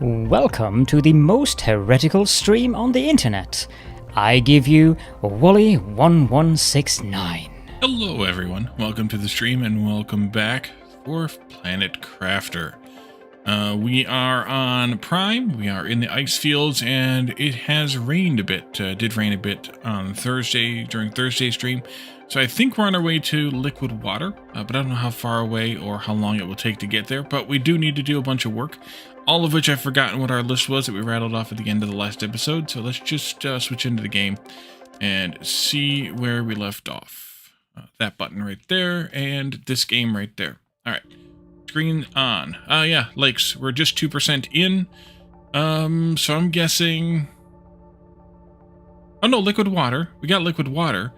Welcome to the most heretical stream on the internet. I give you Wally1169. Hello everyone, welcome to the stream and welcome back for Planet Crafter. We are on Prime, we are in the ice fields, and it has rained a bit, did rain a bit on Thursday, during Thursday's stream. So I think we're on our way to liquid water, but I don't know how far away or how long it will take to get there, but we do need to do a bunch of work, all of which I've forgotten what our list was that we rattled off at the end of the last episode, so let's just switch into the game and see where we left off. That button right there, and this game right there. Alright, screen on. Yeah, lakes. We're just 2% in, so I'm guessing... Oh no, liquid water. We got liquid water.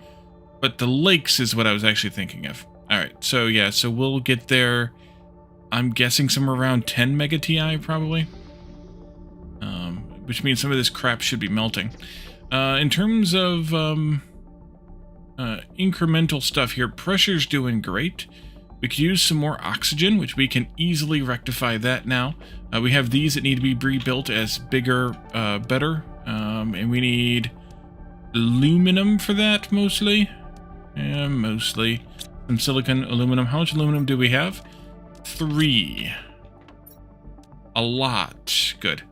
But the lakes is what I was actually thinking of. Alright, so yeah, so we'll get there, I'm guessing somewhere around 10 mega TI, probably. Which means some of this crap should be melting. In terms of incremental stuff here, pressure's doing great. We could use some more oxygen, which we can easily rectify that now. We have these that need to be rebuilt as bigger, better. And we need aluminum for that, mostly. Yeah, mostly. Some silicon, aluminum. How much aluminum do we have? 3. A lot. Good.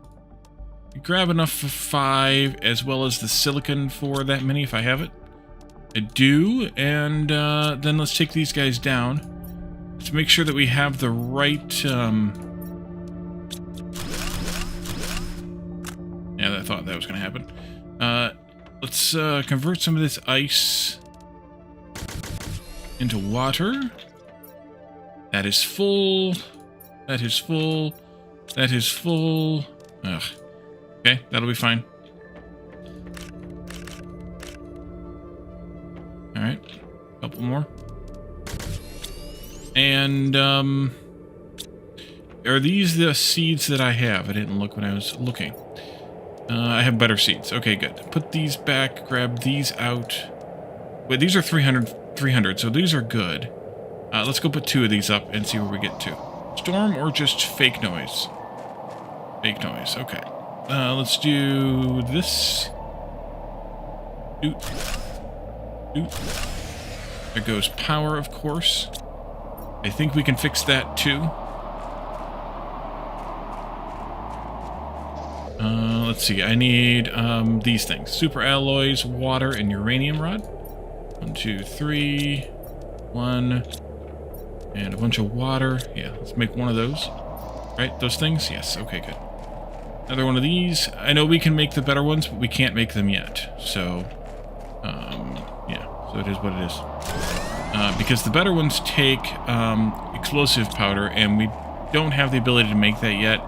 Grab enough for 5, as well as the silicon for that many, if I have it. I do, and then let's take these guys down to make sure that we have the right... Yeah, I thought that was going to happen. Let's convert some of this ice into water. That is full. That is full. That is full. Ugh. Okay, that'll be fine. Alright. Couple more. And, are these the seeds that I have? I didn't look when I was looking. I have better seeds. Okay, good. Put these back. Grab these out. Wait, these are 300, so these are good. Let's go put 2 of these up and see where we get to. Storm or just fake noise? Fake noise, okay. Let's do this. Doot. Doot. There goes power, of course. I think we can fix that too. Let's see, I need these things. Super alloys, water, and uranium rod. 1, 2, 3. 1. And a bunch of water. Yeah, let's make one of those. Right, those things? Yes, okay, good. Another one of these. I know we can make the better ones, but we can't make them yet. So, yeah, so it is what it is. Because the better ones take explosive powder, and we don't have the ability to make that yet.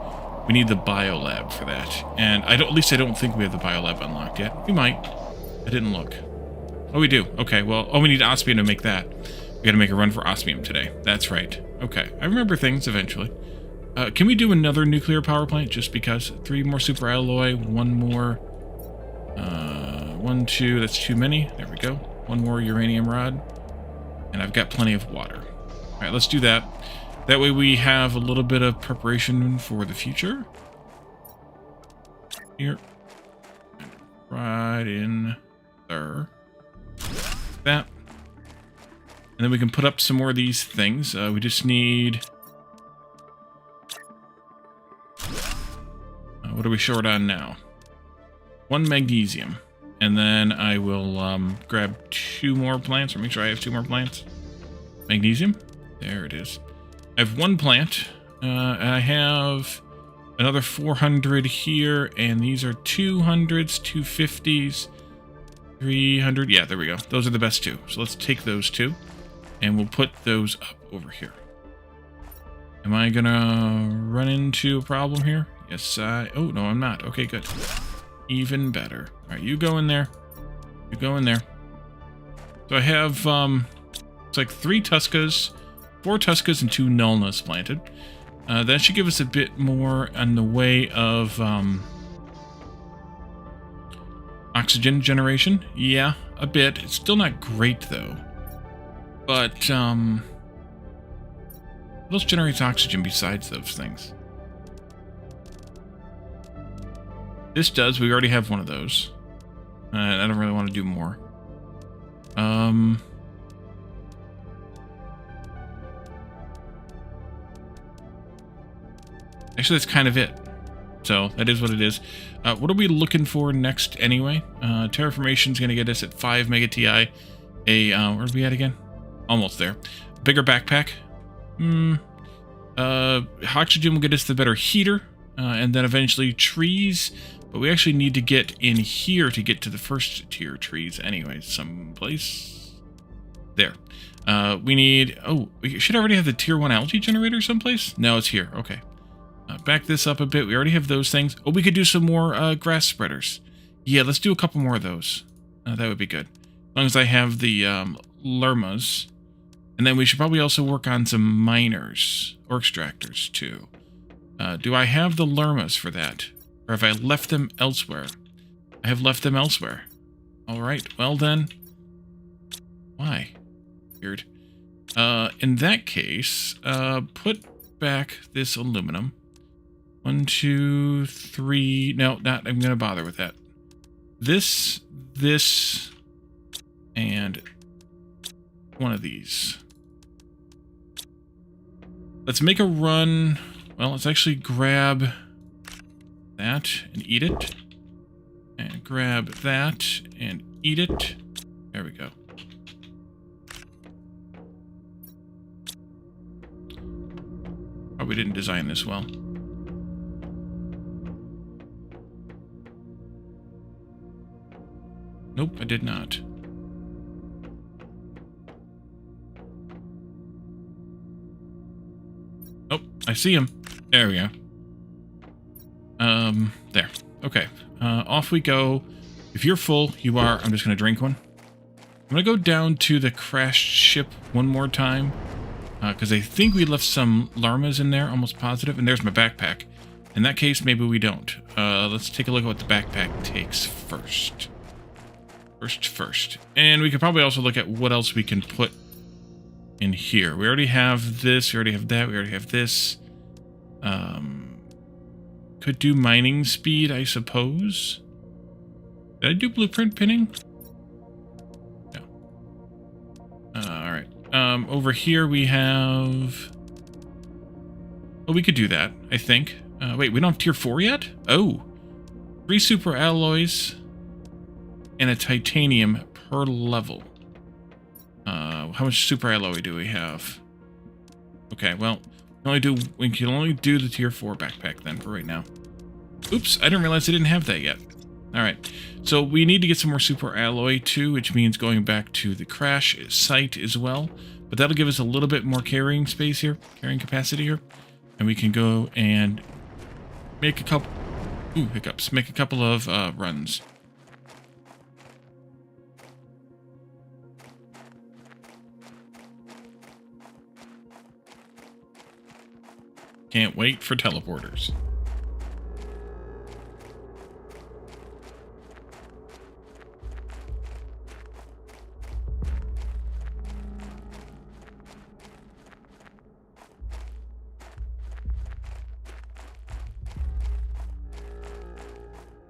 We need the biolab for that. And at least I don't think we have the biolab unlocked yet. We might. I didn't look. Oh, we do. Okay, well, we need osmium to make that. We gotta make a run for osmium today. That's right. Okay, I remember things eventually. Can we do another nuclear power plant just because? 3 more super alloy, 1 more... 1, 2, that's too many. There we go. 1 more uranium rod. And I've got plenty of water. Alright, let's do that. That way we have a little bit of preparation for the future. Here. Right in there. That. And then we can put up some more of these things. We just need... what are we short on now? 1 magnesium. And then I will grab 2 more plants, or make sure I have 2 more plants. Magnesium. There it is. I have 1 plant. I have another 400 here, and these are 200s, 250s, 300. Yeah, there we go. Those are the best 2. So let's take those 2. And we'll put those up over here. Am I gonna run into a problem here? Yes, oh, no, I'm not. Okay, good. Even better. Alright, you go in there. You go in there. So I have, it's like 3 Tuskas, 4 Tuskas, and 2 Nullnas planted. That should give us a bit more on the way of, oxygen generation. Yeah, a bit. It's still not great, though. But, what else generates oxygen besides those things? This does. We already have one of those. I don't really want to do more. Actually, that's kind of it. So that is what it is. What are we looking for next anyway? Terraformation is going to get us at 5 mega TI. Where are we at again? Almost there. Bigger backpack. Oxygen will get us the better heater. And then eventually trees. But we actually need to get in here to get to the first tier trees anyway. Someplace. There. We need... Oh, we should already have the tier 1 algae generator someplace? No, it's here. Okay. Back this up a bit. We already have those things. Oh, we could do some more grass spreaders. Yeah, let's do a couple more of those. That would be good. As long as I have the lermas. And then we should probably also work on some miners. Or extractors, too. Do I have the lermas for that? Or have I left them elsewhere? I have left them elsewhere. Alright, well then. Why? Weird. In that case, put back this aluminum. 1, 2, 3. No, not. I'm going to bother with that. This, and one of these. Let's make a run. Well, let's actually grab that and eat it. And grab that and eat it. There we go. Probably didn't design this well. Nope, I did not. Oh, I see him. There we go. There. Okay. Off we go. If you're full, you are. I'm just going to drink one. I'm going to go down to the crashed ship one more time. Because I think we left some llamas in there, almost positive. And there's my backpack. In that case, maybe we don't. Let's take a look at what the backpack takes first. First. And we could probably also look at what else we can put in here. We already have this. We already have that. We already have this. Could do mining speed, I suppose. Did I do blueprint pinning? No. Alright. Over here we have... Oh, we could do that, I think. Wait, we don't have tier 4 yet? Oh. 3 super alloys and a titanium per level. How much super alloy do we have? Okay, well, we can only do the tier 4 backpack then for right now. Oops, I didn't realize I didn't have that yet. Alright, so we need to get some more super alloy too, which means going back to the crash site as well. But that'll give us a little bit more carrying space here, carrying capacity here. And we can go and make a couple... Ooh, hiccups. Make a couple of runs. Can't wait for teleporters.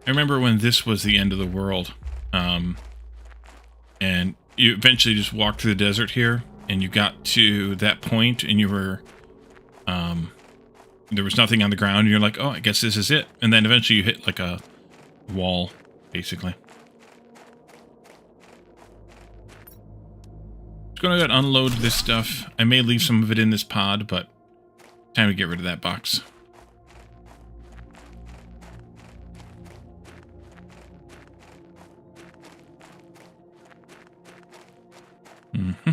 I remember when this was the end of the world, and you eventually just walked through the desert here, and you got to that point, and you were, there was nothing on the ground, and you're like, oh, I guess this is it. And then eventually you hit like a wall, basically. Just going to unload this stuff. I may leave some of it in this pod, but time to get rid of that box. Mm-hmm.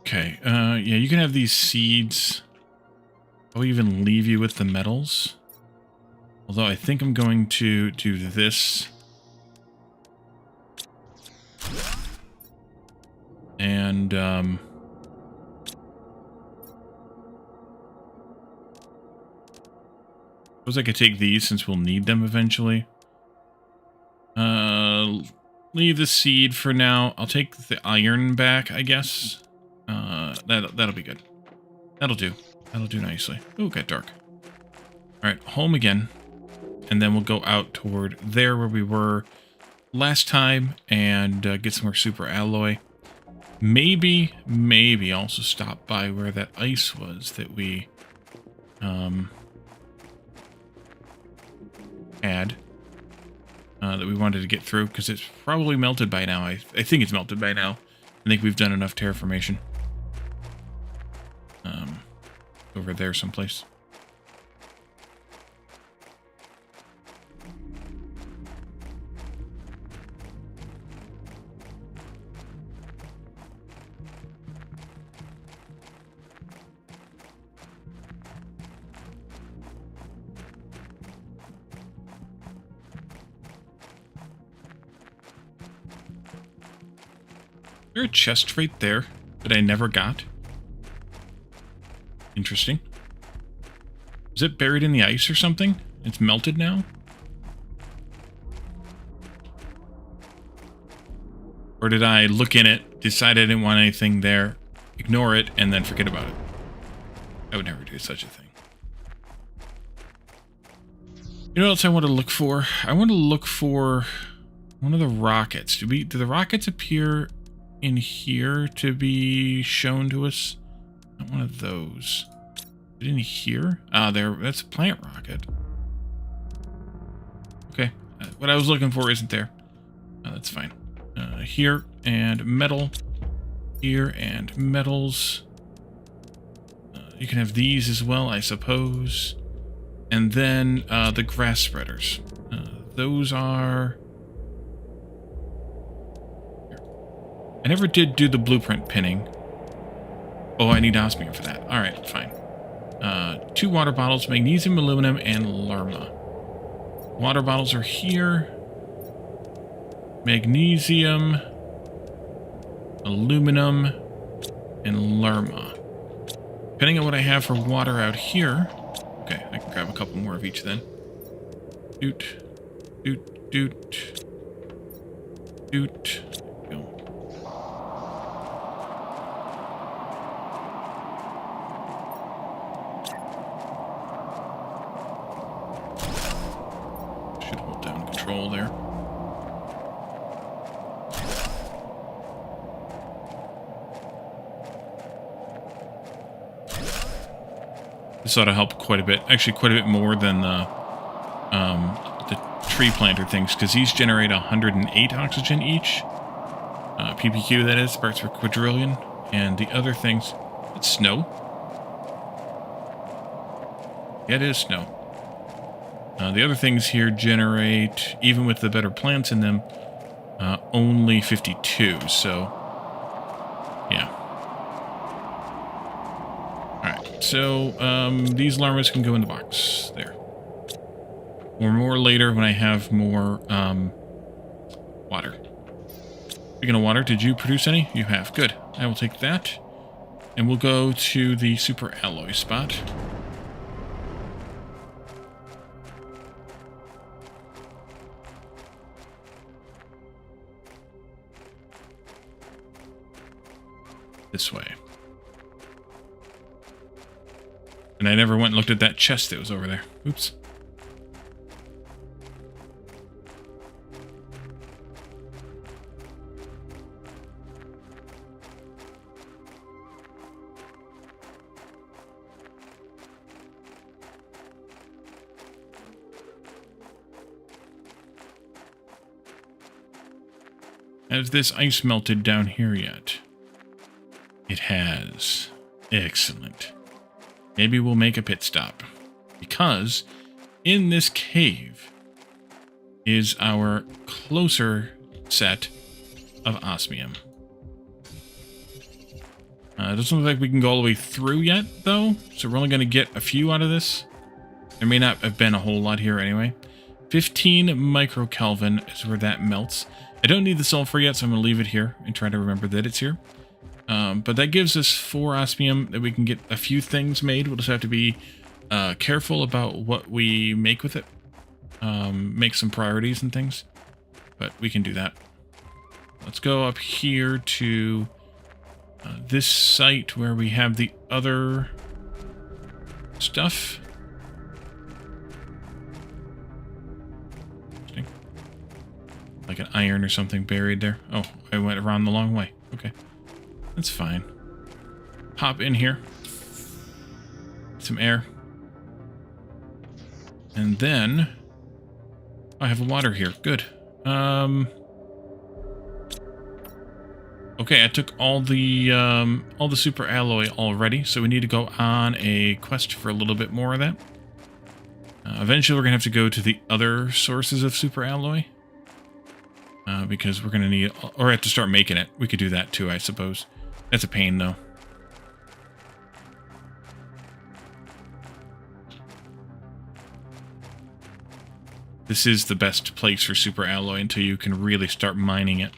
Okay, yeah, you can have these seeds. I'll even leave you with the metals. Although I think I'm going to do this. And, suppose I could take these since we'll need them eventually. Leave the seed for now. I'll take the iron back, I guess. That'll be good. That'll do. That'll do nicely. Ooh, got dark. All right, home again. And then we'll go out toward there where we were last time and get some more super alloy. Maybe also stop by where that ice was that we had. That we wanted to get through, because it's probably melted by now. I think it's melted by now. I think we've done enough terraformation. Over there someplace. Is there a chest right there that I never got? Interesting. Is it buried in the ice or something? It's melted now? Or did I look in it, decide I didn't want anything there, ignore it, and then forget about it? I would never do such a thing. You know what else I want to look for? I want to look for one of the rockets. Do the rockets appear in here to be shown to us? Not one of those. Is it in here? Ah, that's a plant rocket. Okay. What I was looking for isn't there. That's fine. Here and metal. Here and metals. You can have these as well, I suppose. And then the grass spreaders. Those are... I never did do the blueprint pinning. Oh, I need osmium for that. Alright, fine. 2 water bottles, magnesium, aluminum, and lerma. Water bottles are here. Magnesium, aluminum, and lerma. Depending on what I have for water out here... Okay, I can grab a couple more of each then. Doot. Doot. Doot. Doot. Go. Should hold down control there. This ought to help quite a bit. Actually, quite a bit more than the tree planter things, because these generate 108 oxygen each. PPQ, that is, parts per quadrillion. And the other things... It's snow. Yeah, it is snow. The other things here generate, even with the better plants in them, only 52, so... Yeah. So, these llamas can go in the box. There. Or more later when I have more, water. Speaking of water, did you produce any? You have. Good. I will take that. And we'll go to the super alloy spot. This way. And I never went and looked at that chest that was over there. Oops. Has this ice melted down here yet? It has. Excellent. Maybe we'll make a pit stop, because in this cave is our closer set of osmium. It doesn't look like we can go all the way through yet, though, so we're only going to get a few out of this. There may not have been a whole lot here anyway. 15 microkelvin is where that melts. I don't need the sulfur yet, so I'm going to leave it here and try to remember that it's here. But that gives us 4 osmium that we can get a few things made. We'll just have to be careful about what we make with it. Make some priorities and things. But we can do that. Let's go up here to this site where we have the other stuff. Like an iron or something buried there. Oh, I went around the long way. Okay. That's fine. Hop in here. Some air. And then I have water here. Good. Okay, I took all the super alloy already, so we need to go on a quest for a little bit more of that. Eventually, we're gonna have to go to the other sources of super alloy because we're gonna need, or have to start making it. We could do that too, I suppose. That's a pain, though. This is the best place for super alloy until you can really start mining it.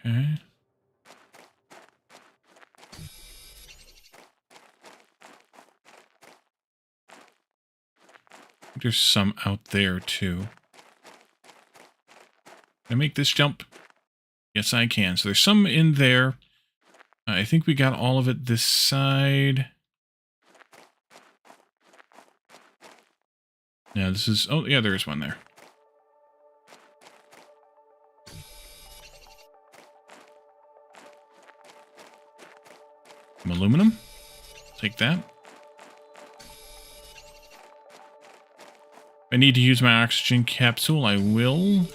Okay. There's some out there too. Can I make this jump? Yes, I can. So there's some in there. I think we got all of it this side. Yeah, this is... Oh, yeah, there is one there. Some aluminum. Take that. If I need to use my oxygen capsule, I will.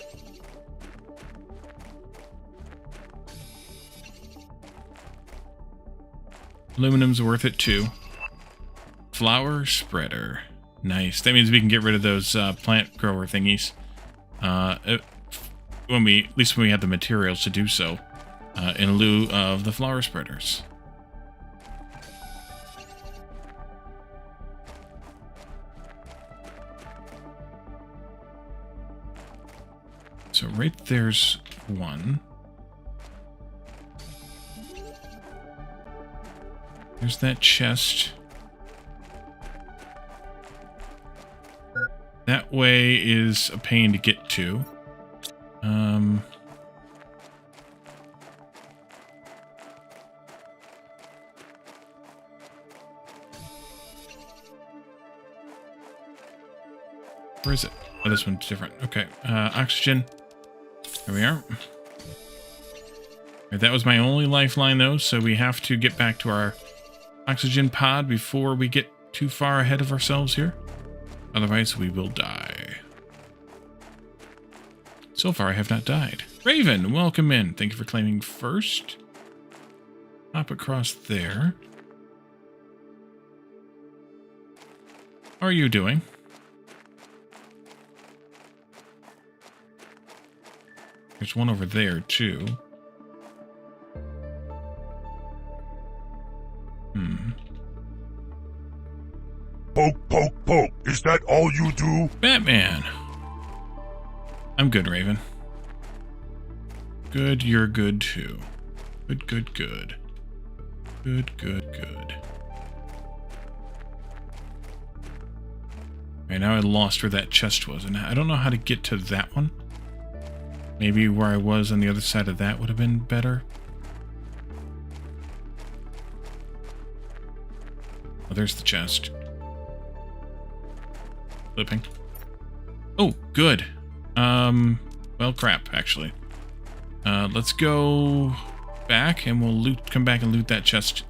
Aluminum's worth it too. Flower spreader. Nice. That means we can get rid of those plant grower thingies. At least when we have the materials to do so, in lieu of the flower spreaders. So right there's one. There's that chest. That way is a pain to get to. Where is it? Oh, this one's different. Okay, oxygen. There we are. That was my only lifeline, though, so we have to get back to our oxygen pod before we get too far ahead of ourselves here. Otherwise, we will die. So far, I have not died. Raven, welcome in. Thank you for claiming first. Hop across there. How are you doing? There's one over there, too. Poke, poke, poke. Is that all you do? Batman. I'm good, Raven. Good, you're good, too. Good, good, good. Good, good, good. Right, now I lost where that chest was, and I don't know how to get to that one. Maybe where I was on the other side of that would have been better. Oh, there's the chest. Flipping. Oh, good. Well, crap, actually. Let's go back, and we'll come back and loot that chest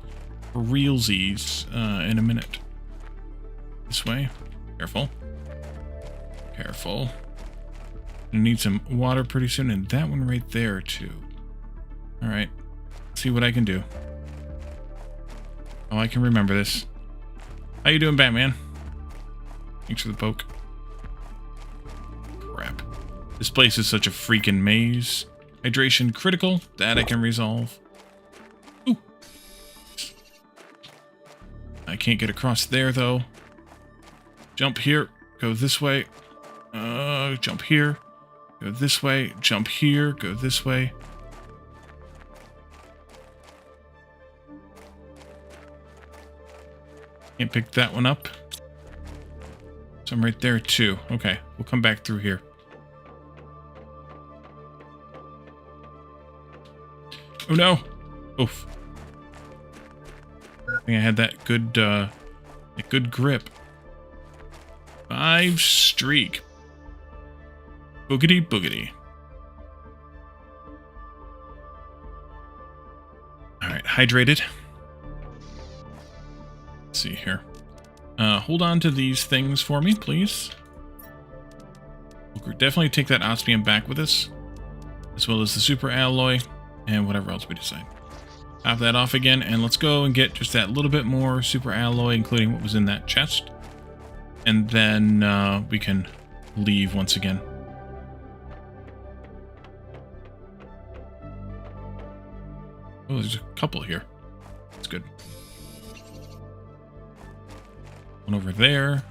for realsies in a minute. This way. Careful. Careful. I need some water pretty soon, and that one right there, too. Alright. See what I can do. Oh, I can remember this. How you doing, Batman? Thanks for the poke. Crap. This place is such a freaking maze. Hydration critical. That I can resolve. Ooh. I can't get across there, though. Jump here. Go this way. Jump here. Go this way. Jump here. Go this way. Can't pick that one up. So I'm right there too. Okay, we'll come back through here. Oh no! Oof. I think I had that good grip. 5 streak. Boogity boogity. Alright, hydrated. Let's see here. Hold on to these things for me, please. We'll definitely take that osmium back with us, as well as the super alloy, and whatever else we decide. Pop that off again, and let's go and get just that little bit more super alloy, including what was in that chest. And then we can leave once again. Oh, there's a couple here. That's good. One over there.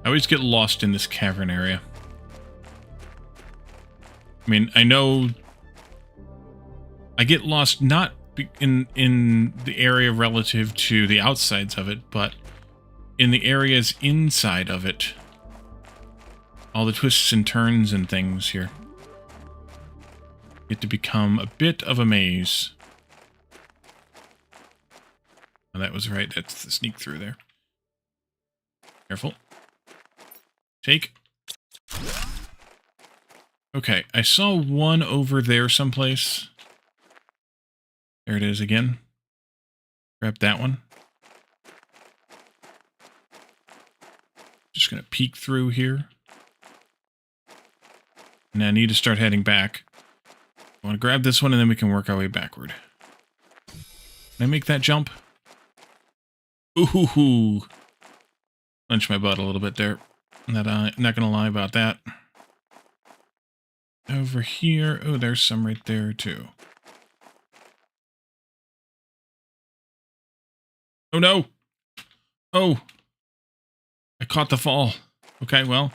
I always get lost in this cavern area. I mean, I know I get lost not in the area relative to the outsides of it, but in the areas inside of it. All the twists and turns and things here get to become a bit of a maze. Oh, that was right. That's the sneak through there. Careful. Take. Okay, I saw one over there someplace. There it is again. Grab that one. Just gonna peek through here. And I need to start heading back. I want to grab this one and then we can work our way backward. Can I make that jump? Ooh. Clench my butt a little bit there. I'm not gonna lie about that. Over here. Oh, there's some right there too. Oh no! Oh! I caught the fall. Okay, well,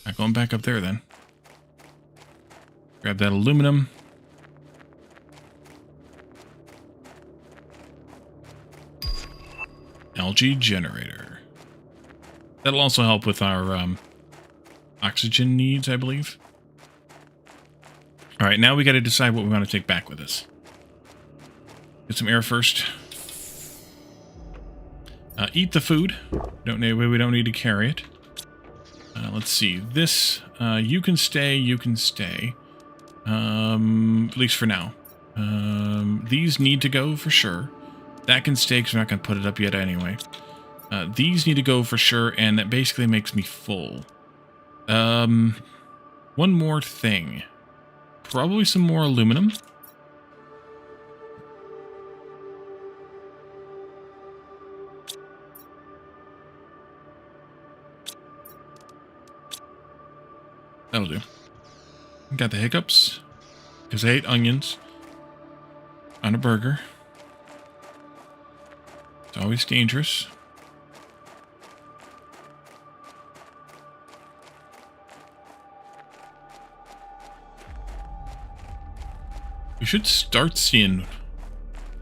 not going back up there then. Grab that aluminum. Algae generator. That'll also help with our oxygen needs, I believe. All right, now we got to decide what we want to take back with us. Get some air first. Eat the food. We don't need to carry it. Let's see. This, you can stay, you can stay. At least for now. These need to go for sure. That can stay because we're not going to put it up yet anyway. These need to go for sure, and that basically makes me full. One more thing. Probably some more aluminum. That'll do. Got the hiccups. Because I ate onions on a burger. It's always dangerous. We should start seeing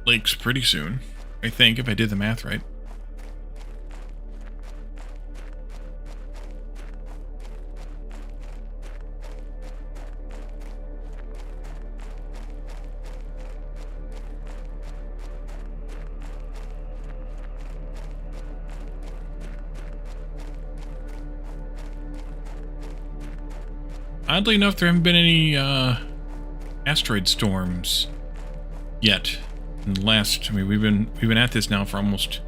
lakes pretty soon, I think, if I did the math right. Oddly enough, there haven't been any asteroid storms yet. In the last, I mean, we've been at this now for almost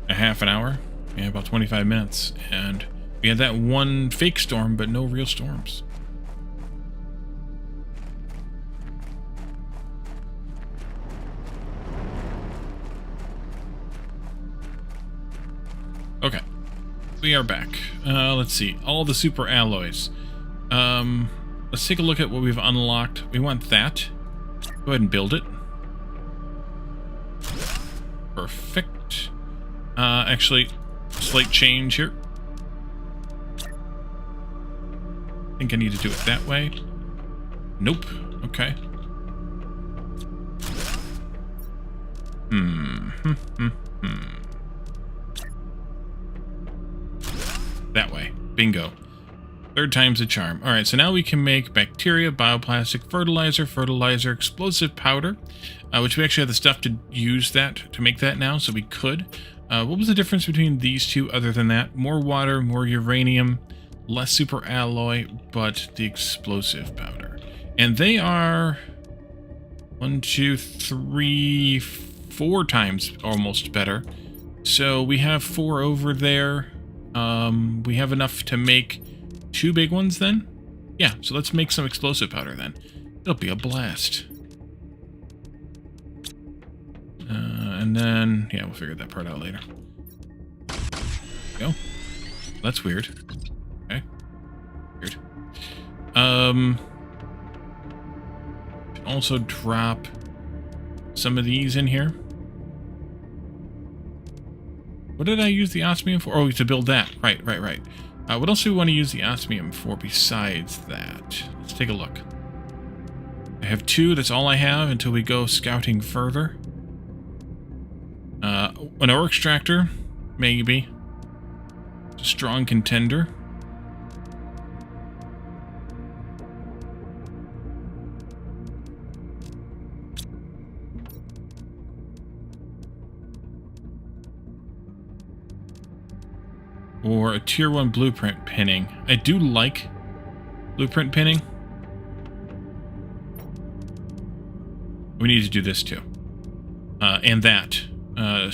a half an hour, yeah, about 25 minutes, and we had that one fake storm, but no real storms. Okay, we are back. Let's see, all the super alloys. Let's take a look at what we've unlocked. We want that. Go ahead and build it. Perfect. Actually, slight change here. I think I need to do it that way. Nope. Okay. That way. Bingo. Third time's the charm. All right, so now we can make bacteria, bioplastic, fertilizer, explosive powder, which we actually have the stuff to use that, to make that now, so we could. What was the difference between these two other than that? More water, more uranium, less super alloy, but the explosive powder. And they are 1, 2, 3, 4 times almost better. So we have 4 over there. We have enough to make 2 big ones then? Yeah, so let's make some explosive powder then. It'll be a blast. And then, yeah, we'll figure that part out later. Go. That's weird. Okay. Weird. Also drop some of these in here. What did I use the osmium for? Oh, to build that. Right. What else do we want to use the osmium for besides that? Let's take a look. I have 2. That's all I have until we go scouting further. An ore extractor, maybe. It's a strong contender. Or a tier 1 blueprint pinning. I do like blueprint pinning. We need to do this too. And that. 1,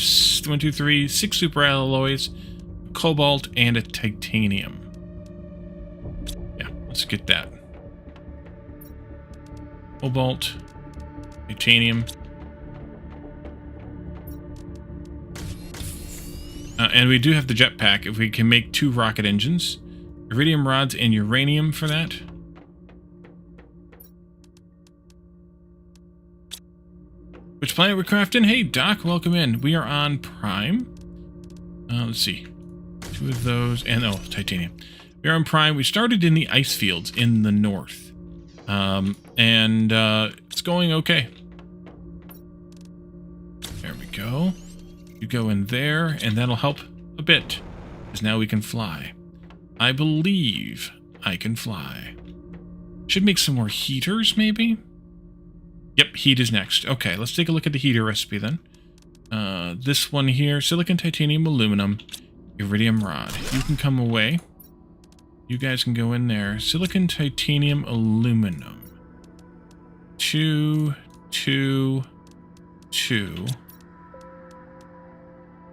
2, 3, 6 super alloys, cobalt, and a titanium. Yeah, let's get that. Cobalt, titanium. And we do have the jetpack if we can make 2 rocket engines. Iridium rods and uranium for that. Which planet we're crafting? Hey, Doc, welcome in. We are on Prime. Let's see. 2 of those. And, oh, titanium. We are on Prime. We started in the ice fields in the north. It's going okay. There we go. You go in there, and that'll help a bit. Because now we can fly. I believe I can fly. Should make some more heaters, maybe? Yep, heat is next. Okay, let's take a look at the heater recipe then. This one here, silicon, titanium, aluminum, iridium rod. You can come away. You guys can go in there. Silicon, titanium, aluminum. 2, 2, 2.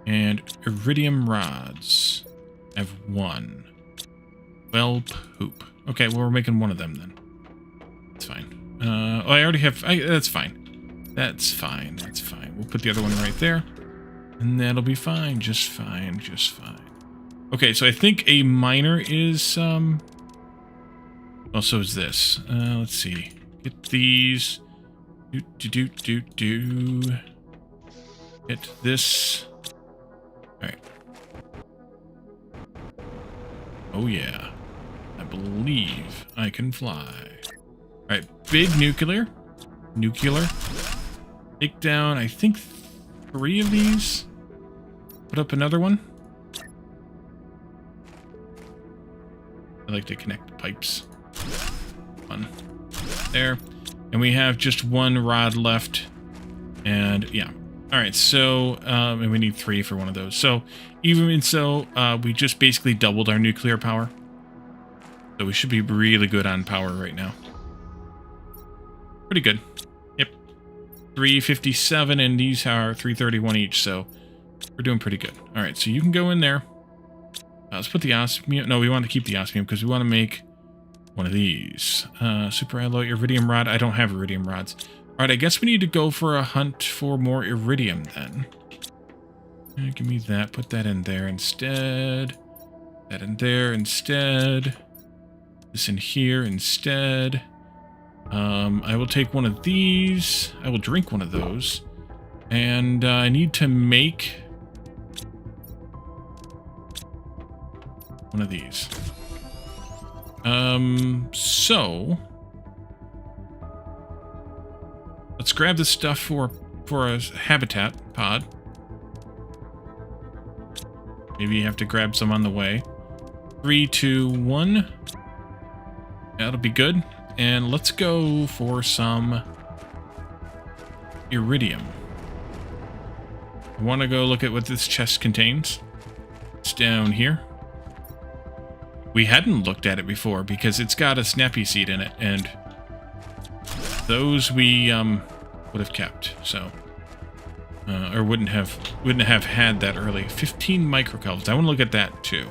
And iridium rods. I have 1. Well, poop. Okay, well, we're making 1 of them then. That's fine. Oh, I already have... that's fine. That's fine. That's fine. We'll put the other one right there. And that'll be fine. Just fine. Just fine. Okay, so I think a miner is... Well, so is this. Let's see. Get these. Do. Get this. Alright. Oh, yeah. I believe I can fly. Alright, big nuclear. Take down, I think, 3 of these. Put up another one. I like to connect the pipes. 1. There. And we have just 1 rod left. And, yeah. Alright, so, and we need 3 for one of those. So, even so, we just basically doubled our nuclear power. So we should be really good on power right now. Pretty good. Yep. 357, and these are 331 each, so we're doing pretty good. Alright, so you can go in there. Let's put the osmium. No, we want to keep the osmium because we want to make one of these. Super alloy, iridium rod. I don't have iridium rods. Alright, I guess we need to go for a hunt for more iridium then. Give me that. Put that in there instead. That in there instead. This in here instead. I will take one of these. I will drink one of those. And I need to make one of these. So let's grab the stuff for for a habitat pod. Maybe you have to grab some on the way. 3, 2, 1. That'll be good. And let's go for some iridium. I want to go look at what this chest contains. It's down here. We hadn't looked at it before because it's got a snappy seed in it, and those we would have kept. So, or wouldn't have had that early. 15 microkelvins. I want to look at that too.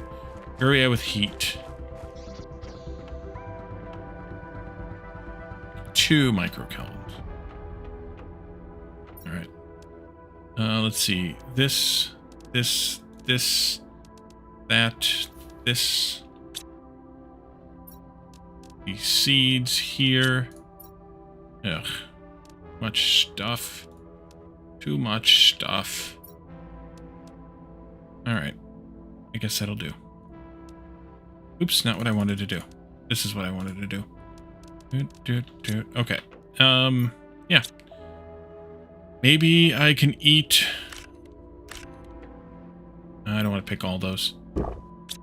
Area with heat. 2 microkelvins. All right. Let's see. This, that, this. These seeds here. Ugh. Much stuff. Too much stuff. Alright. I guess that'll do. Oops, not what I wanted to do. This is what I wanted to do. Okay. Yeah. Maybe I can eat... I don't want to pick all those,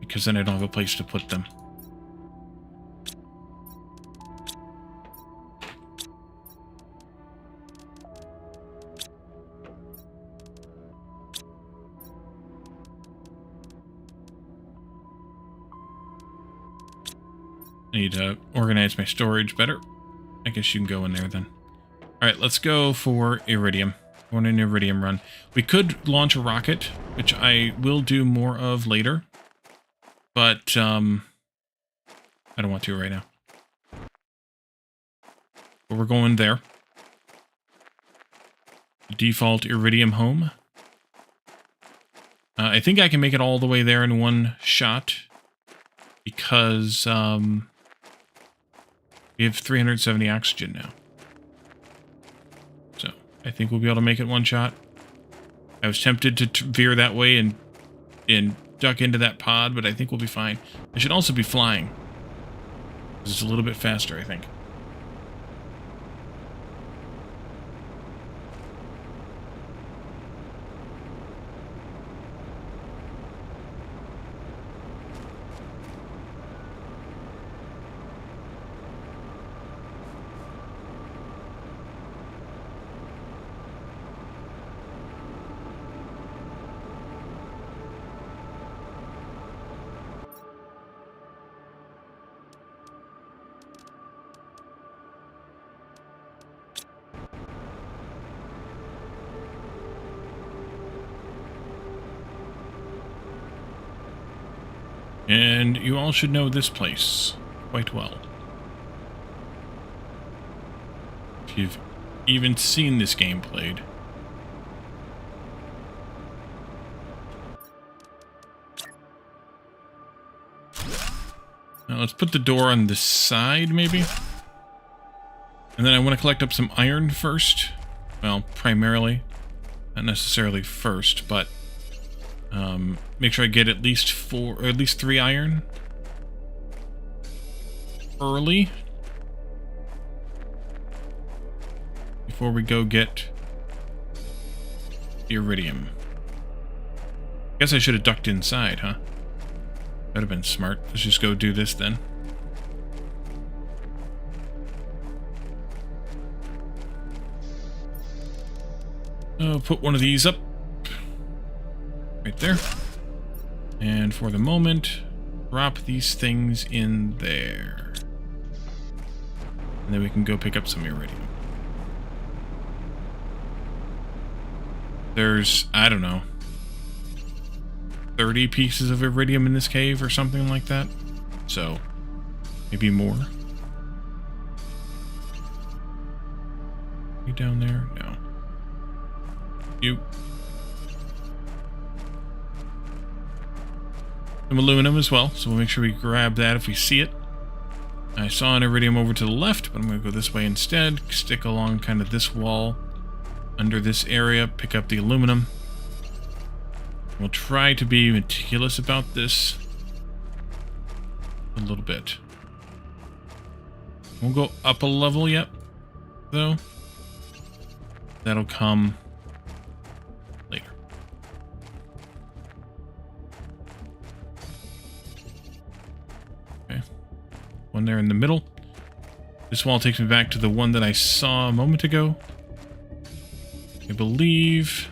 because then I don't have a place to put them. I need to organize my storage better. I guess you can go in there then. Alright, let's go for iridium. I want an iridium run. We could launch a rocket, which I will do more of later. But, I don't want to right now. But we're going there. Default iridium home. I think I can make it all the way there in one shot. Because, we have 370 oxygen now. So, I think we'll be able to make it one shot. I was tempted to veer that way and duck into that pod, but I think we'll be fine. I should also be flying. It's a little bit faster, I think. And you all should know this place quite well. If you've even seen this game played. Now let's put the door on this side, maybe. And then I want to collect up some iron first. Well, primarily. Not necessarily first, but... make sure I get at least 4, or at least 3 iron early before we go get the iridium. Guess I should have ducked inside, huh? That'd have been smart. Let's just go do this then. Oh, put one of these up. Right there. And for the moment, drop these things in there. And then we can go pick up some iridium. There's, I don't know, 30 pieces of iridium in this cave or something like that. So, maybe more. You down there? No. You. Some aluminum as well, so we'll make sure we grab that if we see it. I saw an iridium over to the left, but I'm going to go this way instead. Stick along kind of this wall, under this area, pick up the aluminum. We'll try to be meticulous about this a little bit. Won't go up a level yet, though. That'll come later. Okay. One there in the middle. This wall takes me back to the one that I saw a moment ago. I believe...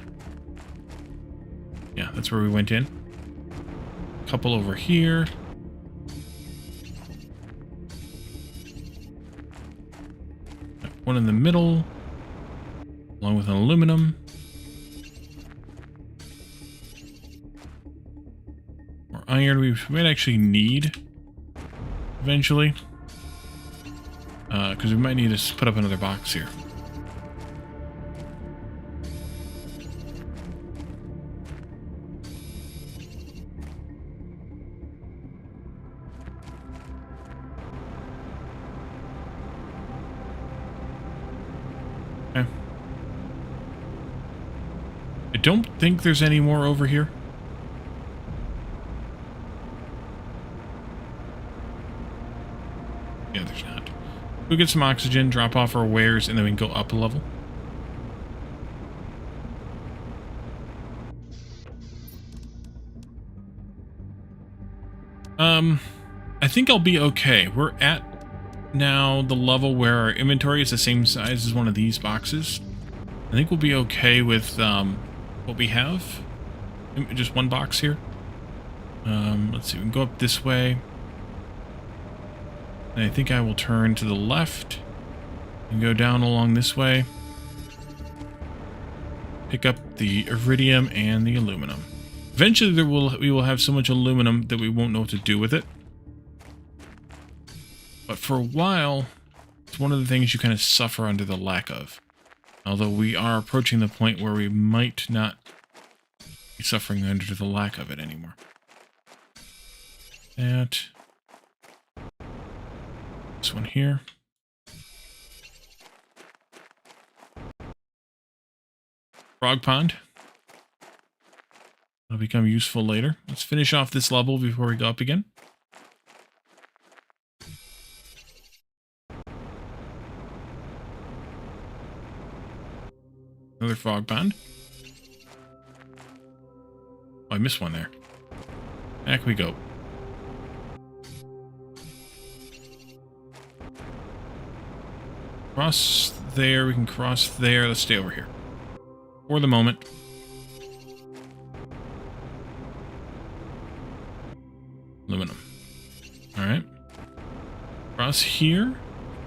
Yeah, that's where we went in. A couple over here. One in the middle, along with an aluminum. More iron we might actually need eventually. Because we might need to put up another box here. I don't think there's any more over here. Yeah, there's not. We'll get some oxygen, drop off our wares, and then we can go up a level. I think I'll be okay. We're at now the level where our inventory is the same size as one of these boxes. I think we'll be okay with what we have. Just one box here. Let's see, we can go up this way. And I think I will turn to the left and go down along this way. Pick up the iridium and the aluminum. Eventually we will have so much aluminum that we won't know what to do with it. But for a while, it's one of the things you kind of suffer under the lack of. Although we are approaching the point where we might not be suffering under the lack of it anymore. That. This one here. Frog pond. That'll become useful later. Let's finish off this level before we go up again. Another frog pond. Oh, I missed one there. Back we go. Cross there, we can cross there. Let's stay over here. For the moment. Aluminum. Alright. Cross here.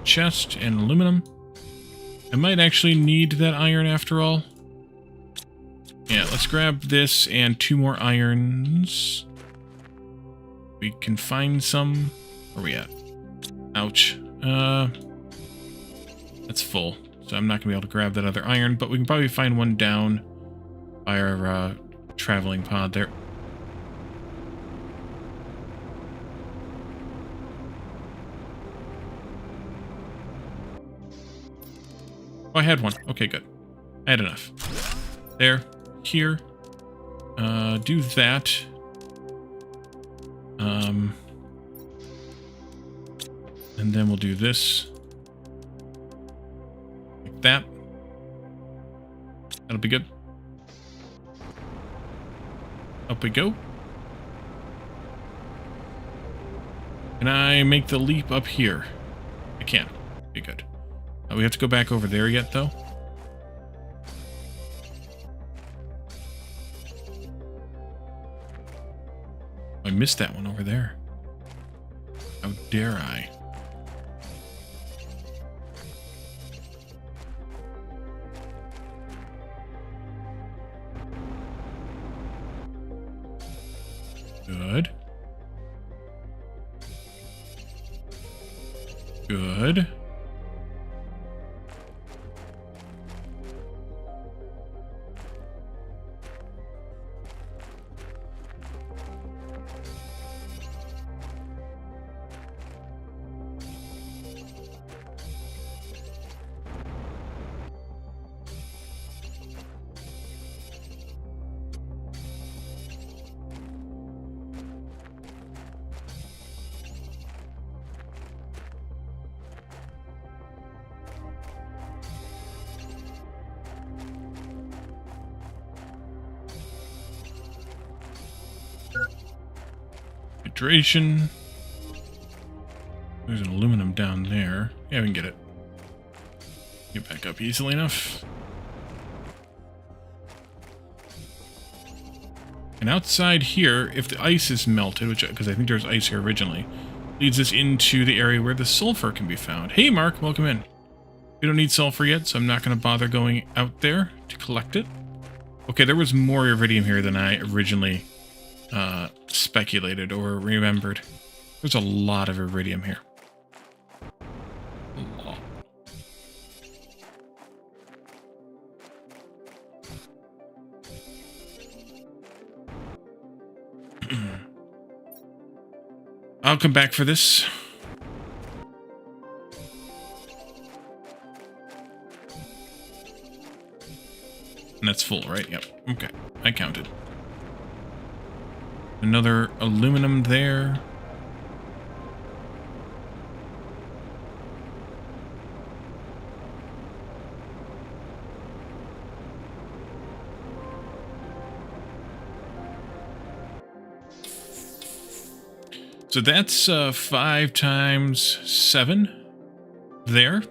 Chest and aluminum. I might actually need that iron after all. Yeah, let's grab this and 2 more irons. We can find some. Where are we at? Ouch. That's full. So I'm not going to be able to grab that other iron, but we can probably find one down by our traveling pod there. Oh, I had one. Okay, good. I had enough. There. Here. Do that. And then we'll do this. Like that. That'll be good. Up we go. Can I make the leap up here? I can. Be good. We have to go back over there yet, though. I missed that one over there. How dare I? Good. Good. Filtration. There's an aluminum down there. Yeah, we can get it. Get back up easily enough. And outside here, if the ice is melted, which because I think there's ice here originally, leads us into the area where the sulfur can be found. Hey, Mark, welcome in. We don't need sulfur yet, so I'm not going to bother going out there to collect it. Okay, there was more iridium here than I originally speculated or remembered. There's a lot of iridium here. A lot. I'll come back for this. And that's full, right? Yep. Okay. I counted. Another aluminum there. So that's 5 times 7 there.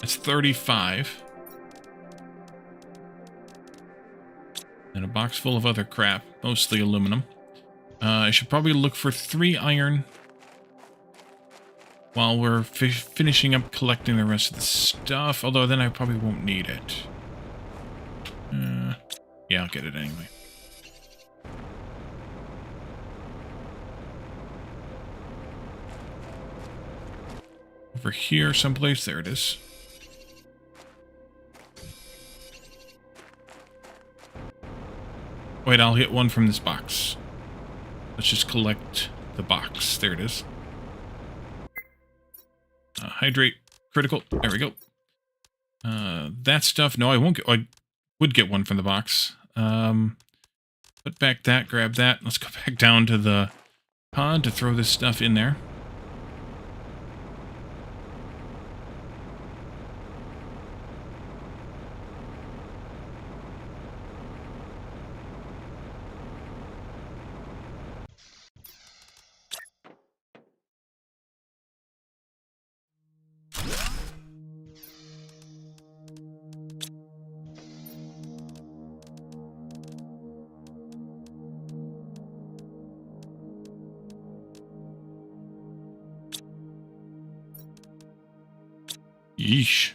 That's 35. And a box full of other crap, mostly aluminum. I should probably look for 3 iron while we're finishing up collecting the rest of the stuff, although then I probably won't need it. Yeah, I'll get it anyway. Over here someplace, there it is. Wait, I'll hit one from this box. Let's just collect the box. There it is. Hydrate. Critical. There we go. That stuff. No, I won't get... I would get one from the box. Put back that. Grab that. Let's go back down to the pod to throw this stuff in there. Yeesh.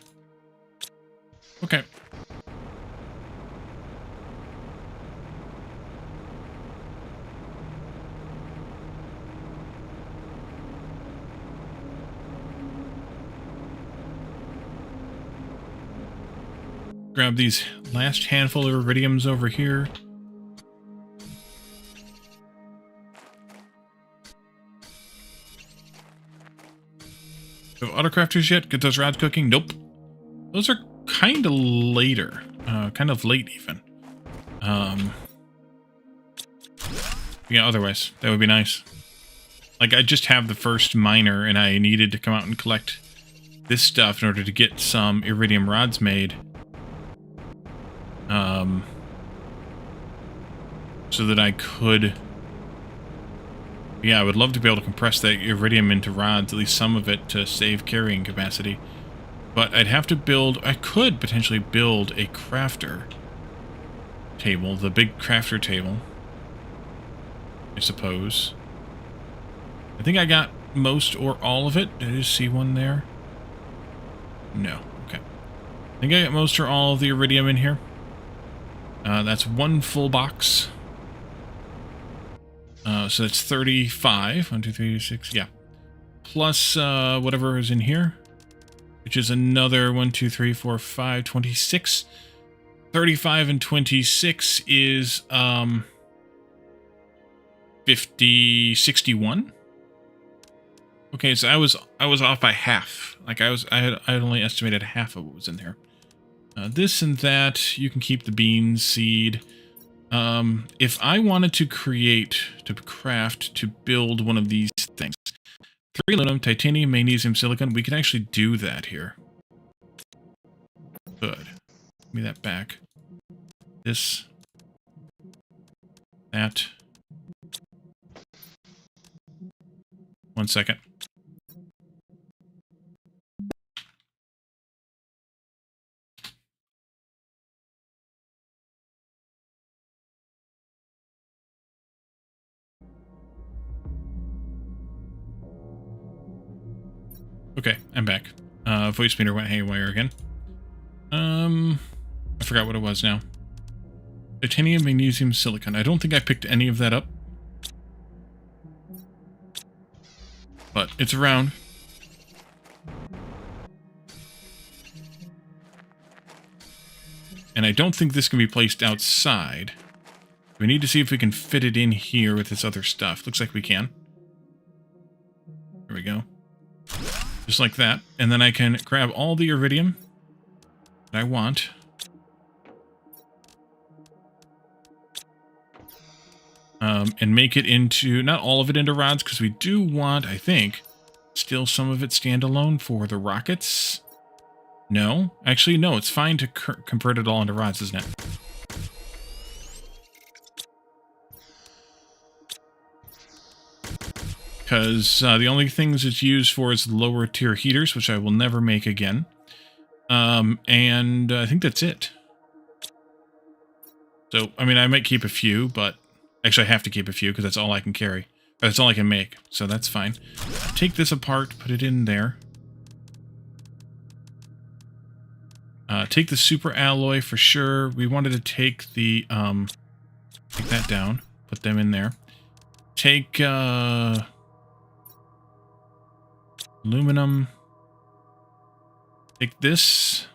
Okay. Grab these last handful of iridiums over here. So autocrafters yet? Get those rods cooking? Nope. Those are kind of later. Kind of late even. Yeah, otherwise, that would be nice. Like, I just have the first miner, and I needed to come out and collect this stuff in order to get some iridium rods made. So that I could... Yeah, I would love to be able to compress that iridium into rods, at least some of it, to save carrying capacity. But I'd have to build... I could potentially build a crafter table, the big crafter table, I suppose. I think I got most or all of it. Did I just see one there? No. Okay. I think I got most or all of the iridium in here. That's one full box. So that's 35. 1, 2, 3, 6. Yeah. Plus whatever is in here, which is another 1, 2, 3, 4, 5, 26. 35 and 26 is 50, 61. Okay, so I was off by half. Like I had only estimated half of what was in there. This and that, you can keep the bean seed. If I wanted to craft, to build one of these things, 3 aluminum, titanium, magnesium, silicon, we can actually do that here. Good. Give me that back. This. That. 1 second. Okay, I'm back. Voice meter went haywire again. I forgot what it was now. Titanium, magnesium, silicon. I don't think I picked any of that up. But it's around. And I don't think this can be placed outside. We need to see if we can fit it in here with this other stuff. Looks like we can. There we go. Just like that. And then I can grab all the iridium that I want. And make it into, not all of it into rods, because we do want, I think, still some of it standalone for the rockets. No? Actually, no, it's fine to convert it all into rods, isn't it? Because the only things it's used for is lower tier heaters, which I will never make again. And I think that's it. So, I mean, I might keep a few, but actually I have to keep a few because that's all I can carry. That's all I can make, so that's fine. Take this apart, put it in there. Take the super alloy for sure. We wanted to take the, take that down, put them in there. Take, aluminum. Take this.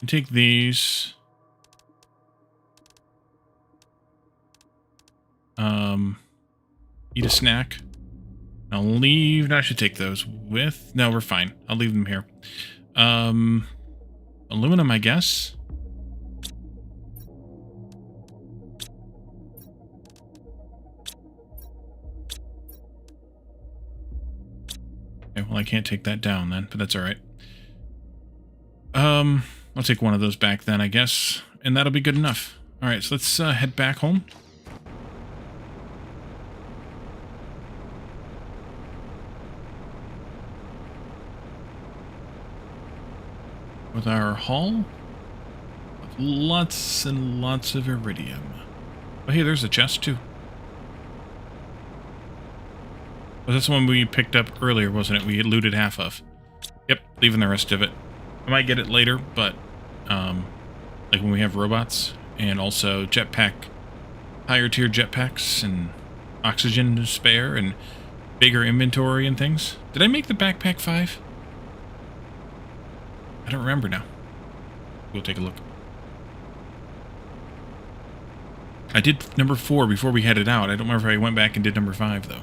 And take these. Eat a snack. I'll leave. No, I should take those with. No, we're fine. I'll leave them here. Aluminum, I guess. Okay, well, I can't take that down then, but that's all right. I'll take one of those back then, I guess, and that'll be good enough. All right, so let's head back home. With our haul of lots and lots of iridium. Oh, hey, there's a chest too. Well, that's the one we picked up earlier, wasn't it? We looted half of. Yep, leaving the rest of it. I might get it later, but like when we have robots and also jetpack, higher tier jetpacks and oxygen to spare and bigger inventory and things. Did I make the backpack 5? I don't remember now. We'll take a look. I did number 4 before we headed out. I don't remember if I went back and did number 5, though.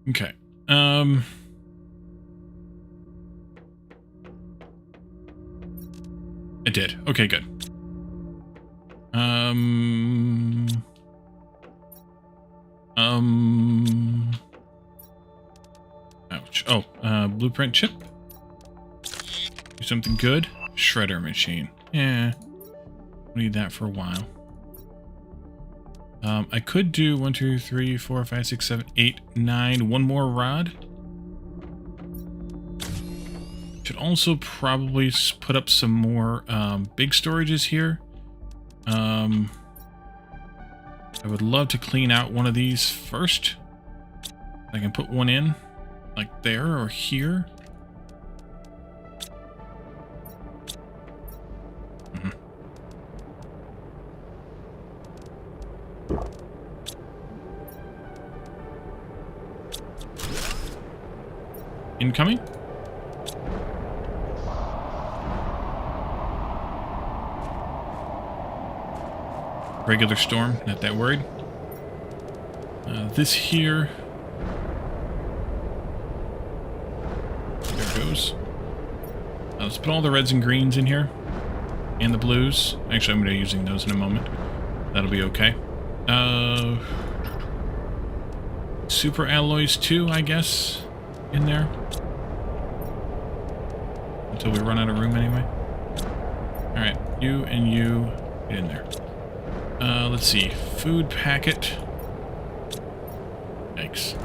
Okay. It did. Okay, good. Ouch. Oh, blueprint chip. Do something good. Shredder machine. Yeah. Need that for a while. I could do 1, 2, 3, 4, 5, 6, 7, 8, 9. One more rod. Should also probably put up some more big storages here. I would love to clean out one of these first. I can put one in, like there or here. Incoming? Regular storm, not that worried. This here. those. Let's put all the reds and greens in here. And the blues. Actually, I'm going to be using those in a moment. That'll be okay. Super alloys too, I guess, in there. Until we run out of room anyway. Alright, you and you get in there. Let's see. Food packet. Yikes.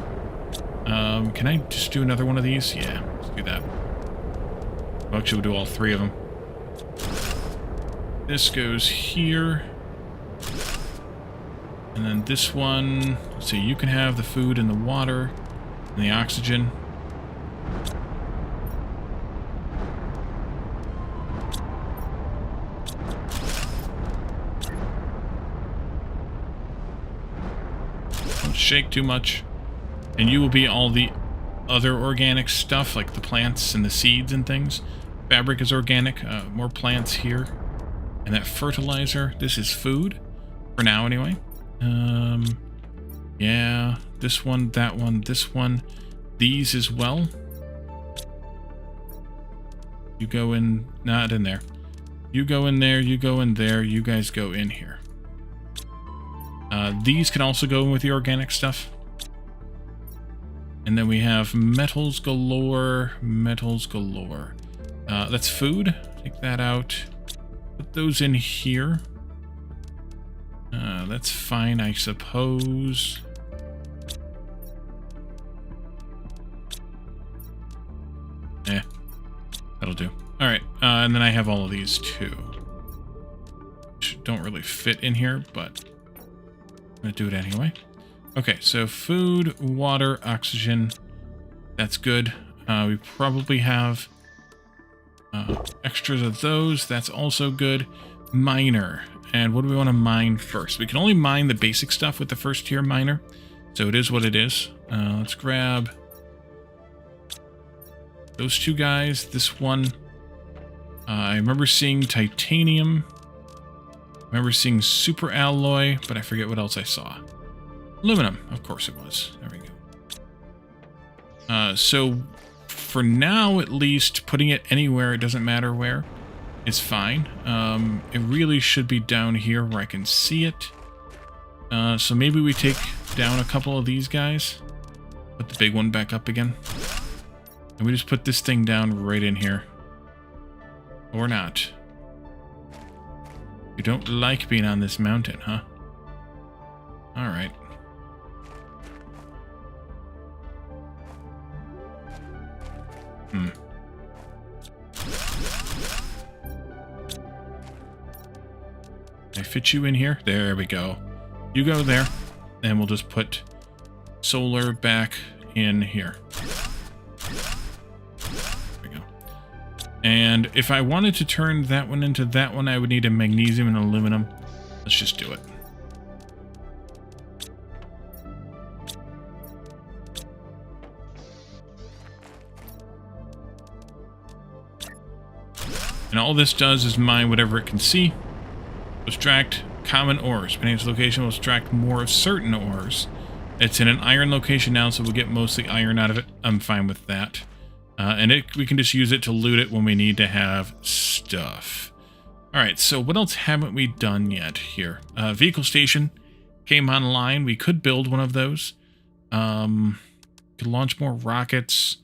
Can I just do another one of these? Yeah, let's do that. Well, actually, we'll do all three of them. This goes here. And then this one, let's see, you can have the food and the water and the oxygen. Don't shake too much. And you will be all the other organic stuff, like the plants and the seeds and things. Fabric is organic, more plants here. And that fertilizer, this is food, for now anyway. Yeah, this one, that one, this one, these as well. You go in, not in there. You go in there, you go in there, you guys go in here. These can also go in with the organic stuff. And then we have metals galore, metals galore. That's food, take that out. Put those in here. That's fine, I suppose. That'll do. Alright, and then I have all of these too. Which don't really fit in here, but I'm gonna do it anyway. Okay, so food, water, oxygen. That's good. We probably have extras of those. That's also good. Miner. And what do we want to mine first? We can only mine the basic stuff with the first tier miner. So it is what it is. Let's grab those two guys. This one. I remember seeing titanium. I remember seeing super alloy, but I forget what else I saw. Aluminum. Of course it was. There we go. So for now, at least, putting it anywhere, it doesn't matter where, is fine. It really should be down here where I can see it. So maybe we take down a couple of these guys. Put the big one back up again. And we just put this thing down right in here. Or not. You don't like being on this mountain, huh? Alright. I fit you in here? There we go. You go there, and we'll just put solar back in here. There we go. And if I wanted to turn that one into that one, I would need a magnesium and aluminum. Let's just do it. And all this does is mine whatever it can see. Extract common ores. Depending on its location, will extract more of certain ores. It's in an iron location now, so we'll get mostly iron out of it. I'm fine with that. And we can just use it to loot it when we need to have stuff. Alright, so what else haven't we done yet here? Vehicle station came online. We could build one of those. Could launch more rockets.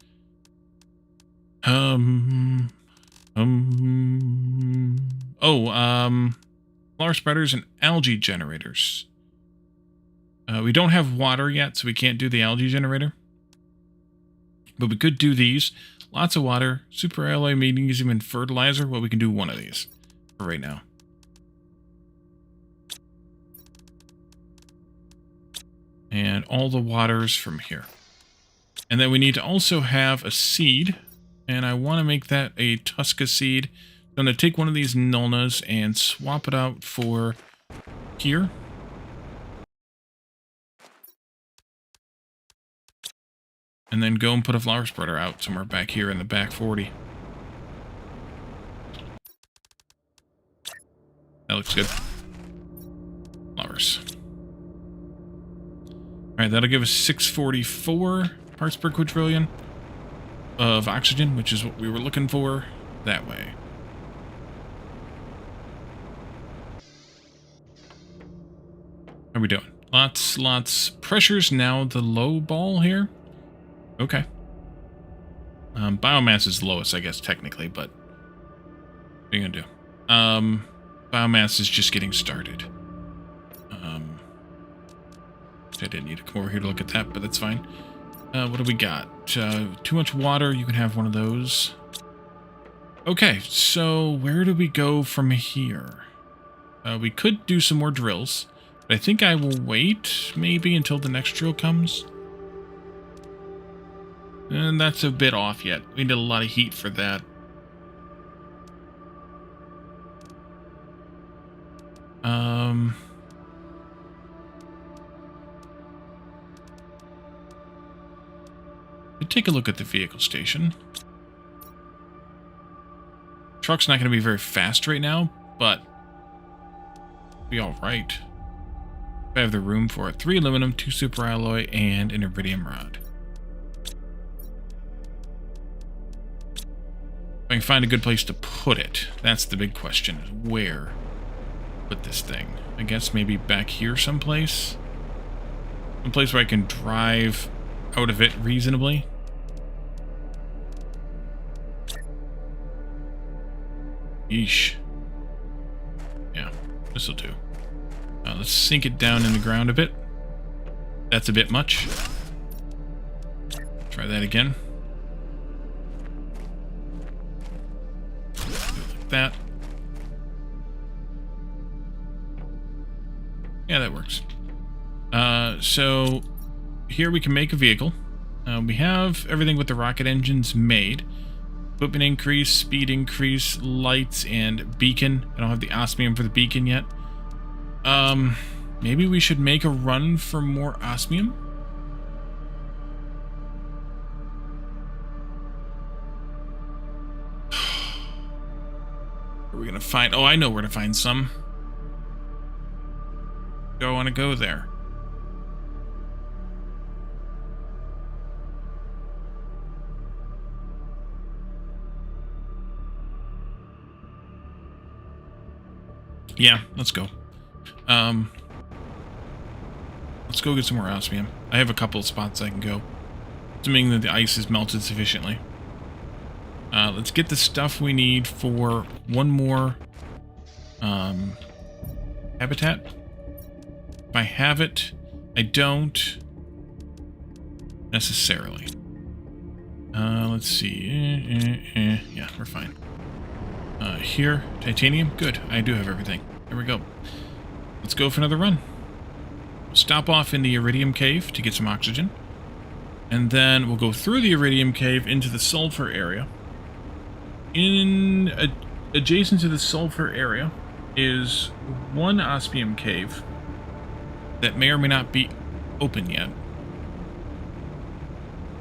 Flower spreaders and algae generators. We don't have water yet, so we can't do the algae generator. But we could do these. Lots of water, super alloy, magnesium, and fertilizer. Well, we can do one of these for right now. And all the waters from here. And then we need to also have a seed. And I want to make that a Tusca seed. So I'm going to take one of these Nulnas and swap it out for here. And then go and put a flower spreader out somewhere back here in the back 40. That looks good. Flowers. Alright, that'll give us 644 parts per quadrillion. of oxygen, which is what we were looking for. That way. How are we doing? Lots. Pressure's now the low ball here. Okay. Biomass is the lowest, I guess, technically, but what are you gonna do? Biomass is just getting started. I didn't need to come over here to look at that, but that's fine. What do we got? Too much water, you can have one of those. Okay, so where do we go from here? We could do some more drills, but I think I will wait maybe until the next drill comes. And that's a bit off yet. We need a lot of heat for that. Take a look at the vehicle station. Truck's not going to be very fast right now, but be all right. I have the room for it. 3 aluminum, 2 super alloy, and an iridium rod. If I can find a good place to put it, that's the big question. Where put this thing? I guess maybe back here someplace? Some place where I can drive out of it reasonably. Yeesh. Yeah, this'll do. Let's sink it down in the ground a bit. That's a bit much. Try that again. Do it like that. Yeah, that works. So here we can make a vehicle. We have everything with the rocket engines made. Equipment increase, speed increase, lights, and beacon. I don't have the osmium for the beacon yet. Maybe we should make a run for more osmium? Where are we gonna find? Oh, I know where to find some. Do I want to go there? Yeah, let's go. Let's go get some more osmium. I have a couple of spots I can go, assuming that the ice is melted sufficiently. Let's get the stuff we need for one more habitat. If I have it, I don't necessarily. Let's see. Yeah, we're fine. Here, titanium. Good. I do have everything. Here we go. Let's go for another run. Stop off in the iridium cave to get some oxygen. And then we'll go through the iridium cave into the sulfur area. Adjacent to the sulfur area is one osmium cave that may or may not be open yet.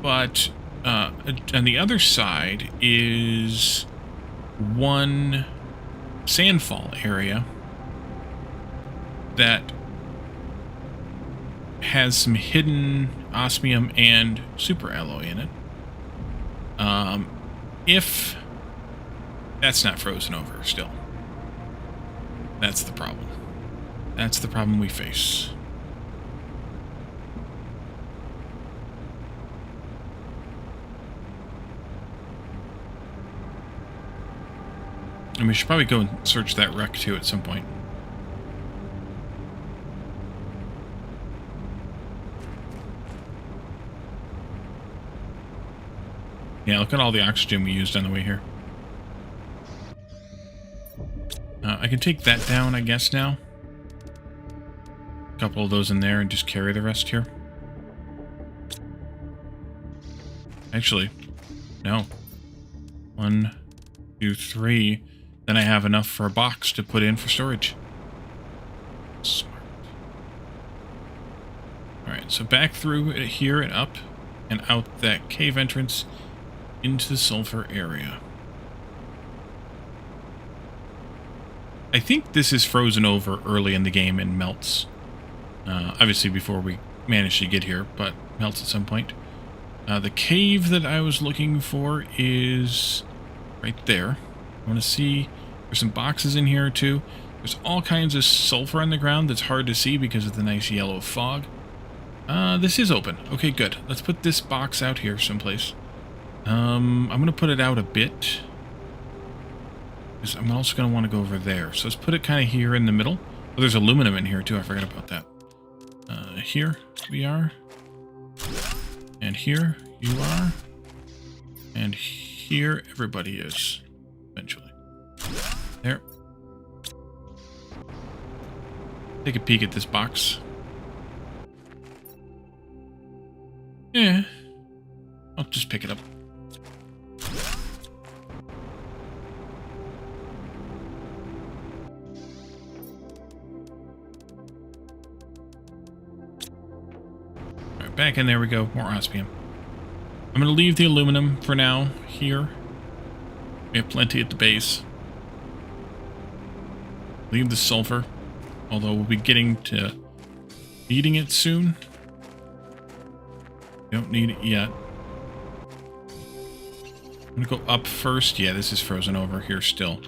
But on the other side is one sandfall area that has some hidden osmium and super alloy in it. If that's not frozen over still. That's the problem. That's the problem we face. And we should probably go and search that wreck too at some point. Yeah, look at all the oxygen we used on the way here. I can take that down, I guess, now. A couple of those in there and just carry the rest here. Actually, no. 1, 2, 3. Then I have enough for a box to put in for storage. Smart. Alright, so back through it here and up and out that cave entrance into the sulfur area. I think this is frozen over early in the game and melts. Obviously before we manage to get here, but melts at some point. The cave that I was looking for is right there. I want to see, there's some boxes in here too. There's all kinds of sulfur on the ground that's hard to see because of the nice yellow fog. This is open. Okay, good. Let's put this box out here someplace. I'm going to put it out a bit, because I'm also going to want to go over there. So let's put it kind of here in the middle. Oh, there's aluminum in here too. I forgot about that. Here we are. And here you are. And here everybody is. Eventually. There. Take a peek at this box. Yeah. I'll just pick it up. Alright, back in there we go. More osmium. I'm going to leave the aluminum for now here. We have plenty at the base. Leave the sulfur. Although we'll be getting to needing it soon. Don't need it yet. I'm going to go up first. Yeah, this is frozen over here still.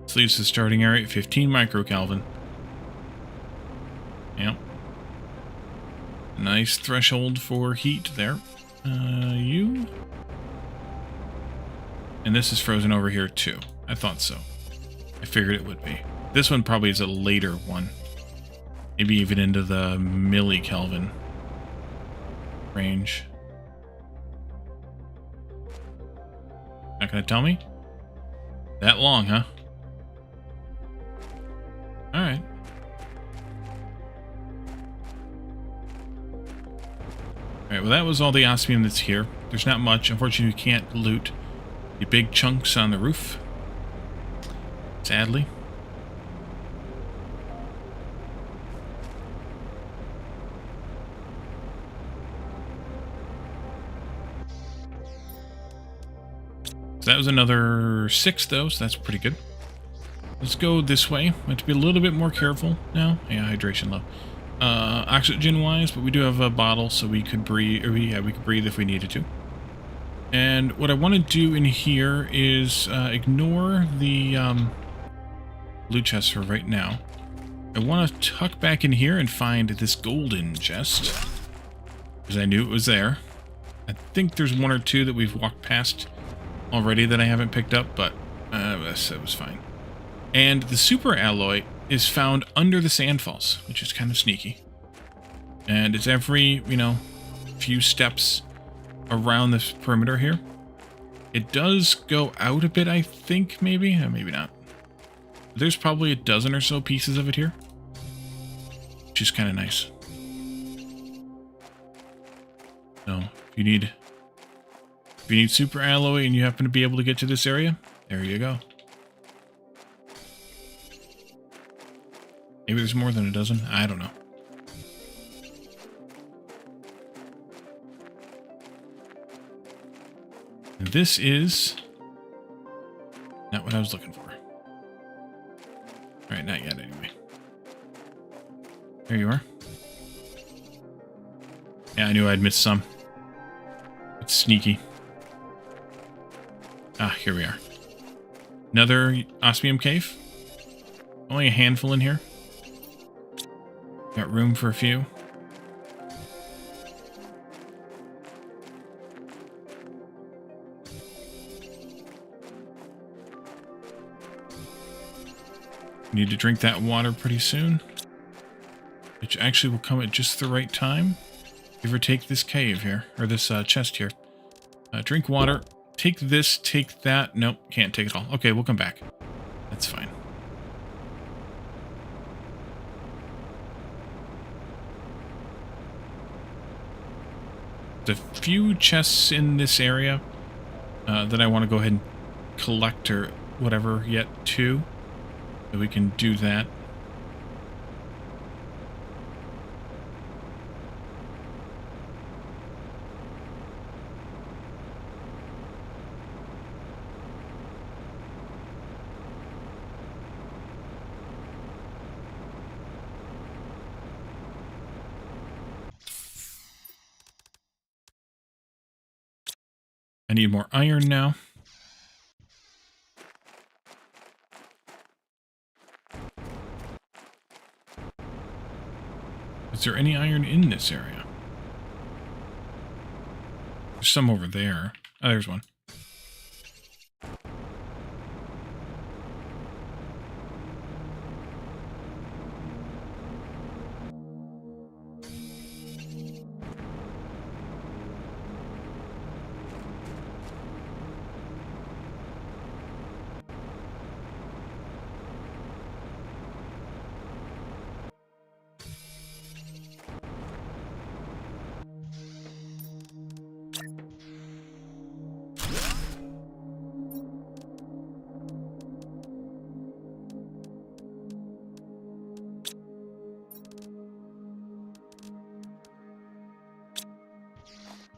This leaves the starting area at 15 microkelvin. Yep. Nice threshold for heat there. You. And this is frozen over here too. I thought so. I figured it would be. This one probably is a later one. Maybe even into the millikelvin range. Not gonna tell me? That long, huh? Alright. Alright, well that was all the osmium that's here. There's not much. Unfortunately, we can't loot the big chunks on the roof. Sadly. So that was another 6 though, so that's pretty good. Let's go this way. We have to be a little bit more careful now. Yeah, hydration low. Oxygen wise, but we do have a bottle so we could breathe, we could breathe if we needed to. And what I want to do in here is ignore the blue chest for right now. I want to tuck back in here and find this golden chest, because I knew it was there. I think there's 1 or 2 that we've walked past already that I haven't picked up, but that was fine. And the super alloy is found under the sandfalls, which is kind of sneaky. And it's every, few steps around this perimeter here. It does go out a bit, I think, maybe. Maybe not. There's probably a dozen or so pieces of it here, which is kind of nice. So, if you need super alloy and you happen to be able to get to this area, there you go. Maybe there's more than a dozen. I don't know. And this is not what I was looking for. Alright, not yet anyway. There you are. Yeah, I knew I'd missed some. It's sneaky. Ah, here we are. Another osmium cave. Only a handful in here. Got room for a few. Need to drink that water pretty soon, which actually will come at just the right time. Give or take this cave here, or this chest here. Drink water. Take this, take that. Nope, can't take it all. Okay, we'll come back. That's fine. There's a few chests in this area that I want to go ahead and collect or whatever yet too. So we can do that. I need more iron now. Is there any iron in this area? There's some over there. Oh, there's one.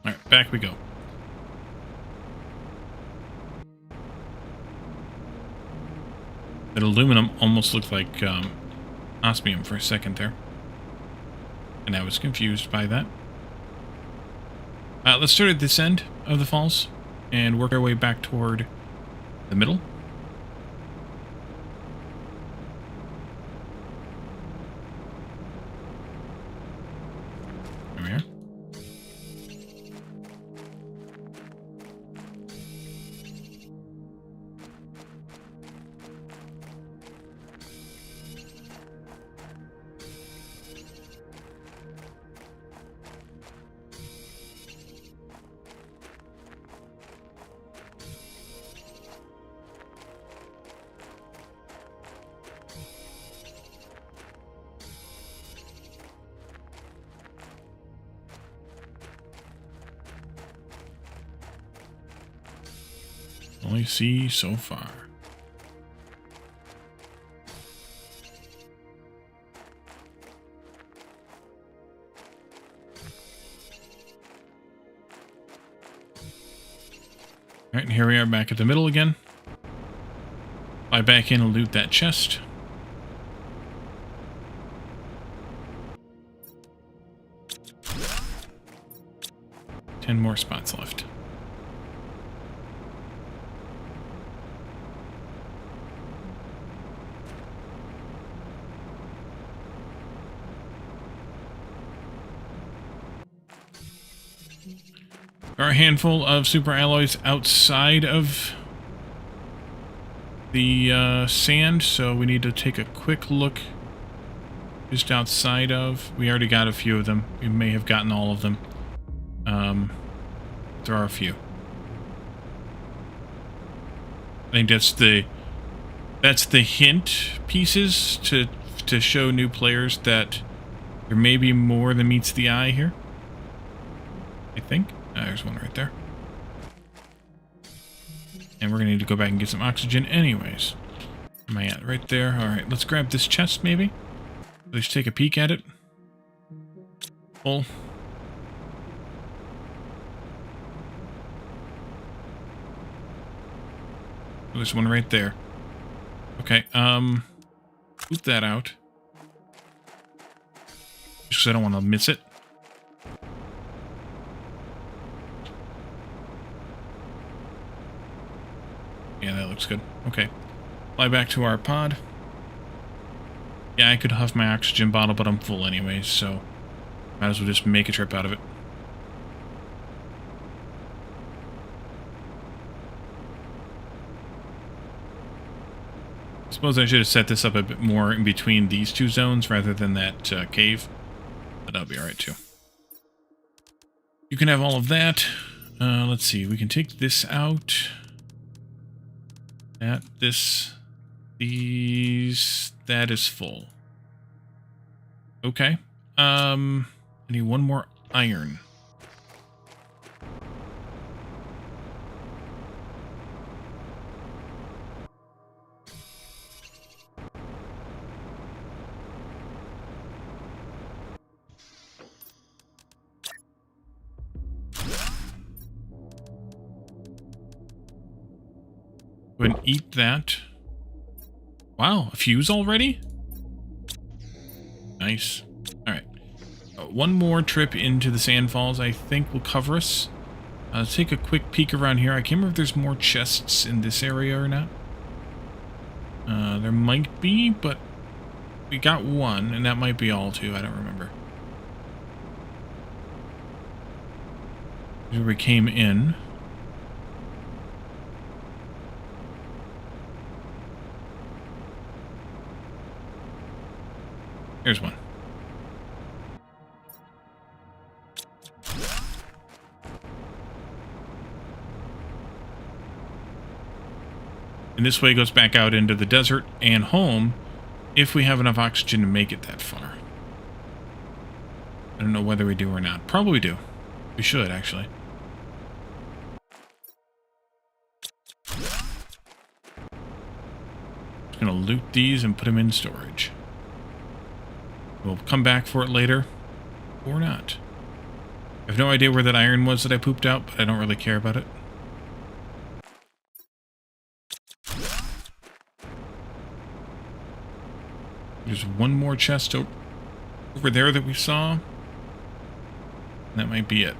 Alright, back we go. That aluminum almost looked like osmium for a second there. And I was confused by that. Let's start at this end of the falls and work our way back toward the middle. There we are. Only see so far. Alright, and here we are back at the middle again. Fly back in and loot that chest. Ten more spots left. There are a handful of super alloys outside of the sand, so we need to take a quick look just outside of. We already got a few of them. We may have gotten all of them. There are a few. I think that's the hint pieces to show new players that there may be more than meets the eye here. I think. There's one right there. And we're going to need to go back and get some oxygen anyways. Where am I at? Right there. Alright, let's grab this chest maybe. Let's take a peek at it. Full. There's one right there. Okay, boot that out. Just because I don't want to miss it. Yeah, that looks good. Okay. Fly back to our pod. Yeah, I could huff my oxygen bottle, but I'm full anyways, so might as well just make a trip out of it. I suppose I should have set this up a bit more in between these two zones rather than that cave. But that'll be alright too. You can have all of that. Let's see, we can take this out. These, that is full. Okay. I need one more iron. Go ahead and eat that. Wow, a fuse already? Nice. Alright. One more trip into the sand falls I think will cover us. Let's take a quick peek around here. I can't remember if there's more chests in this area or not. There might be, but we got one, and that might be all too. I don't remember. Here's where we came in. Here's one. And this way goes back out into the desert and home if we have enough oxygen to make it that far. I don't know whether we do or not. Probably do. We should, actually. Just gonna loot these and put them in storage. We'll come back for it later, or not. I have no idea where that iron was that I pooped out, but I don't really care about it. There's one more chest over there that we saw. And that might be it.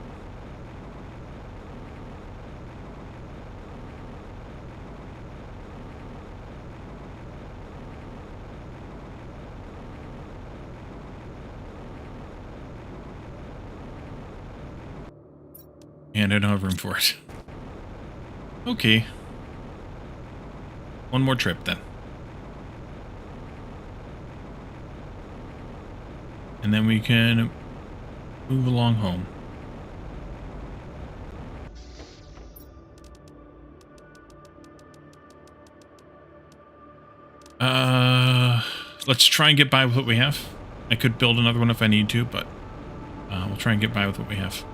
And I don't have room for it. Okay. One more trip then. And then we can move along home. Let's try and get by with what we have. I could build another one if I need to, but we'll try and get by with what we have.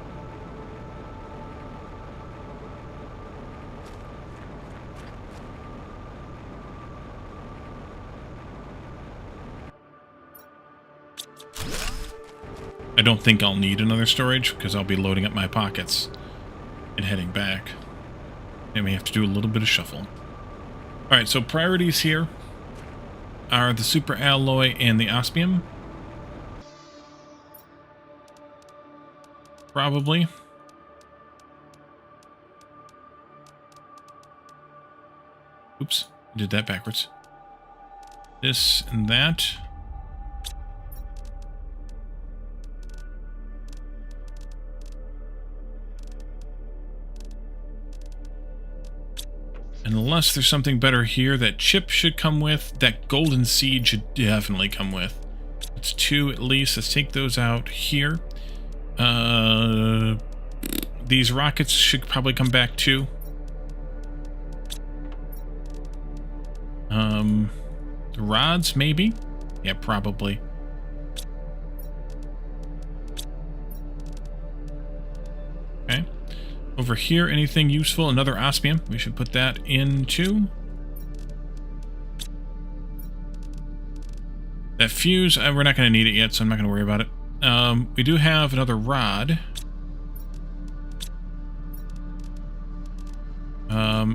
I don't think I'll need another storage because I'll be loading up my pockets and heading back. And we have to do a little bit of shuffle. Alright, so priorities here are the super alloy and the osmium. Probably. Oops, I did that backwards. This and that. And unless there's something better here, that chip should come with. That golden seed should definitely come with. It's 2 at least. Let's take those out here. These rockets should probably come back too. The rods, maybe? Yeah, probably. Okay. Over here, anything useful? Another osmium. We should put that in too. That fuse, we're not going to need it yet, so I'm not going to worry about it. We do have another rod.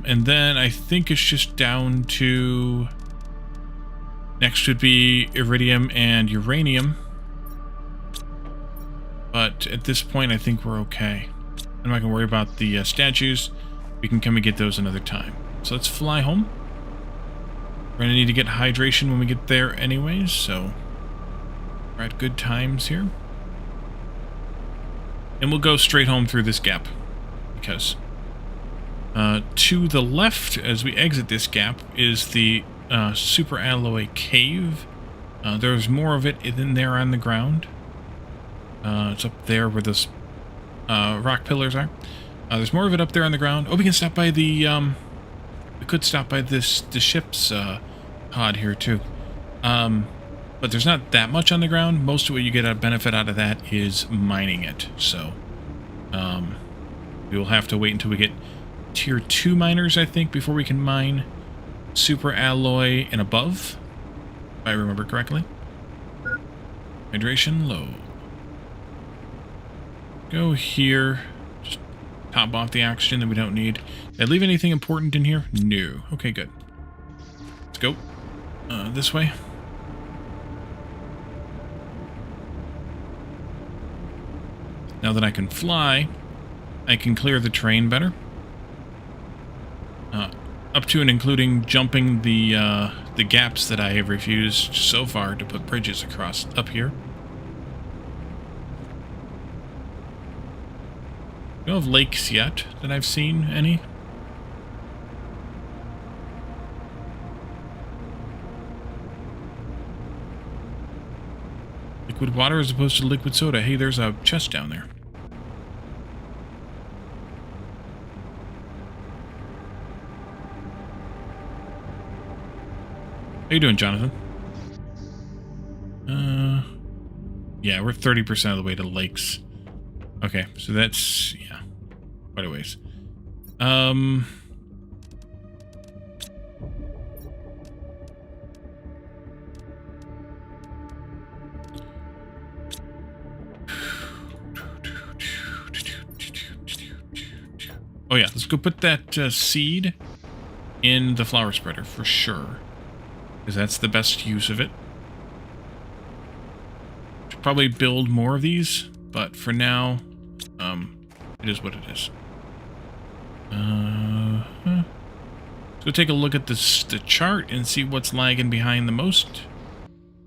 And then I think it's just down to... Next would be iridium and uranium. But at this point, I think we're okay. I'm not going to worry about the statues. We can come and get those another time. So let's fly home. We're going to need to get hydration when we get there anyways, so we're at good times here. And we'll go straight home through this gap. Because to the left, as we exit this gap, is the super alloy cave. There's more of it in there on the ground. It's up there where those rock pillars are. There's more of it up there on the ground. Oh, we can stop by the, we could stop by the ship's, pod here, too. But there's not that much on the ground. Most of what you get a benefit out of that is mining it. So, we will have to wait until we get tier 2 miners, I think, before we can mine super alloy and above, if I remember correctly. Hydration low. Go here. Just top off the oxygen that we don't need. Did I leave anything important in here? No. Okay, good. Let's go. This way. Now that I can fly, I can clear the terrain better. Up to and including jumping the gaps that I have refused so far to put bridges across up here. We don't have lakes yet that I've seen any. Liquid water as opposed to liquid soda. Hey, there's a chest down there. How you doing, Jonathan? Yeah, we're 30% of the way to lakes. Okay, so that's, yeah, quite a ways. Oh yeah, let's go put that seed in the flower spreader for sure. Because that's the best use of it. Should probably build more of these, but for now, it is what it is. Let's go take a look at the chart and see what's lagging behind the most.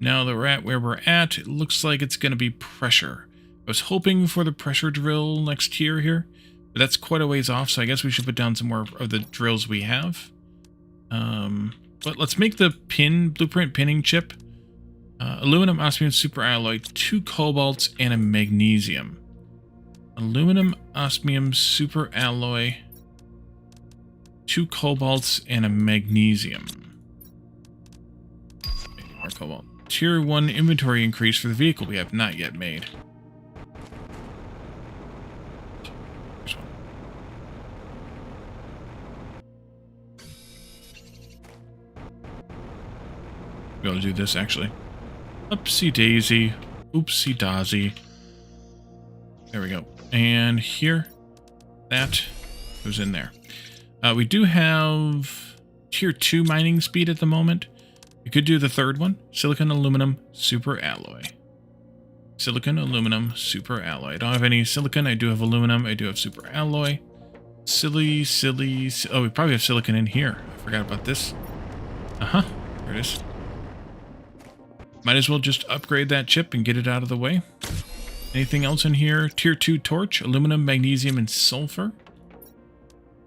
Now that we're at where we're at, it looks like it's going to be pressure. I was hoping for the pressure drill next tier here, but that's quite a ways off, so I guess we should put down some more of the drills we have. But let's make the blueprint pinning chip. Aluminum, osmium, super alloy, 2 cobalts, and a magnesium. Aluminum, osmium, super alloy, 2 cobalts, and a magnesium. Okay, more cobalt. Tier 1 inventory increase for the vehicle we have not yet made. Here's one. Be able to do this actually. Upsy daisy, oopsie daisy. There we go. And here, that goes in there. We do have tier 2 mining speed at the moment. We could do the third one. Silicon, aluminum, super alloy. Silicon, aluminum, super alloy. I don't have any silicon. I do have aluminum. I do have super alloy. Silly. Oh, we probably have silicon in here. I forgot about this. Uh-huh. There it is. Might as well just upgrade that chip and get it out of the way. Anything else in here? Tier 2 torch, aluminum, magnesium, and sulfur.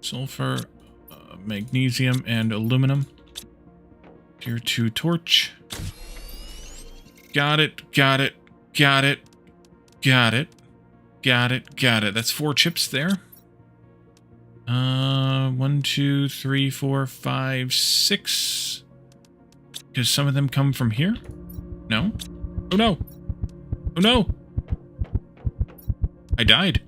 Sulfur, magnesium, and aluminum. Tier 2 torch. Got it. That's 4 chips there. 1, 2, 3, 4, 5, 6. Because some of them come from here? No? Oh no! Oh no! I died.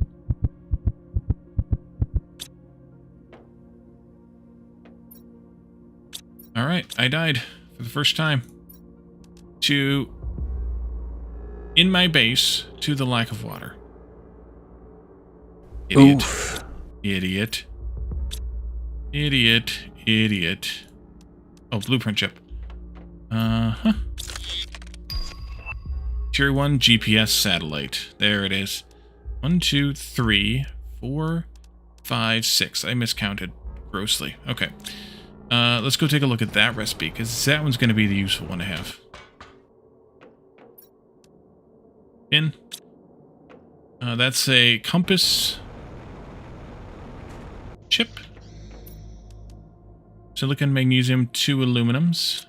Alright, I died for the first time. In my base, to the lack of water. Idiot. Oof. Idiot. Oh, blueprint chip. Uh-huh. Tier 1 GPS satellite. There it is. 1, 2, 3, 4, 5, 6. I miscounted grossly. Okay. Let's go take a look at that recipe, because that one's going to be the useful one to have. In. That's a compass chip. Silicon, magnesium, 2 aluminums.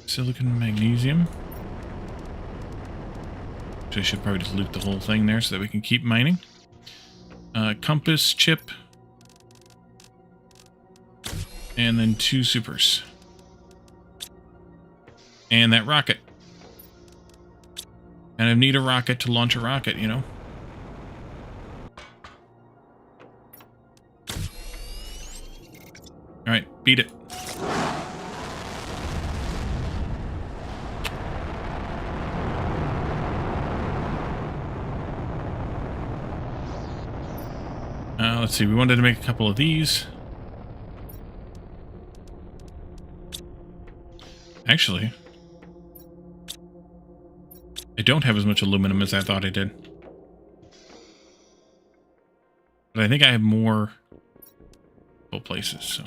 Silicon, magnesium. So I should probably just loot the whole thing there so that we can keep mining. Compass chip. And then 2 supers. And that rocket. And I need a rocket to launch a rocket, you know? Alright, beat it. Let's see, we wanted to make a couple of these. Actually, I don't have as much aluminum as I thought I did. But I think I have more places, so.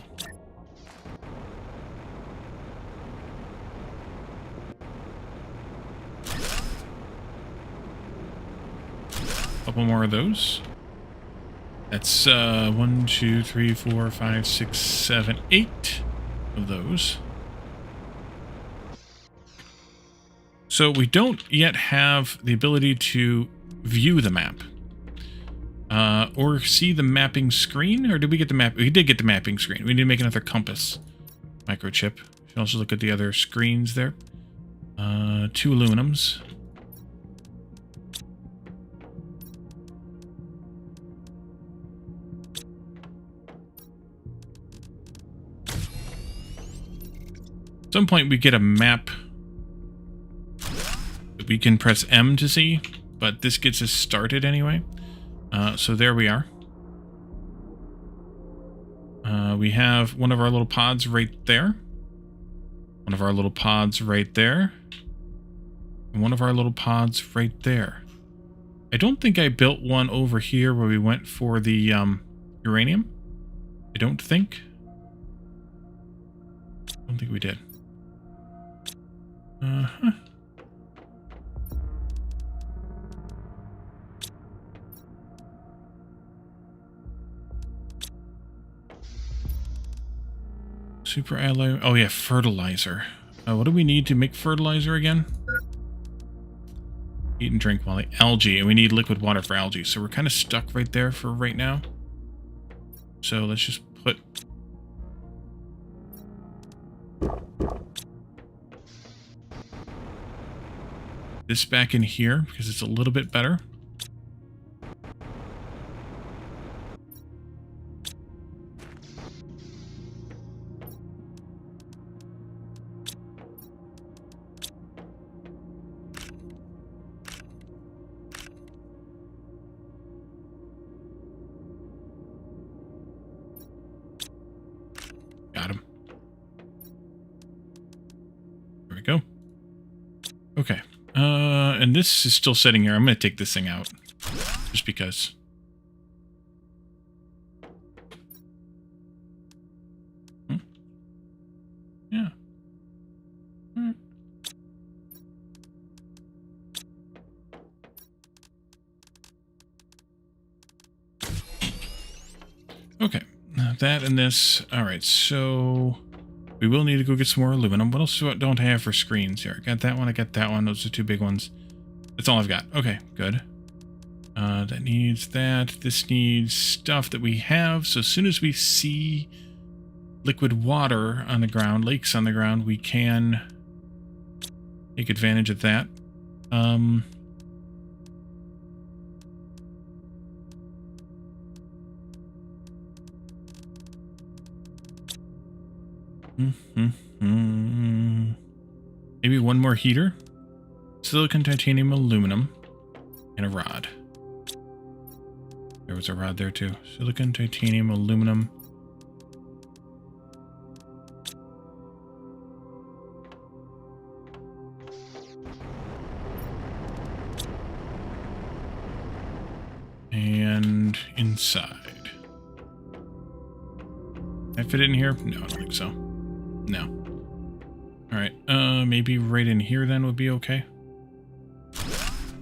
Couple more of those. That's 1, 2, 3, 4, 5, 6, 7, 8 of those. So we don't yet have the ability to view the map. Or see the mapping screen, or did we get the map? We did get the mapping screen. We need to make another compass microchip. Should also look at the other screens there. 2 aluminums. At some point we get a map that we can press M to see, but this gets us started anyway. So there we are. We have one of our little pods right there. One of our little pods right there. And one of our little pods right there. I don't think I built one over here where we went for the uranium. I don't think. I don't think we did. Uh-huh. Super alloy. Oh yeah, fertilizer. What do we need to make fertilizer again? Eat and drink while algae, and we need liquid water for algae. So we're kind of stuck right there for right now. So let's just put this back in here because it's a little bit better. Got him. There we go. Okay. And this is still sitting here. I'm going to take this thing out. Just because. Yeah. Okay. That and this. Alright, so we will need to go get some more aluminum. What else don't I have for screens here? I got that one, I got that one. Those are 2 big ones. That's all I've got. Okay, good. That needs that. This needs stuff that we have. So as soon as we see liquid water on the ground, lakes on the ground, we can take advantage of that. Maybe one more heater. Silicon, titanium, aluminum, and a rod. There was a rod there too. Silicon, titanium, aluminum. And inside. Can I fit it in here? No, I don't think so. No. Alright, maybe right in here then would be okay.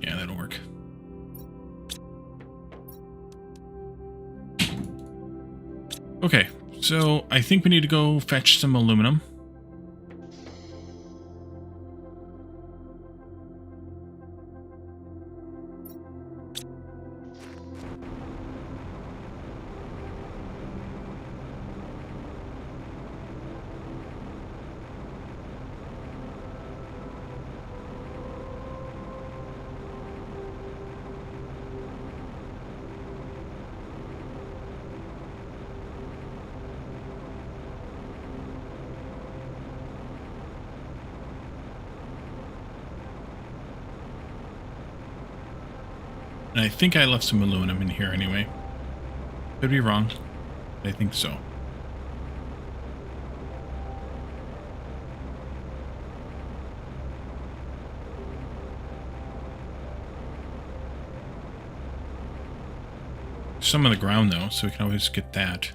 Yeah, that'll work. Okay, so I think we need to go fetch some aluminum. And I think I left some aluminum in here anyway. Could be wrong, but I think so. some on the ground, though, so we can always get that.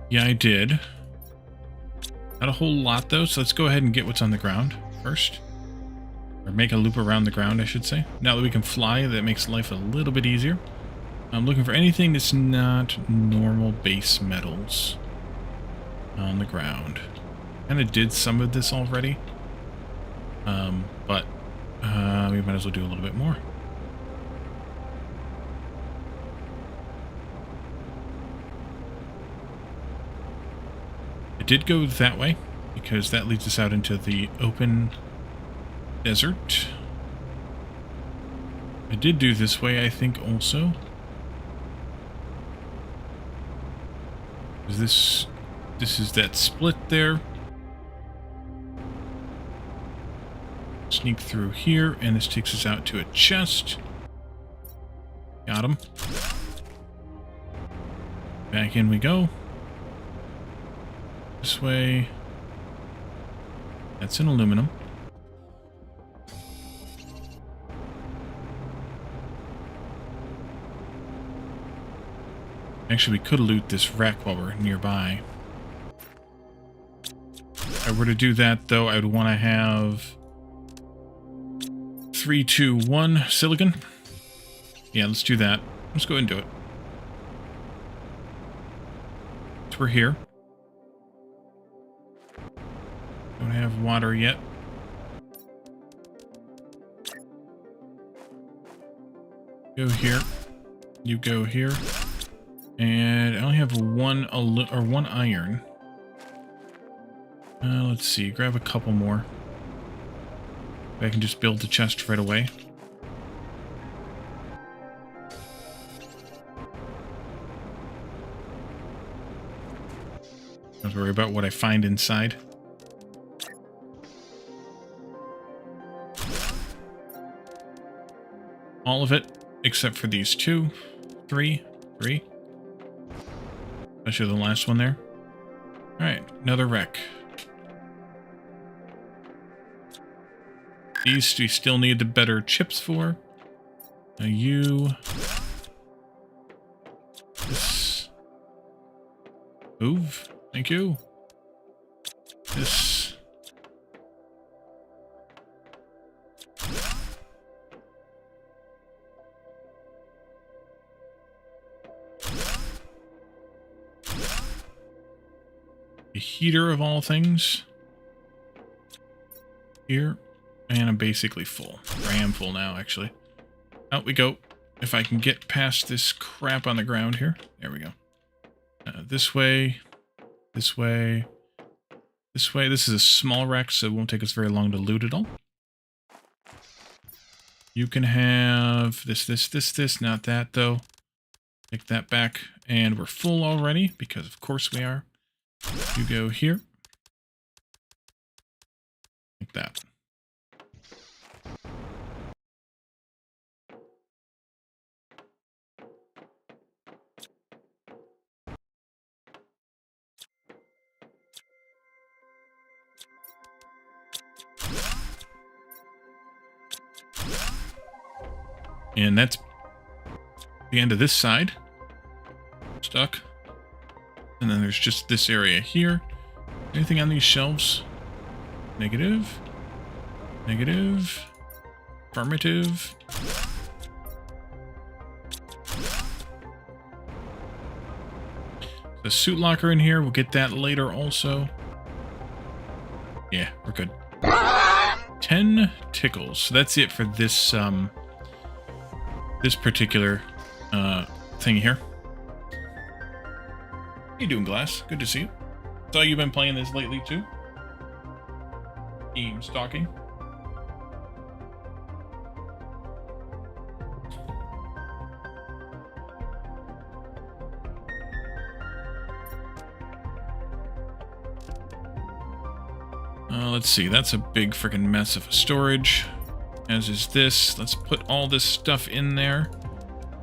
Yeah, I did. Not a whole lot, though, so let's go ahead and get what's on the ground first. Or make a loop around the ground, I should say. Now that we can fly, that makes life a little bit easier. I'm looking for anything that's not normal base metals on the ground. Kind of did some of this already. But we might as well do a little bit more. It did go that way, because that leads us out into the open desert. I did do this way, I think, also. This is that split there. Sneak through here, and this takes us out to a chest. Got him. Back in we go. This way. That's an aluminum. Actually, we could loot this wreck while we're nearby. If I were to do that, though, I would want to have 3, 2, 1 silicon. Yeah, let's do that. Let's go ahead and do it. So we're here. Don't have water yet. Go here. You go here. And I only have one iron. Let's see. Grab a couple more. I can just build the chest right away. Don't worry about what I find inside. All of it, except for these 2, 3. Especially the last one there. Alright, another wreck. These we still need the better chips for. Now you... This... Move. Thank you. This... A heater of all things. Here. And I'm basically full. I am full now, actually. Out we go. If I can get past this crap on the ground here. There we go. This way. This way. This way. This is a small wreck, so it won't take us very long to loot it all. You can have this. Not that, though. Take that back. And we're full already, because of course we are. You go here. Like that. And that's the end of this side. Stuck. And then there's just this area here. Anything on these shelves? Negative. Negative. Affirmative. The suit locker in here. We'll get that later also. Yeah, we're good. 10 tickles. So that's it for this this particular thing here. How you doing, Glass? Good to see you. Saw you've been playing this lately too. Team stalking. Let's see, that's a big freaking mess of a storage, as is this. Let's put all this stuff in there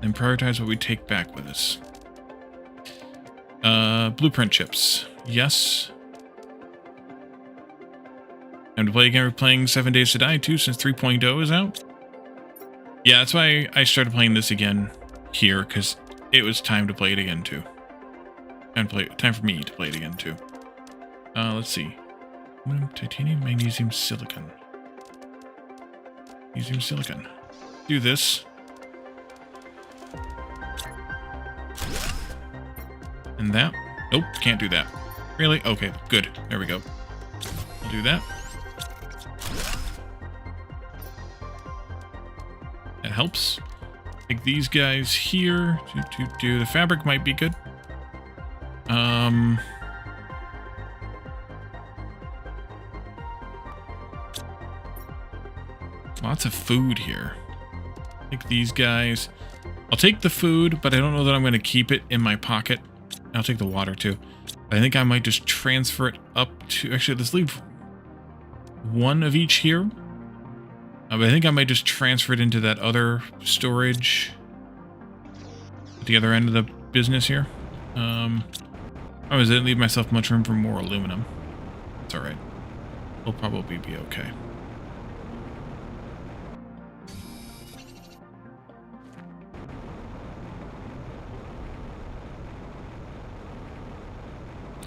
and prioritize what we take back with us. Blueprint chips. Yes. And to play again, we're playing 7 Days to Die too, since 3.0 is out. Yeah, that's why I started playing this again here, because it was time to play it again too. Time for me to play it again too. Let's see. Aluminum, titanium, magnesium, silicon. Magnesium, silicon. Do this. And that. Nope, can't do that. Really? Okay, good. There we go. I'll do that. That helps. Take these guys here. The fabric might be good. Lots of food here. Take these guys. I'll take the food, but I don't know that I'm going to keep it in my pocket. I'll take the water too. I think I might just transfer it up to... Actually, let's leave one of each here. But I think I might just transfer it into that other storage at the other end of the business here. I didn't leave myself much room for more aluminum. It's alright. We'll probably be okay.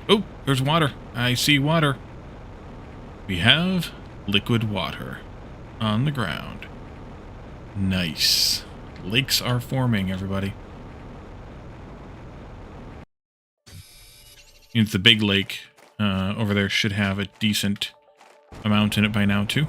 Oh, there's water. I see water. We have liquid water on the ground. Nice. Lakes are forming, everybody. Means the big lake over there should have a decent amount in it by now, too.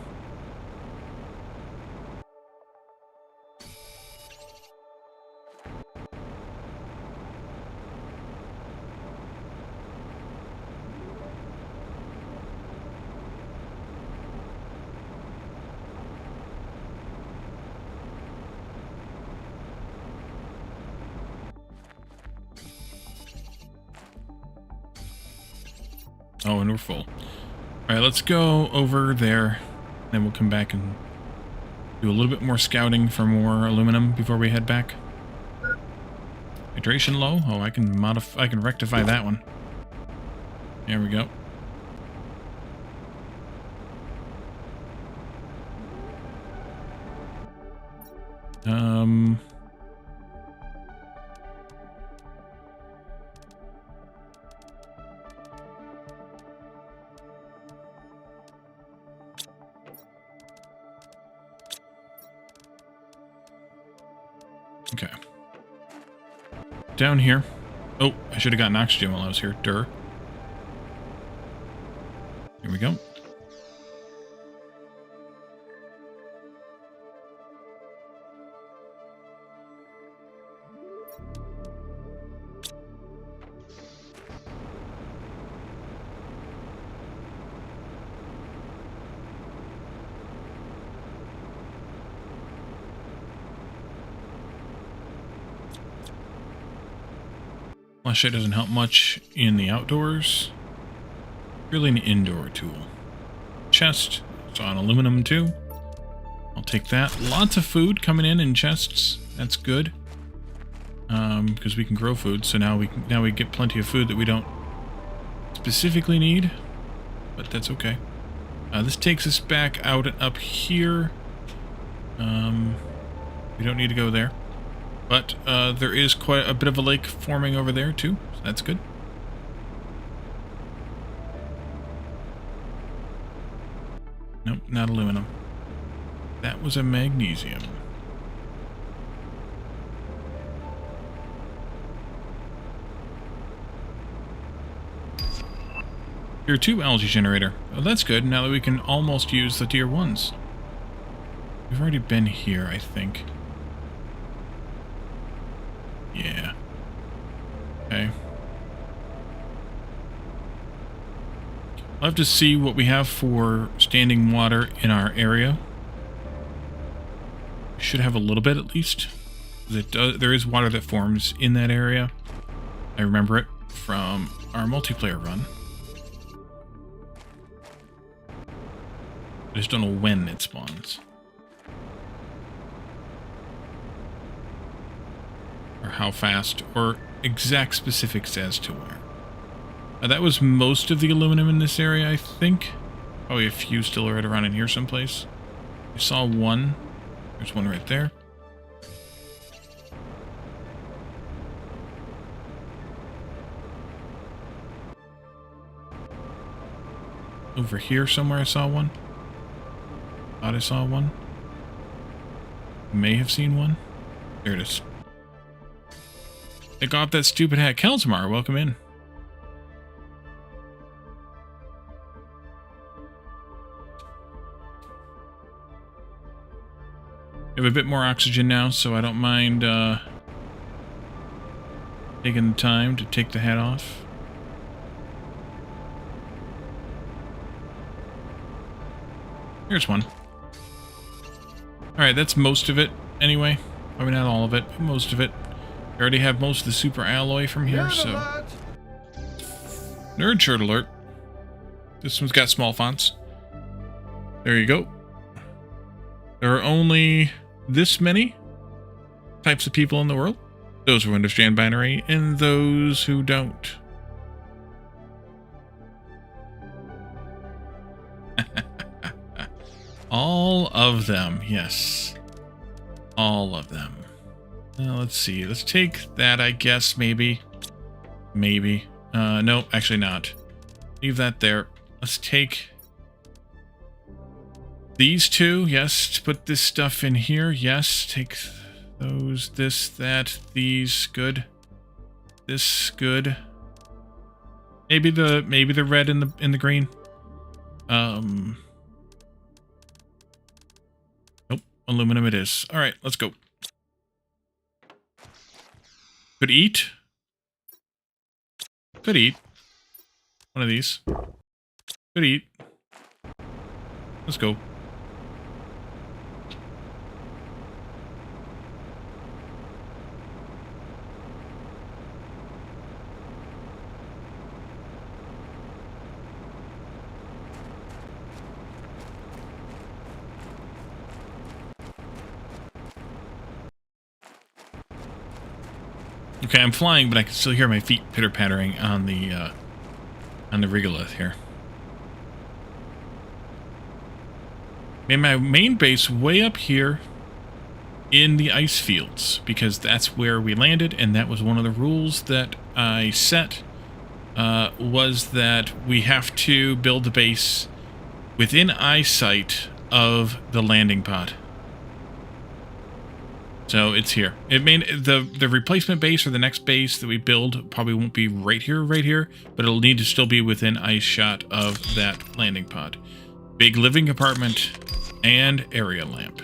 Oh, and we're full. Alright, let's go over there. Then we'll come back and do a little bit more scouting for more aluminum before we head back. Hydration low? Oh, I can rectify that one. There we go. Okay. Down here. Oh, I should have gotten oxygen while I was here. Here we go. Flashlight doesn't help much in the outdoors. Really an indoor tool. Chest. It's on aluminum too. I'll take that. Lots of food coming in chests. That's good. Because we can grow food, so now we get plenty of food that we don't specifically need. But that's okay. This takes us back out and up here. We don't need to go there. But there is quite a bit of a lake forming over there too, so that's good. Nope, not aluminum. That was a magnesium. Tier 2 algae generator. Oh, that's good, now that we can almost use the tier 1s. We've already been here, I think. Yeah. Okay. I'll have to see what we have for standing water in our area. We should have a little bit at least. There is water that forms in that area. I remember it from our multiplayer run. I just don't know when it spawns. Or how fast, or exact specifics as to where. That was most of the aluminum in this area, I think. Probably a few still right around in here someplace. I saw one. There's one right there. Over here somewhere I saw one. Thought I saw one. May have seen one. There it is. Take off that stupid hat. Kelzmar, welcome in. I have a bit more oxygen now, so I don't mind taking the time to take the hat off. Here's one. Alright, that's most of it, anyway. I mean, not all of it, but most of it. I already have most of the super alloy from here, so... Nerd shirt alert. This one's got small fonts. There you go. There are only this many types of people in the world. Those who understand binary, and those who don't. All of them, yes. All of them. Now, let's see. Let's take that, I guess, maybe. Maybe. No, actually not. Leave that there. Let's take these two. Yes, put this stuff in here. Yes, take those, this, that, these. Good. This, good. Maybe the red and the green. Nope, aluminum it is. All right, let's go. Could eat. Could eat. One of these. Could eat. Let's go. Okay, I'm flying, but I can still hear my feet pitter-pattering on the regolith here. Made my main base way up here in the ice fields, because that's where we landed, and that was one of the rules that I set, was that we have to build the base within eyesight of the landing pod. So it's here. It mean the replacement base or the next base that we build probably won't be right here, but it'll need to still be within eye shot of that landing pod. Big living compartment and area lamp.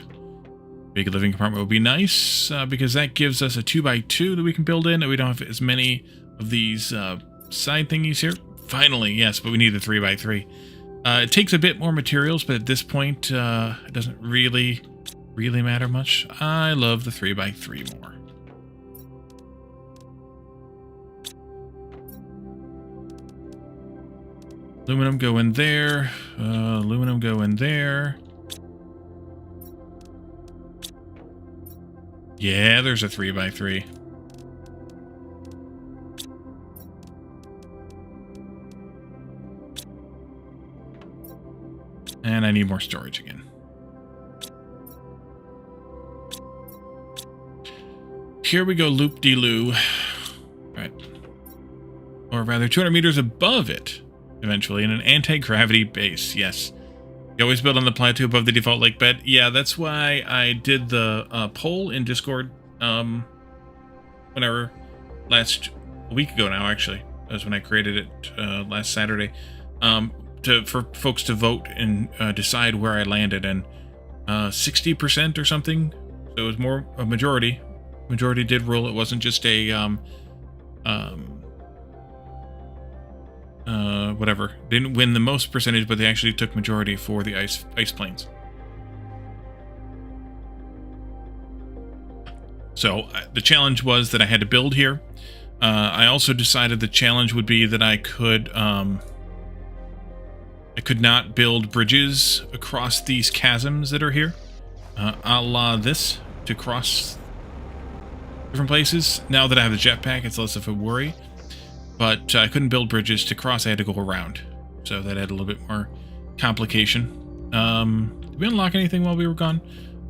Big living compartment would be nice because that gives us a 2x2 that we can build in, and we don't have as many of these side thingies here. Finally, yes, but we need a 3x3. It takes a bit more materials, but at this point, it doesn't really matter much. I love the 3x3 more. Aluminum go in there. Aluminum go in there. Yeah, there's a 3x3. And I need more storage again. Here we go, loop-de-loo. Right. Or rather, 200 meters above it, eventually, in an anti-gravity base, yes. You always build on the plateau above the default lake bed. Yeah, that's why I did the poll in Discord, whenever, a week ago now, actually. That was when I created it last Saturday, for folks to vote and decide where I landed, and 60% or something, so it was more a majority. Majority did rule. It wasn't just a whatever. They didn't win the most percentage, but they actually took majority for the ice planes. So the challenge was that I had to build here. I also decided the challenge would be that I could not build bridges across these chasms that are here, a la this, to cross different places. Now that I have the jetpack, it's less of a worry. But I couldn't build bridges to cross. I had to go around. So that had a little bit more complication. Did we unlock anything while we were gone?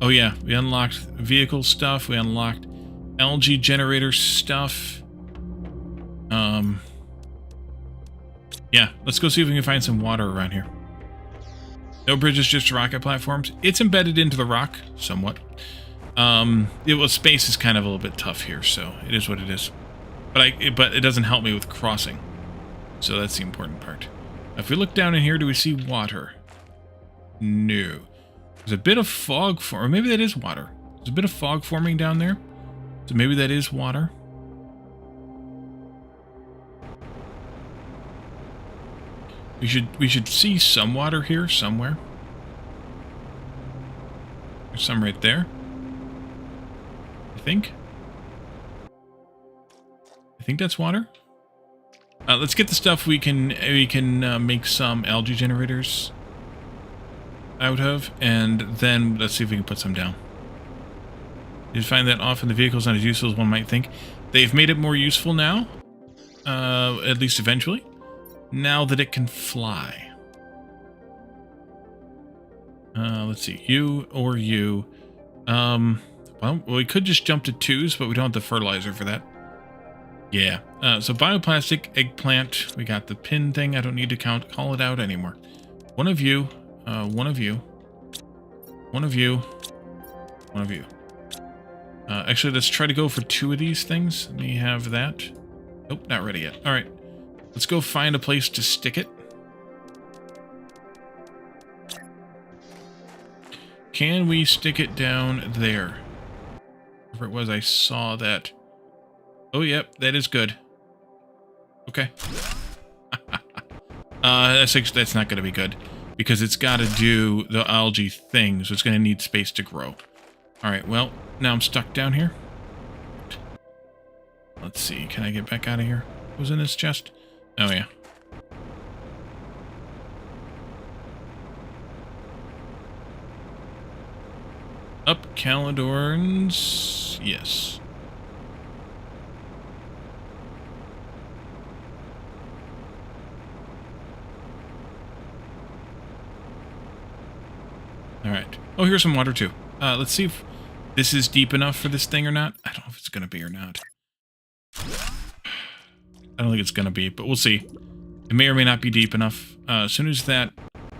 Oh yeah, we unlocked vehicle stuff. We unlocked algae generator stuff. Yeah, let's go see if we can find some water around here. No bridges, just rocket platforms. It's embedded into the rock somewhat. Space is kind of a little bit tough here, so it is what it is. But it doesn't help me with crossing. So that's the important part. If we look down in here, do we see water? No. There's a bit of fog or maybe that is water. There's a bit of fog forming down there. So maybe that is water. We should see some water here somewhere. There's some right there. I think that's water. Let's get the stuff we can make some algae generators out of, and then let's see if we can put some down. You find that often the vehicle's not as useful as one might think. They've made it more useful now, at least eventually. Now that it can fly. Let's see, you or you. Well, we could just jump to 2s, but we don't have the fertilizer for that. Yeah. So bioplastic, eggplant. We got the pin thing. I don't need to call it out anymore. One of you. One of you. One of you. One of you. Actually, let's try to go for 2 of these things. Let me have that. Nope, not ready yet. All right. Let's go find a place to stick it. Can we stick it down there? Whatever it was, I saw that. Oh, yep, that is good. Okay. That's not going to be good, because it's got to do the algae thing, so it's going to need space to grow. All right, well, now I'm stuck down here. Let's see, can I get back out of here? What was in this chest? Oh, yeah. Up Calidorns. Yes. All right. Oh, here's some water, too. Let's see if this is deep enough for this thing or not. I don't know if it's going to be or not. I don't think it's going to be, but we'll see. It may or may not be deep enough. As soon as that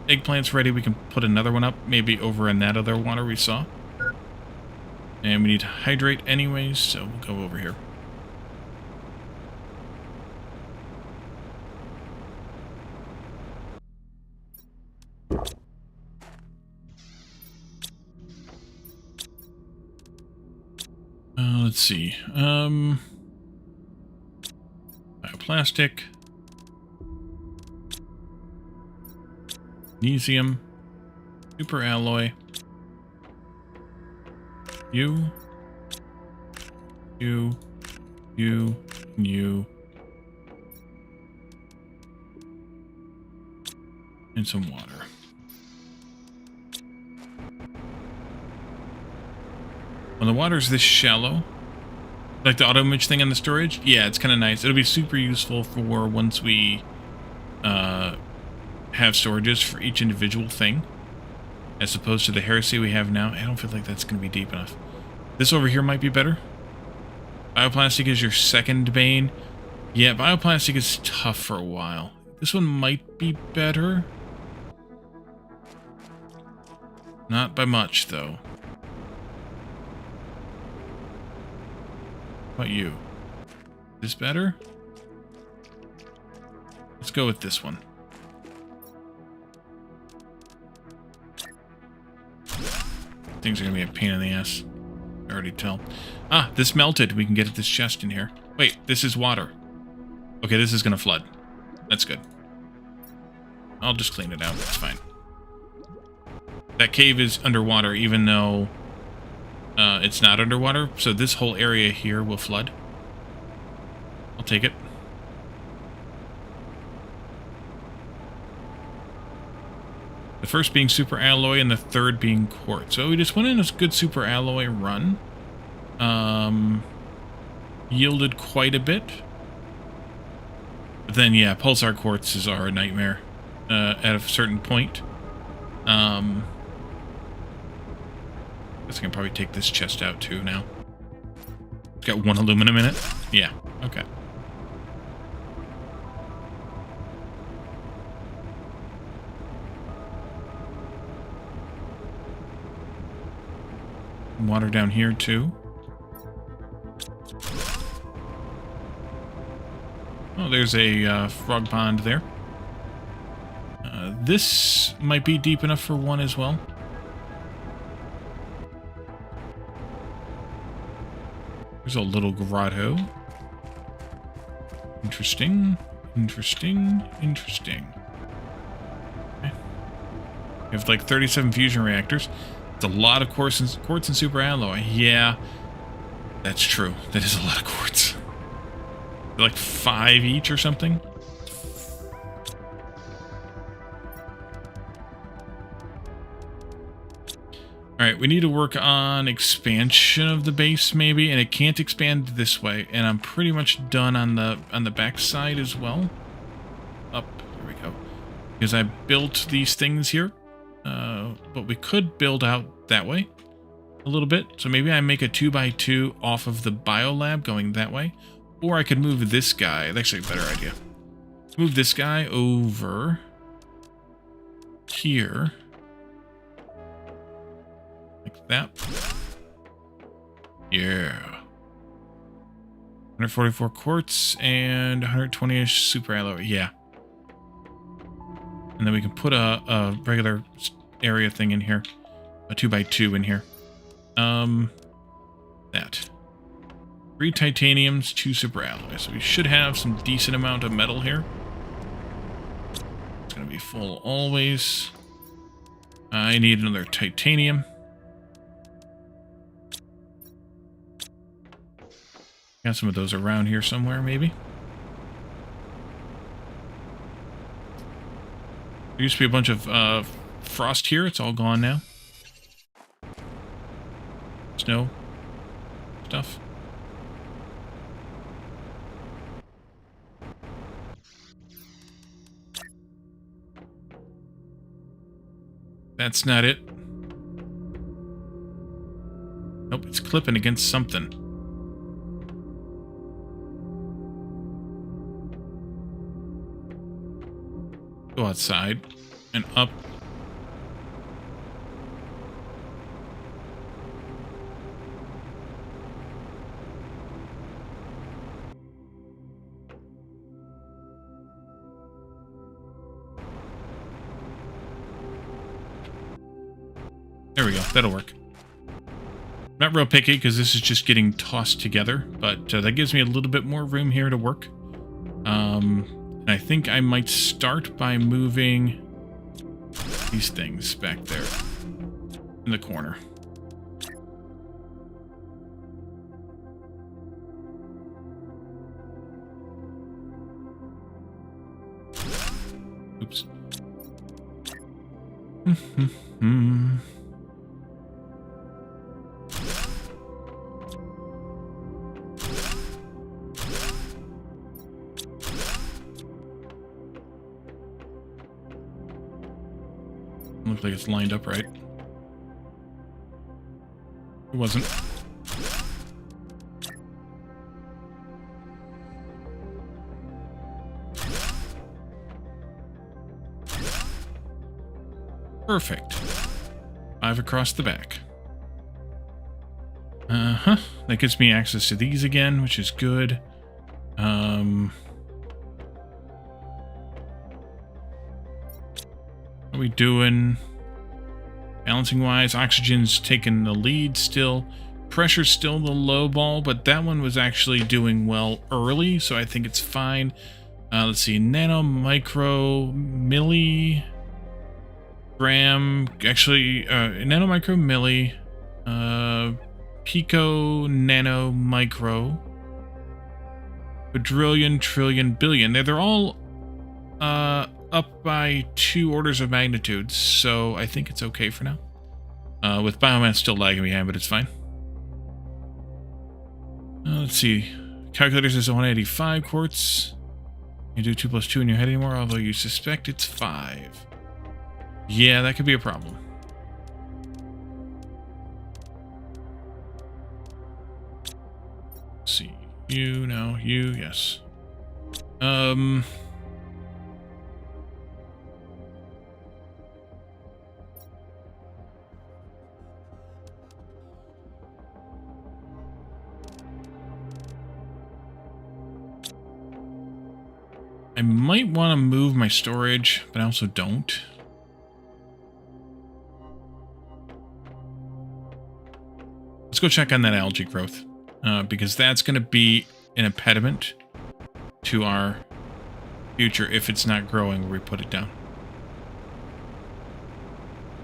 eggplant's ready, we can put another one up, maybe over in that other water we saw. And we need to hydrate anyways, so we'll go over here. Let's see. Bioplastic. Magnesium. Super alloy. You. And some water. When the water's this shallow, like the auto image thing on the storage, yeah, it's kind of nice. It'll be super useful for once we have storages for each individual thing, as opposed to the heresy we have now. I don't feel like that's going to be deep enough. This over here might be better. Bioplastic is your second bane. Yeah, bioplastic is tough for a while. This one might be better. Not by much, though. How about you? This better? Let's go with this one. Things are going to be a pain in the ass. I already tell. Ah, this melted. We can get at this chest in here. Wait, this is water. Okay, this is going to flood. That's good. I'll just clean it out. That's fine. That cave is underwater, even though it's not underwater. So this whole area here will flood. I'll take it. The first being super alloy and the third being quartz. So we just went in a good super alloy run. Yielded quite a bit. But then, yeah, pulsar quartzes are a nightmare at a certain point. I guess I can probably take this chest out too now. It's got 1 aluminum in it? Yeah, okay. Water down here too. Oh, there's a frog pond there. This might be deep enough for one as well. There's a little grotto. Interesting. Interesting. Interesting. Okay. We have like 37 fusion reactors. It's a lot of quartz and super alloy. Yeah, that's true. That is a lot of quartz. Like 5 each or something. Alright, we need to work on expansion of the base maybe, and it can't expand this way, and I'm pretty much done on the back side as well. Up, there we go. Because I built these things here, but we could build out that way a little bit. So maybe I make a 2x2 off of the biolab going that way, or I could move this guy. That's actually a better idea. Let's move this guy over here. Like that. Yeah. 144 quartz and 120-ish super alloy. Yeah. And then we can put a regular area thing in here. A 2x2 in here. That. 3 titaniums, 2 super alloys. So we should have some decent amount of metal here. It's going to be full always. I need another titanium. Got some of those around here somewhere, maybe. There used to be a bunch of frost here. It's all gone now. Snow stuff. That's not it. Nope, it's clipping against something. Go outside and up. There we go. That'll work. Not real picky because this is just getting tossed together, but that gives me a little bit more room here to work. And I think I might start by moving these things back there in the corner. Oops. Looks like it's lined up right. It wasn't. Perfect. 5 across the back. That gives me access to these again, which is good. What are we doing? Balancing wise, oxygen's taking the lead still. Pressure's still the low ball, but that one was actually doing well early, so I think it's fine. Let's see, nano, micro, milli, gram, actually, nano, micro, milli, pico, nano, micro, quadrillion, trillion, billion. They're all up by 2 orders of magnitude, so I think it's okay for now. With biomass still lagging behind, but it's fine. Let's see. Calculators is 185 quartz. You do 2 plus 2 in your head anymore, although you suspect it's 5. Yeah, that could be a problem. Let's see. You, no, you, yes. I might want to move my storage, but I also don't. Let's go check on that algae growth, because that's going to be an impediment to our future if it's not growing where we put it down.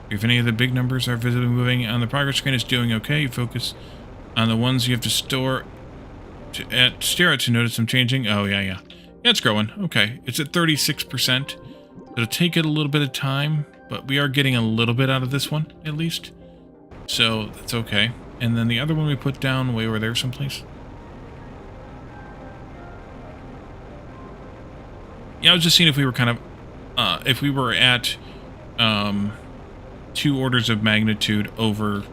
If any of the big numbers are visibly moving on the progress screen, it's doing okay. You focus on the ones you have to stare at to notice them changing. Oh, yeah. Yeah, it's growing. Okay. It's at 36%. It'll take it a little bit of time, but we are getting a little bit out of this one, at least. So, that's okay. And then the other one we put down way over there someplace. Yeah, I was just seeing if we were kind of... if we were at... 2 orders of magnitude over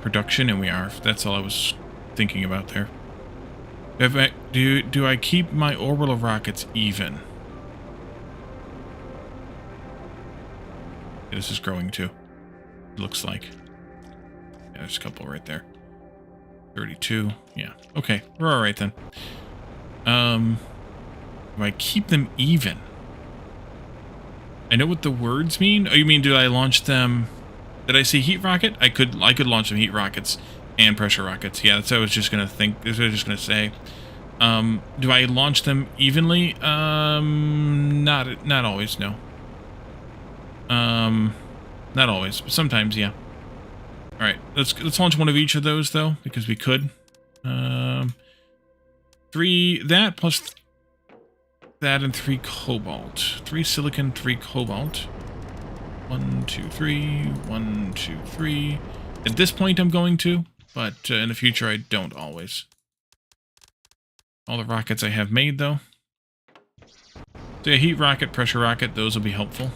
production, and we are. That's all I was thinking about there. Do I keep my orbital rockets even? Yeah, this is growing too. It looks like. Yeah, there's a couple right there. 32. Yeah. Okay, we're all right then. Do I keep them even? I know what the words mean. Oh, you mean do I launch them? Did I say heat rocket? I could launch some heat rockets and pressure rockets. Yeah, that's what I was just gonna think. That's what I was just gonna say. Do I launch them evenly? Not always. No. Not always, but sometimes, yeah. All right, let's launch one of each of those though, because we could. 3 that plus. That and 3 cobalt. 3 silicon, 3 cobalt. 1, 2, 3. 1, 2, 3. At this point, I'm going to, but in the future, I don't always. All the rockets I have made, though. So, yeah, heat rocket, pressure rocket, those will be helpful.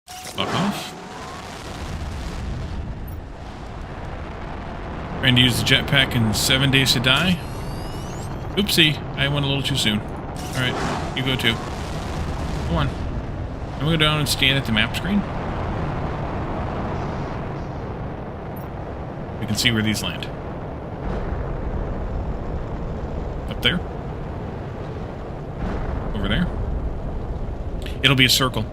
Fuck off. Trying to use the jetpack in 7 days to die. Oopsie, I went a little too soon. Alright, you go too. Come on. I'm gonna go down and stand at the map screen. We can see where these land. Up there. Over there. It'll be a circle.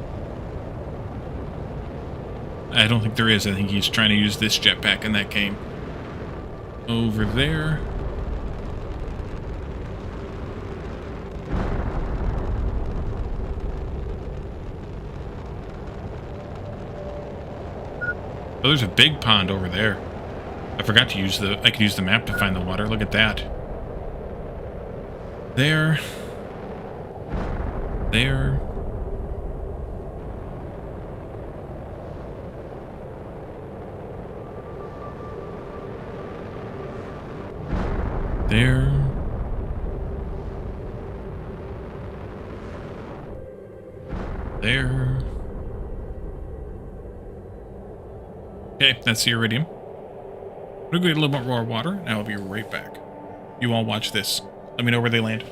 I don't think there is. I think he's trying to use this jetpack in that game. Over there. Oh, there's a big pond over there. I forgot to use I could use the map to find the water. Look at that. There. There. There. There. Okay, that's the iridium. We'll get a little bit more water, and I'll be right back. You all watch this. Let me know where they land.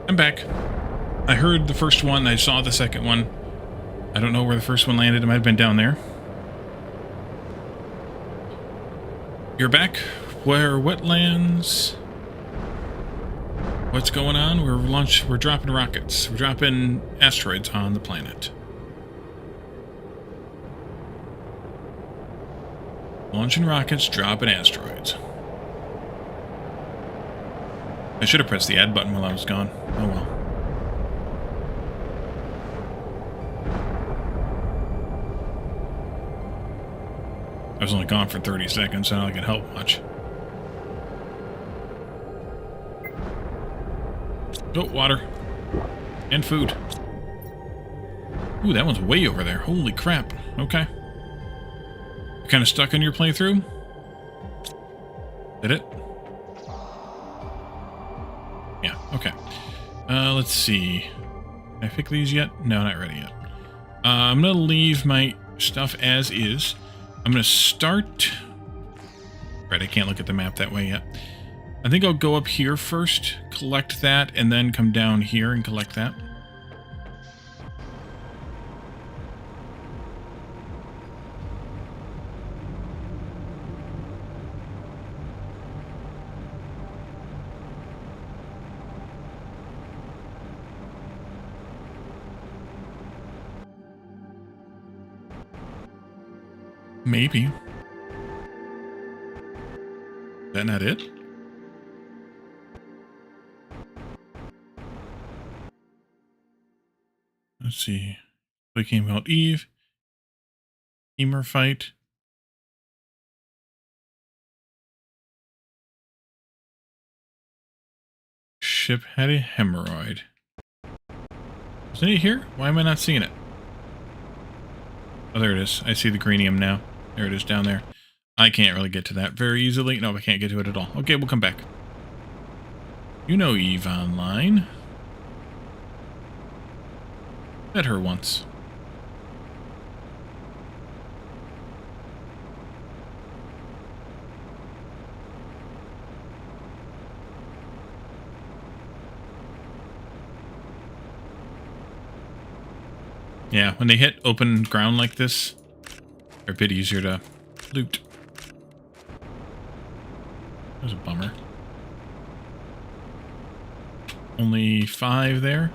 I'm back. I heard the first one. I saw the second one. I don't know where the first one landed. It might have been down there. You're back. Where wetlands? What's going on? We're dropping rockets. We're dropping asteroids on the planet. Launching rockets, dropping asteroids. I should have pressed the add button while I was gone. Oh well. I was only gone for 30 seconds, so I don't think it helped much. Oh, water. And food. Ooh, that one's way over there. Holy crap. Okay. You're kind of stuck on your playthrough? Did it? Yeah, okay. Let's see. Can I pick these yet? No, not ready yet. I'm going to leave my stuff as is. I'm going to start... Right, I can't look at the map that way yet. I think I'll go up here first, collect that, and then come down here and collect that. Maybe. Is that not it? Let's see. We came out Eve. Femur fight. Ship had a hemorrhoid. Isn't it here? Why am I not seeing it? Oh, there it is. I see the greenium now. There it is down there. I can't really get to that very easily. No, I can't get to it at all. Okay, we'll come back. You know Eve Online. Met her once. Yeah, when they hit open ground like this, they're a bit easier to loot. That was a bummer. Only 5 there.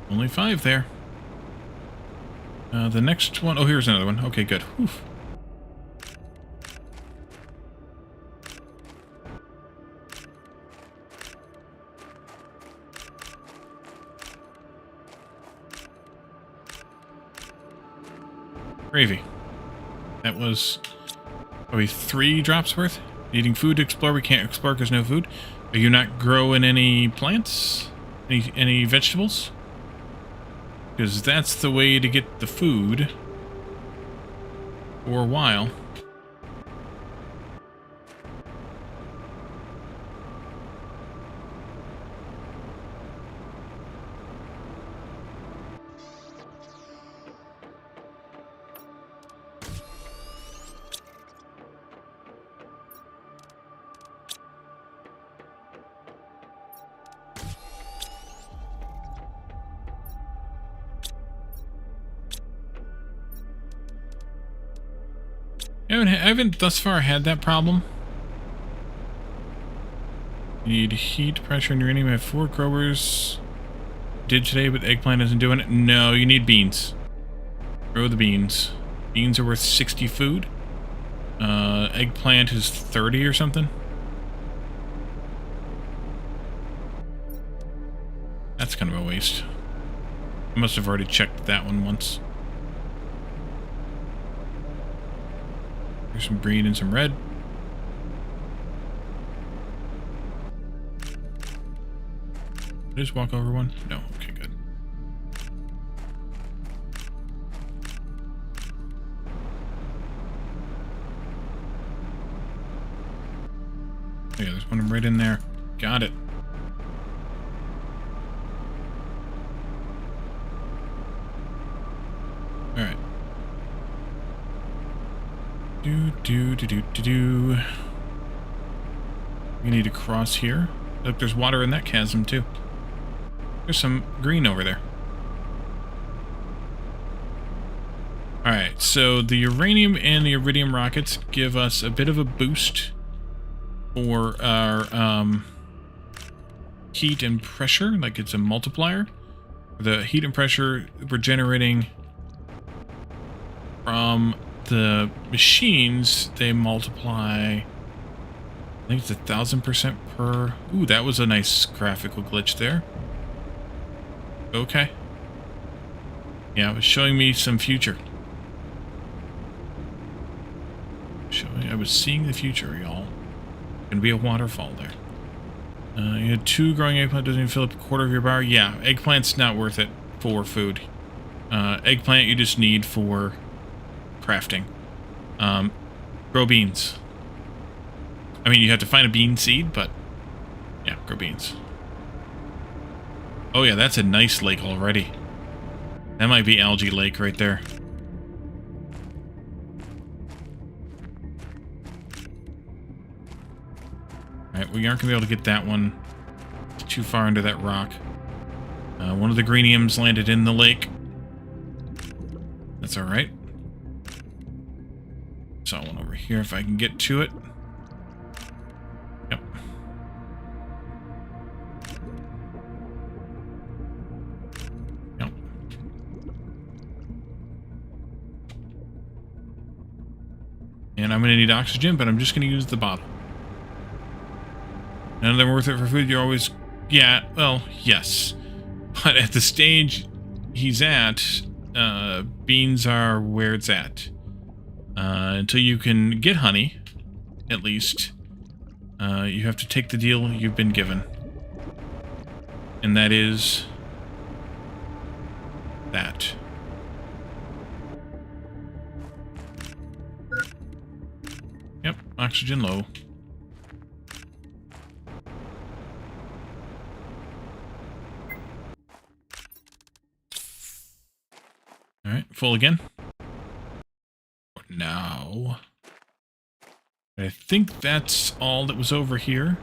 Only 5 there. The next one... Oh, here's another one. Okay, good. Whew. Gravy. That was probably 3 drops worth. Needing food to explore. We can't explore because no food. Are you not growing any plants? Any vegetables? Because that's the way to get the food for a while. I haven't thus far had that problem. You need heat, pressure, and uranium. I have 4 growers. Did today, but eggplant isn't doing it. No, you need beans. Grow the beans. Beans are worth 60 food. Eggplant is 30 or something. That's kind of a waste. I must have already checked that one once. There's some green and some red. Did I just walk over one? No. Okay, good. Oh, yeah, there's one right in there. Got it. Alright. Do. We need to cross here. Look, there's water in that chasm, too. There's some green over there. Alright, so the uranium and the iridium rockets give us a bit of a boost for our heat and pressure, like it's a multiplier. The heat and pressure we're generating from the machines, they multiply, I think it's 1,000% per... Ooh, that was a nice graphical glitch there. Okay. Yeah, it was showing me some future. I was seeing the future, y'all. Gonna be a waterfall there. You had 2 growing eggplant, doesn't even fill up a quarter of your bar. Yeah, eggplant's not worth it for food. Eggplant you just need for crafting. Grow beans. I mean, you have to find a bean seed, but yeah, grow beans. Oh yeah, that's a nice lake already. That might be algae lake right there. Alright, we aren't going to be able to get that one. It's too far under that rock. One of the greeniums landed in the lake. That's alright. Saw one over here if I can get to it. Yep. Yep. And I'm going to need oxygen, but I'm just going to use the bottle. None of them are worth it for food. You're always... Yeah, well, yes. But at the stage he's at, beans are where it's at. Until you can get honey, at least, you have to take the deal you've been given. And that is... that. Yep, oxygen low. Alright, full again. Now, I think that's all that was over here.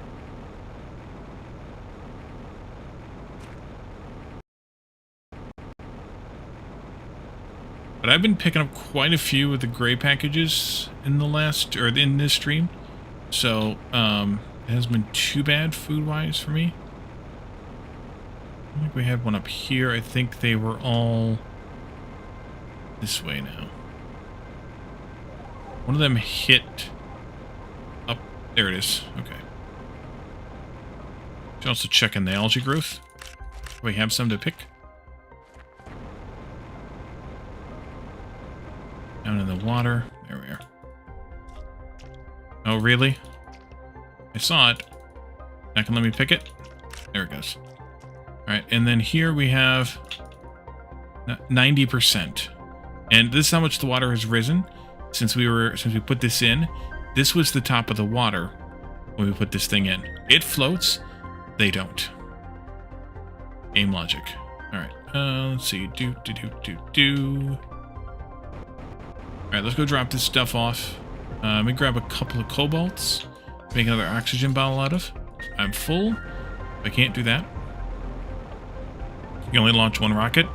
But I've been picking up quite a few of the gray packages in the last, or in this stream. So, it hasn't been too bad food-wise for me. I think we had one up here. I think they were all this way now. One of them hit up. There it is. Okay. Should also check in the algae growth. We have some to pick. Down in the water. There we are. Oh, really? I saw it. Not gonna let me pick it? There it goes. Alright, and then here we have 90%. And this is how much the water has risen since we put this in. This was the top of the water when we put this thing in. It floats. They don't. Game logic. Alright, let's see. Alright, let's go drop this stuff off. Let me grab a couple of cobalts. Make another oxygen bottle out of. I'm full. I can't do that. You can only launch one rocket.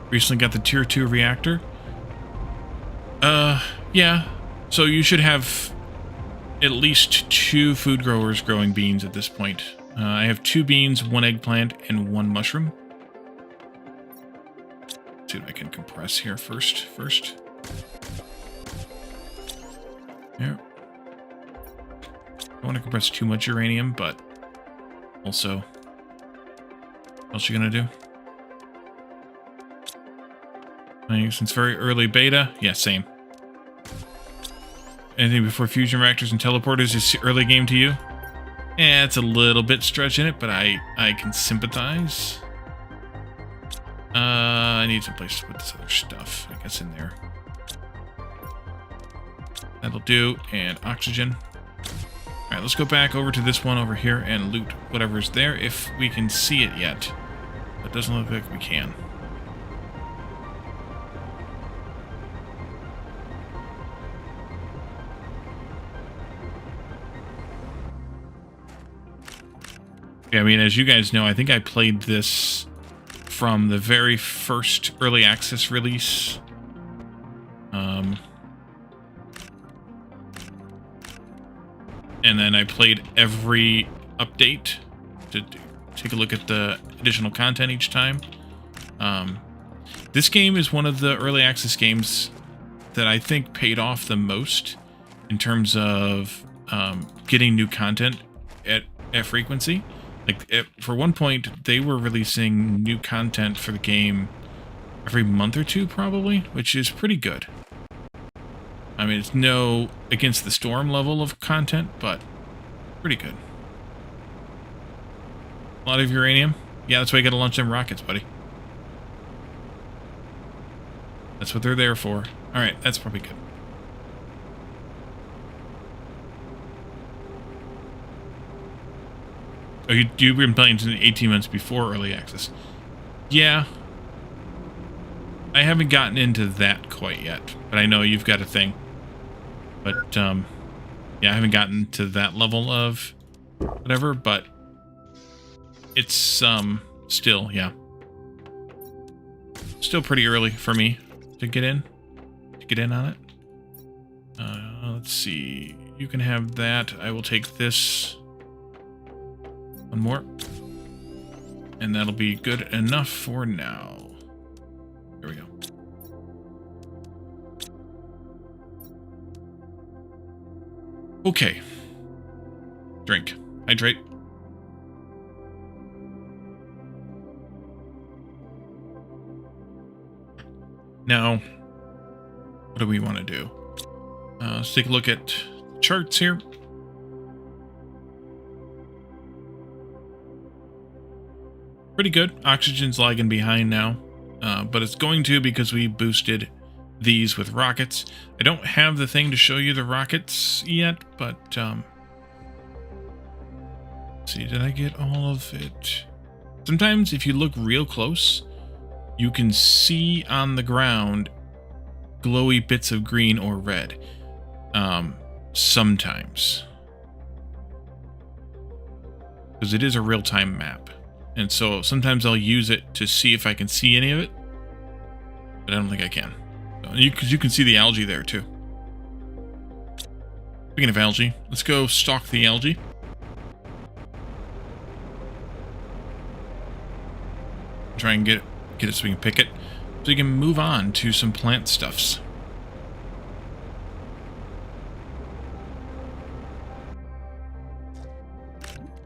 Recently got the tier 2 reactor. Yeah. So you should have at least 2 food growers growing beans at this point. I have 2 beans, 1 eggplant, and 1 mushroom. Let's see what I can compress here first. There. Don't want to compress too much uranium, but also, what else you gonna do? Since very early beta, yeah, same. Anything before fusion reactors and teleporters is early game to you? Yeah, it's a little bit stretching it, but I can sympathize. I need some place to put this other stuff. I guess in there. That'll do, and oxygen. Alright, let's go back over to this one over here and loot whatever's there if we can see it yet. It doesn't look like we can. Yeah, I mean, as you guys know, I think I played this from the very first early access release. And then I played every update to take a look at the additional content each time. This game is one of the early access games that I think paid off the most in terms of getting new content at frequency. Like, for one point, they were releasing new content for the game every month or two, probably, which is pretty good. I mean, it's no Against the Storm level of content, but pretty good. A lot of uranium. Yeah, that's why you gotta launch them rockets, buddy. That's what they're there for. Alright, that's probably good. Oh, you've been playing since 18 months before early access. Yeah. I haven't gotten into that quite yet, but I know you've got a thing. But, yeah, I haven't gotten to that level of whatever, but it's, still, yeah. Still pretty early for me to get in on it. Let's see. You can have that. I will take this. One more. And that'll be good enough for now. There we go. Okay. Drink. Hydrate. Now, what do we want to do? Let's take a look at the charts here. Pretty good. Oxygen's lagging behind now, but it's going to because we boosted these with rockets. I don't have the thing to show you the rockets yet, but let's see, did I get all of it? Sometimes if you look real close, you can see on the ground glowy bits of green or red. Sometimes. Because it is a real-time map. And so sometimes I'll use it to see if I can see any of it. But I don't think I can. Because you can see the algae there too. Speaking of algae, let's go stalk the algae. Try and get it so we can pick it. So we can move on to some plant stuffs.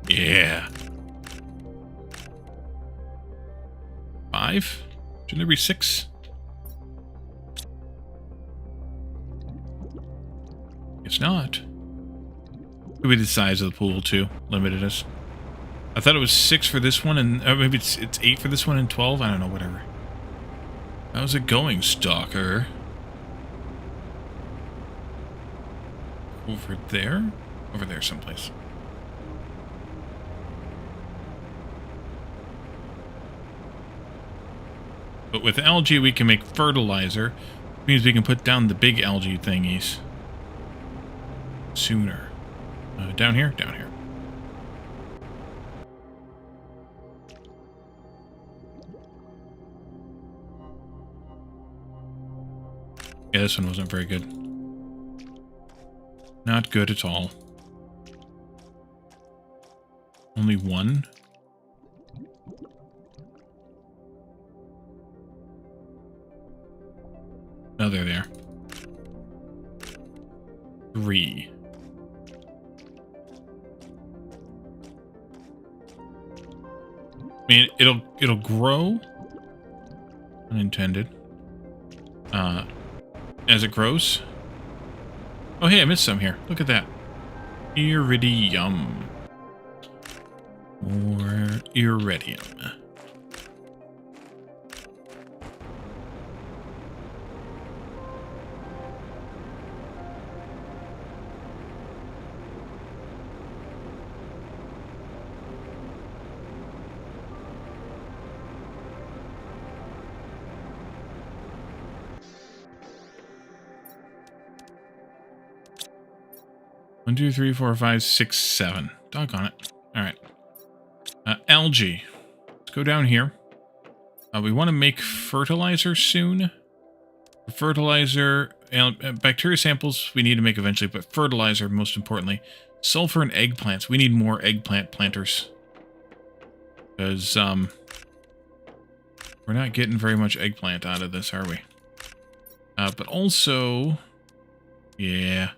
Yeah. 5? Shouldn't there be 6? It's not. Maybe the size of the pool too limited us. I thought it was 6 for this one, and maybe it's 8 for this one and 12. I don't know, whatever. How's it going, stalker? Over there? Over there someplace. But with algae, we can make fertilizer. Which means we can put down the big algae thingies sooner. Down here? Down here. Yeah, this one wasn't very good. Not good at all. Only one? Oh, they're there. 3. I mean, it'll grow. Unintended. As it grows. Oh, hey, I missed some here. Look at that. Iridium. Or iridium. One, 2, 3, 4, 5, 6, 7. Doggone it. All right. Algae. Let's go down here. We want to make fertilizer soon. Fertilizer, bacteria samples we need to make eventually, but fertilizer most importantly. Sulfur and eggplants. We need more eggplant planters. Because, we're not getting very much eggplant out of this, are we? But also, yeah,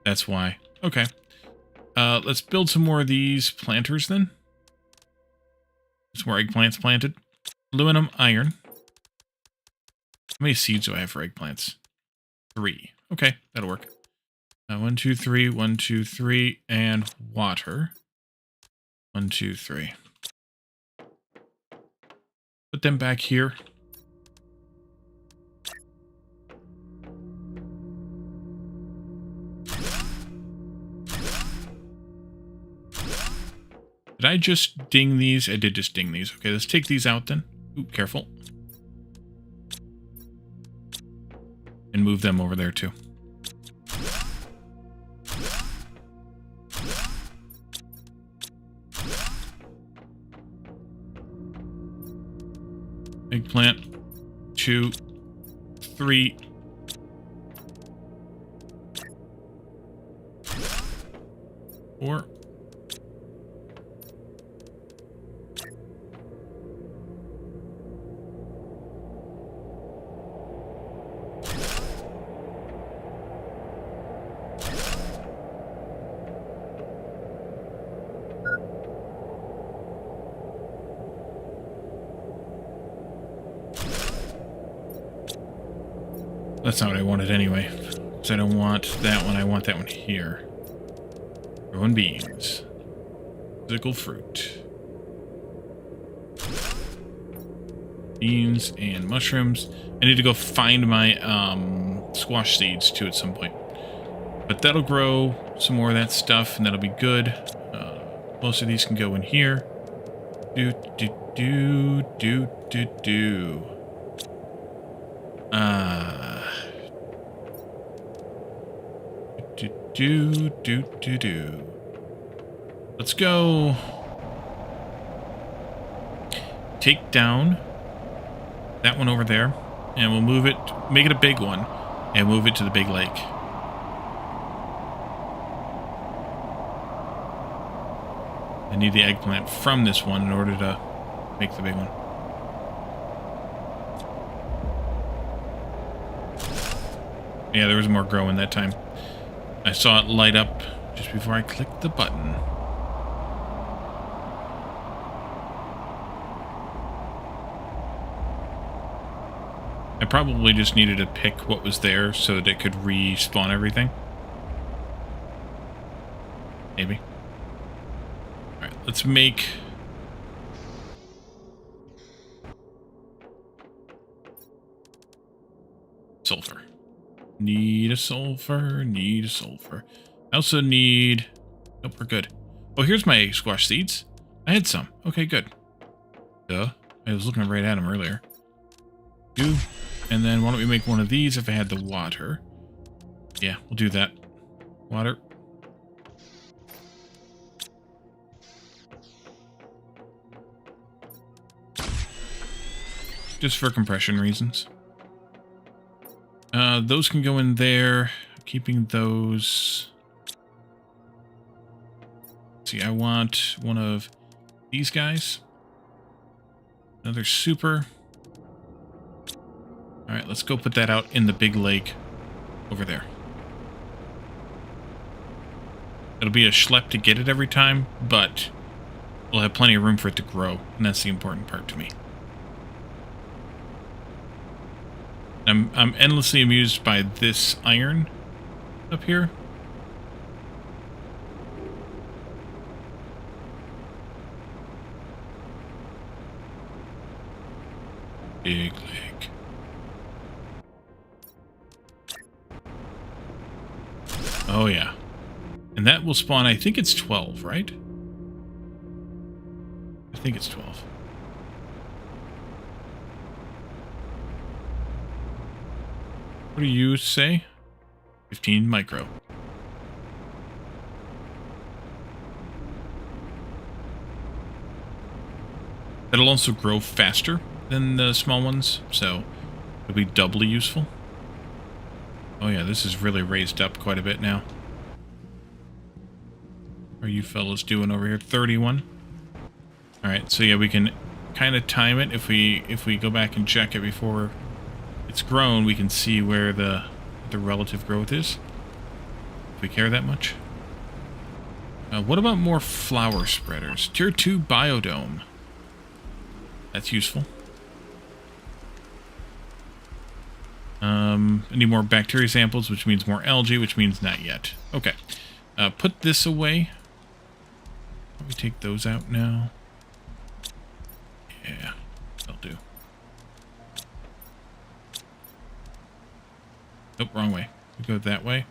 that's why. Okay. Let's build some more of these planters then. Some more eggplants planted. Aluminum, iron. How many seeds do I have for eggplants? 3. Okay, that'll work. 1, 2, 3, 1, 2, 3, and water. 1, 2, 3. Put them back here. Did I just ding these? I did just ding these. Okay, let's take these out then. Ooh, careful. And move them over there too. Eggplant. 2, 3. 4. That's not what I wanted anyway. Because I don't want that one, I want that one here. Growing beans. Physical fruit. Beans and mushrooms. I need to go find my squash seeds too at some point. But that'll grow some more of that stuff and that'll be good. Most of these can go in here. Do. Let's go. Take down that one over there, and we'll move it, make it a big one, and move it to the big lake. I need the eggplant from this one in order to make the big one. Yeah, there was more growing that time. I saw it light up just before I clicked the button. I probably just needed to pick what was there so that it could respawn everything. Maybe. Alright, let's make... sulfur. Need a sulfur, need a sulfur. I also need... Nope, we're good. Oh, here's my squash seeds. I had some. Okay, good. Duh. I was looking right at them earlier. Do. And then why don't we make one of these if I had the water? Yeah, we'll do that. Water. Just for compression reasons. Those can go in there. Keeping those. Let's see, I want one of these guys. Another super. Alright, let's go put that out in the big lake over there. It'll be a schlep to get it every time, but we'll have plenty of room for it to grow, and that's the important part to me. I'm endlessly amused by this iron up here. Big lake. Oh yeah. And that will spawn, I think it's 12, right? I think it's 12. What do you say? 15 micro. That'll also grow faster than the small ones, so it'll be doubly useful. Oh yeah, this is really raised up quite a bit now. What are you fellas doing over here? 31. Alright, so yeah, we can kind of time it. If we go back and check it before it's grown, we can see where the relative growth is. If we care that much. What about more flower spreaders? Tier 2 biodome. That's useful. Any more bacteria samples, which means more algae, which means not yet. Okay. Put this away. Let me take those out now. Yeah, that'll do. Nope, wrong way. We go that way.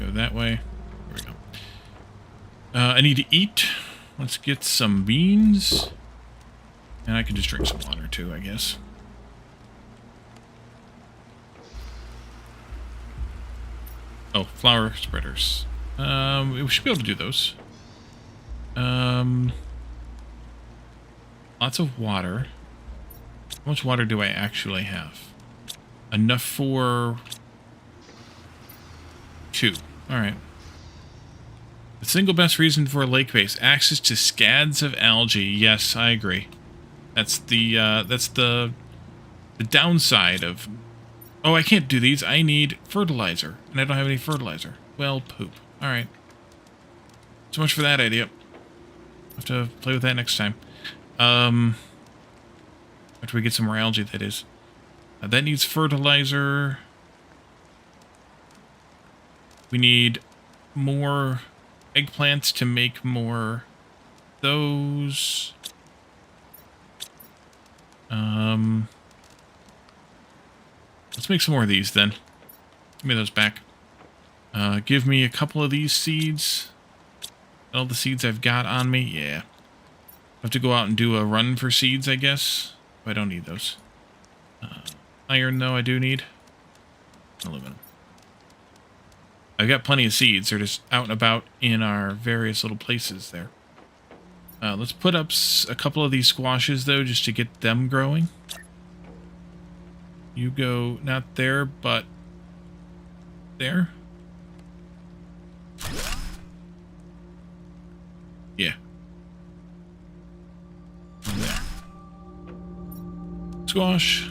Go that way. There we go. I need to eat. Let's get some beans. And I can just drink some water too, I guess. Oh, flower spreaders. We should be able to do those. Lots of water. How much water do I actually have? Enough for 2. Alright. The single best reason for a lake base. Access to scads of algae. Yes, I agree. That's the downside of... Oh, I can't do these. I need fertilizer. And I don't have any fertilizer. Well, poop. Alright. So much for that idea. I'll have to play with that next time. After we get some more algae, that is. That needs fertilizer. We need more eggplants to make more those. Let's make some more of these then. Give me those back. Give me a couple of these seeds. All the seeds I've got on me. Yeah. I have to go out and do a run for seeds, I guess. I don't need those. Iron, though, I do need. Aluminum. I've got plenty of seeds. They're just out and about in our various little places there. Let's put up a couple of these squashes, though, just to get them growing. You go not there, but there. Yeah. There. Squash.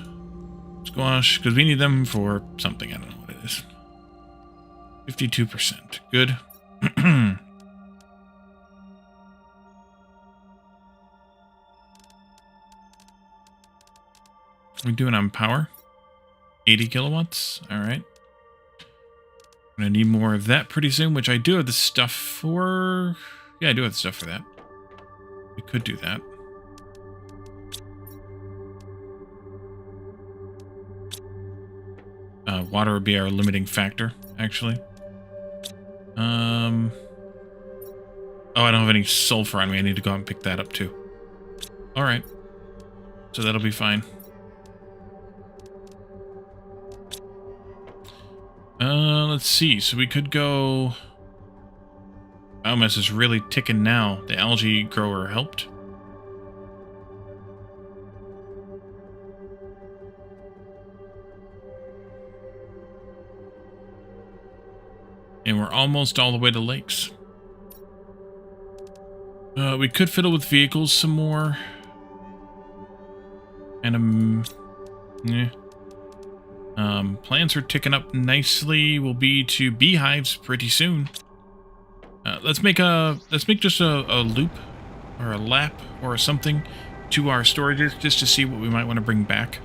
Squash, because we need them for something. I don't know what it is. 52%. Good. We're doing on power. 80 kilowatts. Alright. I'm going to need more of that pretty soon, which I do have the stuff for. Yeah, I do have the stuff for that. We could do that. Water would be our limiting factor, actually. Oh, I don't have any sulfur on me. I need to go out and pick that up, too. Alright. So that'll be fine. Let's see. So we could go... Biomass is really ticking now. The algae grower helped. And we're almost all the way to lakes. We could fiddle with vehicles some more. And yeah. Plants are ticking up nicely. We'll be to beehives pretty soon. Let's make just a loop or a lap or something to our storages just to see what we might want to bring back.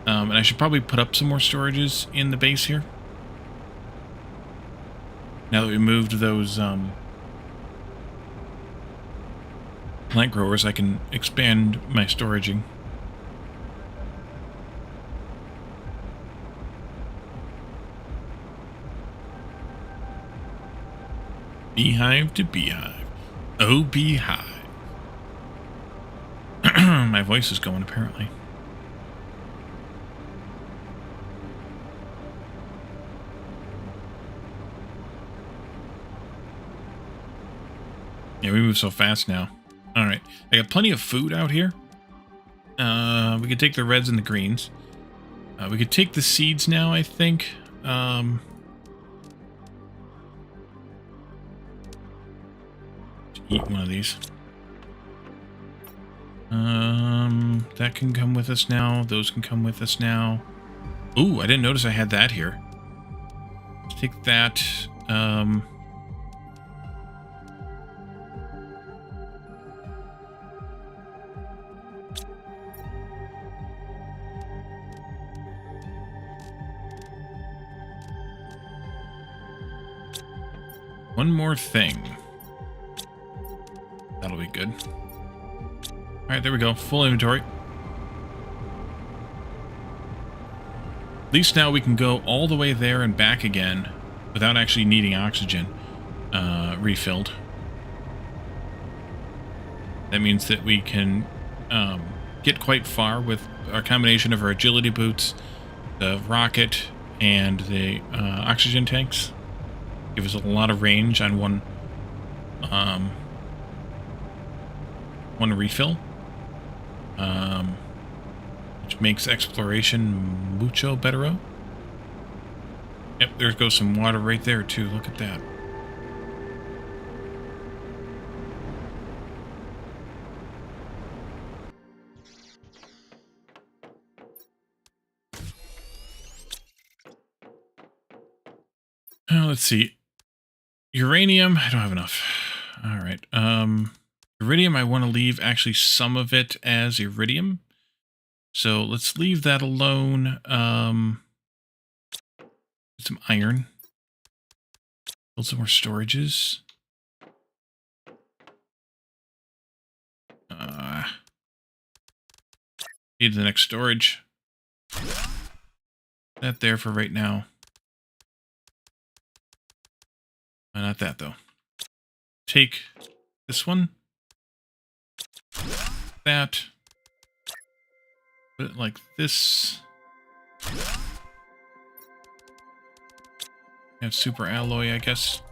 And I should probably put up some more storages in the base here. Now that we moved those plant growers, I can expand my storaging. Beehive to beehive. Oh, beehive. My voice is going, apparently. Yeah, we move so fast now. Alright. I got plenty of food out here. We could take the reds and the greens. We could take the seeds now, I think. Eat one of these. That can come with us now. Those can come with us now. Ooh, I didn't notice I had that here. Let's take that. One more thing. That'll be good. Alright, there we go. Full inventory. At least now we can go all the way there and back again without actually needing oxygen refilled. That means that we can get quite far with our combination of our agility boots, the rocket, and the oxygen tanks. Give us a lot of range on one refill, which makes exploration mucho better. Yep, there goes some water right there too. Look at that. Let's see. Uranium, I don't have enough. All right. Iridium, I want to leave actually some of it as iridium. So let's leave that alone. Some iron. Build some more storages. Need the next storage. That there for right now. Not that though. Take this one. That. Put it like this. Have super alloy, I guess.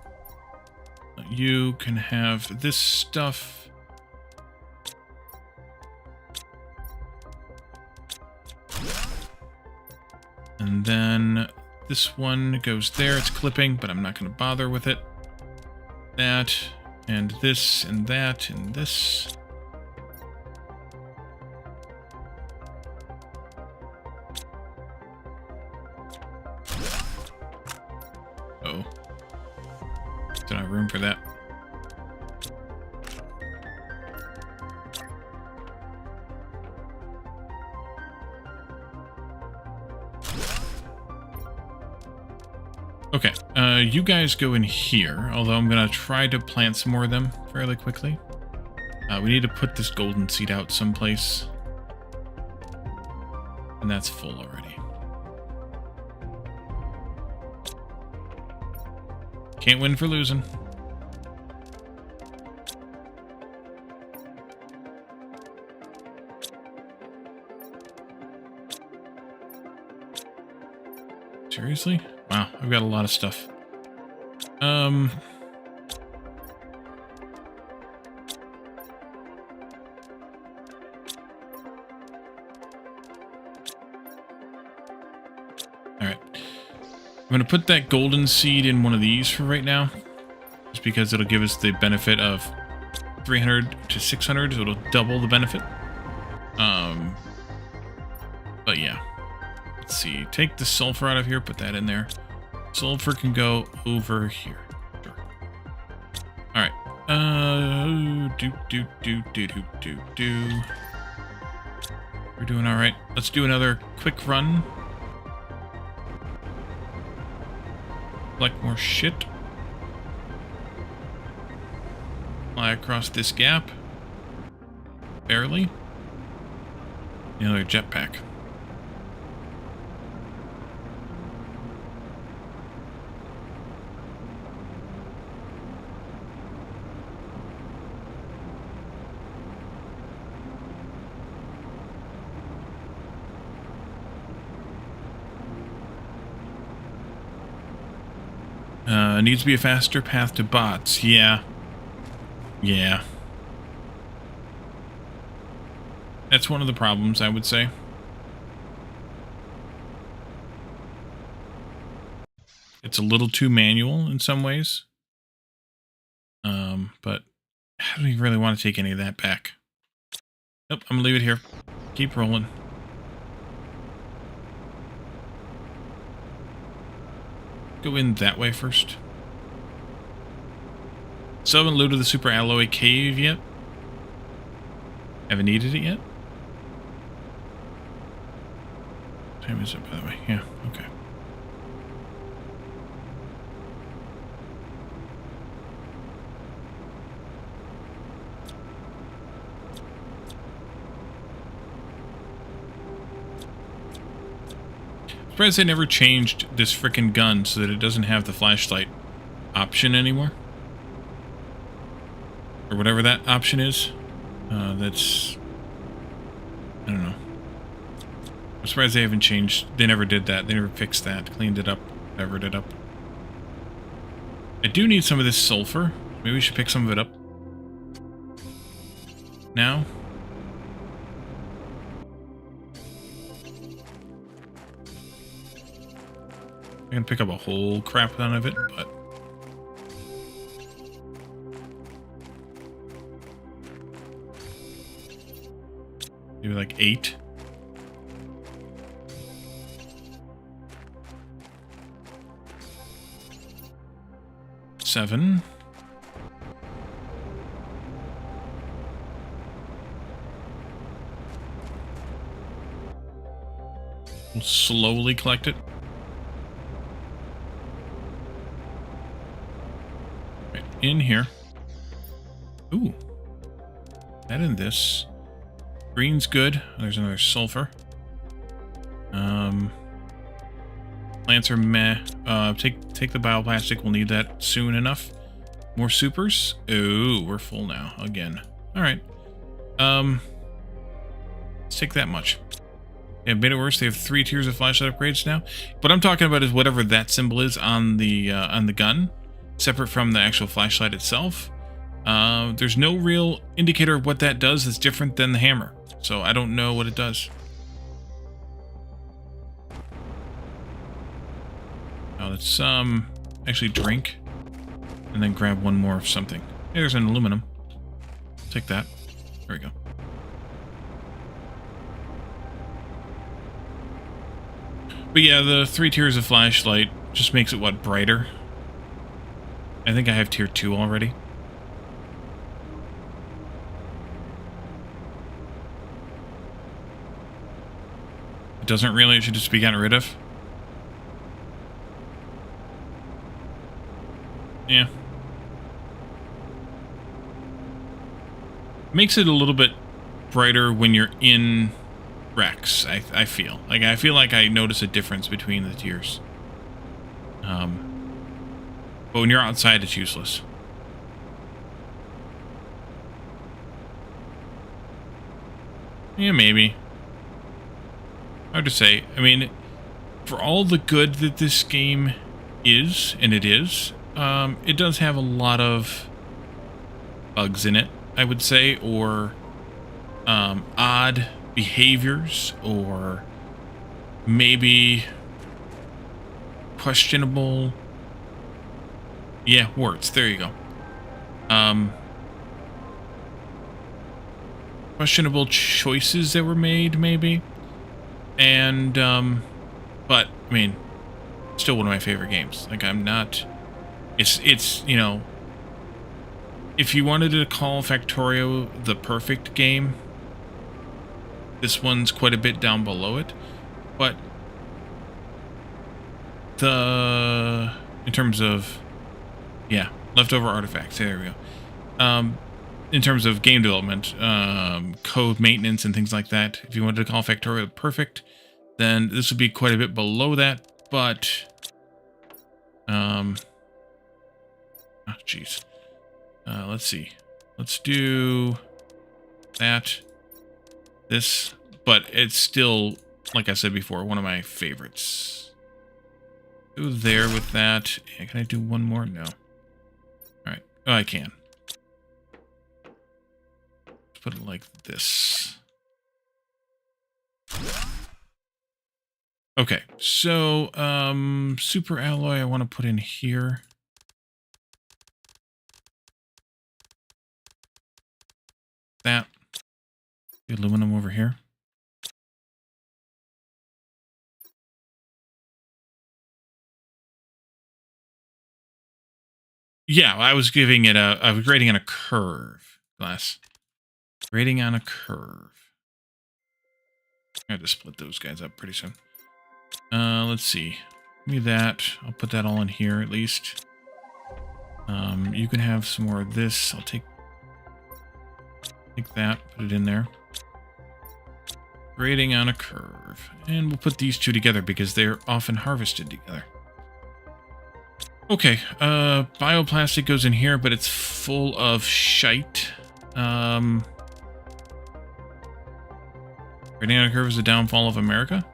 You can have this stuff. And then this one goes there. It's clipping, but I'm not going to bother with it. That, and this, and that, and this. Oh. Don't have room for that. Okay, you guys go in here, although I'm going to try to plant some more of them fairly quickly. We need to put this golden seed out someplace. And that's full already. Can't win for losing. Seriously? Wow, I've got a lot of stuff. Alright. I'm going to put that golden seed in one of these for right now. Just because it'll give us the benefit of 300 to 600, so it'll double the benefit. But yeah. Let's see. Take the sulfur out of here, put that in there. Sulfur can go over here. Sure. Alright. We're doing alright. Let's do another quick run. Collect more shit. Fly across this gap. Barely. Another jetpack. Needs to be a faster path to bots. Yeah. Yeah. That's one of the problems, I would say. It's a little too manual in some ways. But I don't even really want to take any of that back. Nope, I'm gonna leave it here. Keep rolling. Go in that way first. So I haven't looted the super alloy cave yet. Haven't needed it yet. What time is it, by the way? Yeah, okay. Surprised they never changed this frickin' gun so that it doesn't have the flashlight option anymore. Or whatever that option is. That's... I don't know. I'm surprised they haven't changed. They never did that. They never fixed that. Cleaned it up. Covered it up. I do need some of this sulfur. Maybe we should pick some of it up. Now. I'm gonna pick up a whole crap ton of it, but... maybe like 8. Seven. We'll slowly collect it. Right, in here. Ooh. That and this. Green's good. There's another sulfur. Plants are meh. Take the bioplastic. We'll need that soon enough. More supers. Ooh, we're full now again. All right. Let's take that much. Yeah, made it worse. They have 3 tiers of flashlight upgrades now. What I'm talking about is whatever that symbol is on the gun, separate from the actual flashlight itself. There's no real indicator of what that does that's different than the hammer. So I don't know what it does. Now let's actually drink and then grab one more of something. Hey, there's an aluminum. Take that. There we go. But yeah, the 3 tiers of flashlight just makes it, what, brighter? I think I have tier 2 already. It doesn't really, it should just be gotten rid of. Yeah. Makes it a little bit brighter when you're in Rex, I feel. I feel like I notice a difference between the tiers. But when you're outside, it's useless. Yeah, maybe. Hard to say. I mean, for all the good that this game is, and it is, it does have a lot of bugs in it, I would say, or odd behaviors, or maybe questionable... yeah, warts. There you go. Questionable choices that were made, maybe. And, but, I mean, still one of my favorite games. Like, I'm not... It's, you know... If you wanted to call Factorio the perfect game, this one's quite a bit down below it. But... in terms of... yeah, leftover artifacts. There we go. In terms of game development, code maintenance and things like that, if you wanted to call Factorio perfect, then this would be quite a bit below that, but... oh, jeez. Let's see. Let's do that. This, but it's still, like I said before, one of my favorites. Go there with that. Can I do one more? No. Alright. Oh, I can. Let's put it like this. Okay, so, super alloy I want to put in here. That. The aluminum over here. Yeah, I was giving it a... I was grading on a curve. Glass. Grading on a curve. I have to split those guys up pretty soon. Let's see. Give me that. I'll put that all in here at least. You can have some more of this. I'll take that, put it in there. Grading on a curve. And we'll put these two together because they're often harvested together. Okay, bioplastic goes in here, but it's full of shite. Grading on a curve is the downfall of America?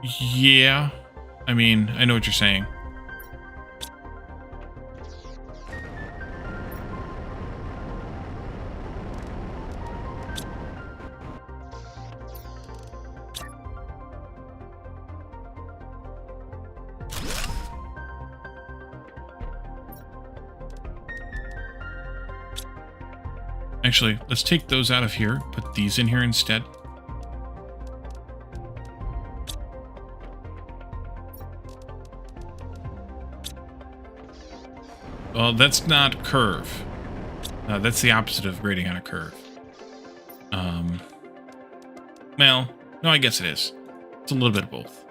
Yeah. I mean, I know what you're saying. Actually, let's take those out of here, put these in here instead. Well, that's not curve. That's the opposite of grading on a curve. Well, no, I guess it is. It's a little bit of both.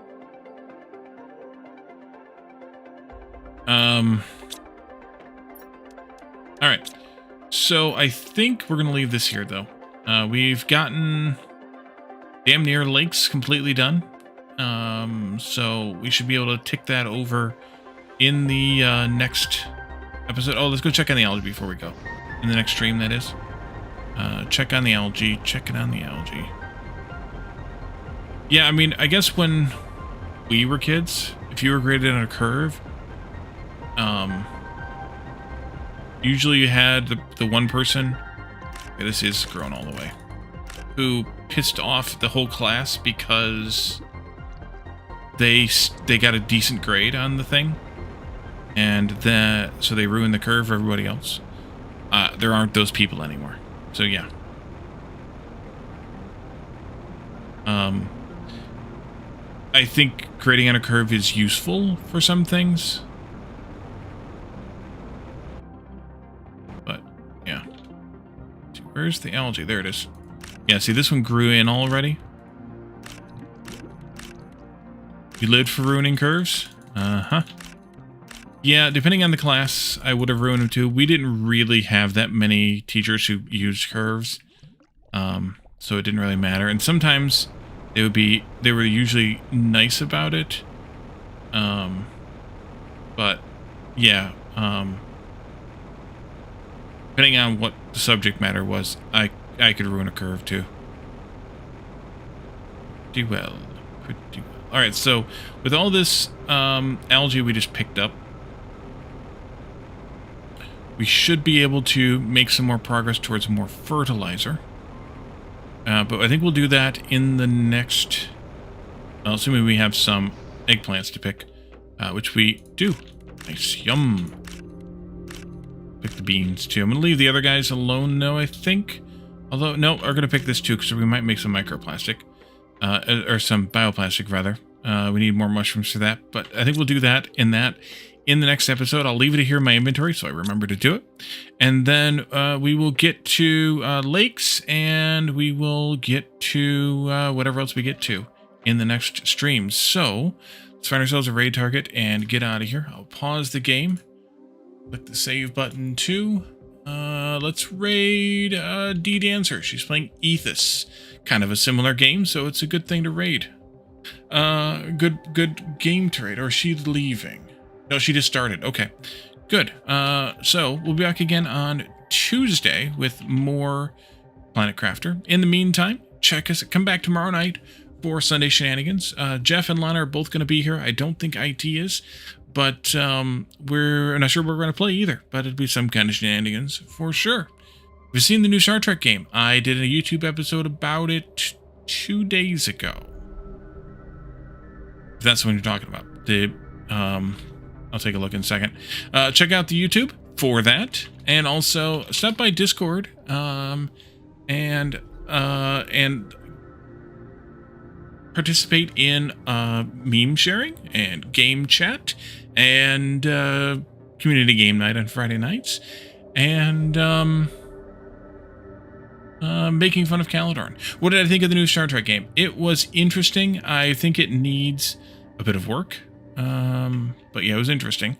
All right. So I think we're going to leave this here, though. We've gotten damn near lakes completely done. So we should be able to tick that over in the next episode. Oh, let's go check on the algae before we go. In the next stream, that is. Check on the algae. Check it on the algae. Yeah, I mean, I guess when we were kids, if you were graded on a curve, usually you had the one person, okay, this is grown all the way, who pissed off the whole class because they got a decent grade on the thing, and so they ruined the curve for everybody else. There aren't those people anymore. So yeah. I think grading on a curve is useful for some things. But, yeah. Where's the algae? There it is. Yeah, see, this one grew in already. You lived for ruining curves? Uh-huh. Yeah, depending on the class, I would have ruined them too. We didn't really have that many teachers who used curves. So it didn't really matter. And sometimes they were usually nice about it. But yeah, depending on what the subject matter was, I could ruin a curve too. Pretty well. All right, so with all this algae we just picked up, we should be able to make some more progress towards more fertilizer. But I think we'll do that in the next... assuming we have some eggplants to pick, which we do. Nice, yum. Pick the beans, too. I'm going to leave the other guys alone, though, I think. Although, no, we're going to pick this, too, because we might make some microplastic. Or some bioplastic, rather. We need more mushrooms for that. But I think we'll do that in the next episode. I'll leave it here in my inventory so I remember to do it. And then we will get to lakes, and we will get to whatever else we get to in the next stream. So let's find ourselves a raid target and get out of here. I'll pause the game. Click the save button too. Let's raid D Dancer. She's playing Ethos. Kind of a similar game, so it's a good thing to raid. Good game to raid. Or is she leaving? No, she just started. Okay, good. So we'll be back again on Tuesday with more Planet Crafter. In the meantime, come back tomorrow night for Sunday Shenanigans. Jeff and Lana are both going to be here. I don't think IT is, but we're not sure we're going to play either, but it'll be some kind of shenanigans for sure. Have you seen the new Star Trek game? I did a YouTube episode about it 2 days ago. If that's what you're talking about. I'll take a look in a second. Check out the YouTube for that, and also stop by Discord and participate in meme sharing and game chat and community game night on Friday nights, and making fun of Caledorn. What did I think of the new Star Trek game? It was interesting. I think it needs a bit of work. But yeah, it was interesting.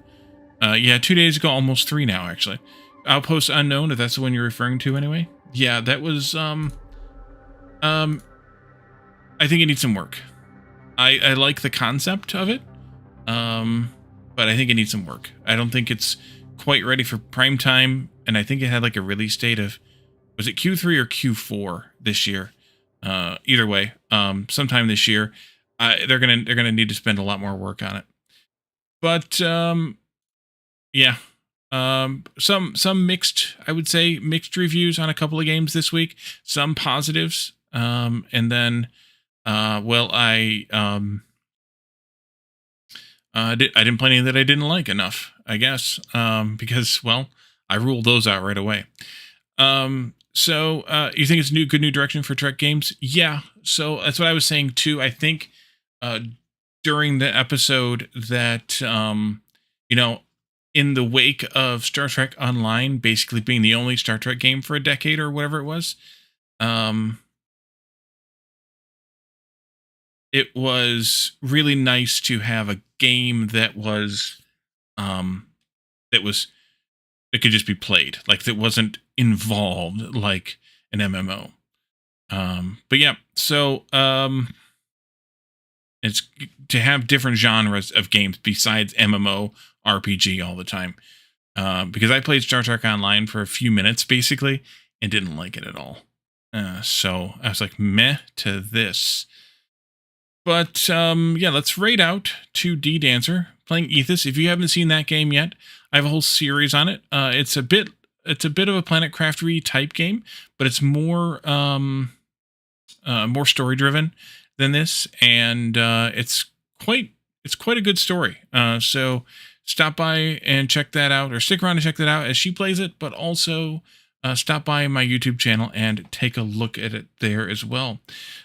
Yeah, 2 days ago, almost 3 now, actually. Outpost Unknown, if that's the one you're referring to anyway. yeah, that was I think it needs some work. I like the concept of it, but I think it needs some work. I don't think it's quite ready for prime time, and I think it had like a release date of, was it Q3 or Q4 this year? Either way, sometime this year, they're gonna need to spend a lot more work on it. But yeah, some mixed, I would say mixed reviews on a couple of games this week. Some positives, and then well, I didn't play any that I didn't like enough, I guess, because, well, I ruled those out right away. So you think it's good new direction for Trek games? Yeah. So that's what I was saying too. I think during the episode that you know, in the wake of Star Trek Online basically being the only Star Trek game for a decade or whatever it was, it was really nice to have a game that was that was, it could just be played, like that wasn't involved like an MMO. But yeah, so it's to have different genres of games besides MMO RPG all the time. Because I played Star Trek Online for a few minutes basically and didn't like it at all. So I was like meh to this. But yeah, let's raid out to D Dancer playing Ethos. If you haven't seen that game yet, I have a whole series on it. It's a bit of a Planet Craftery type game, but it's more more story driven than this, and it's quite a good story. So stop by and check that out, or stick around and check that out as she plays it, but also stop by my YouTube channel and take a look at it there as well.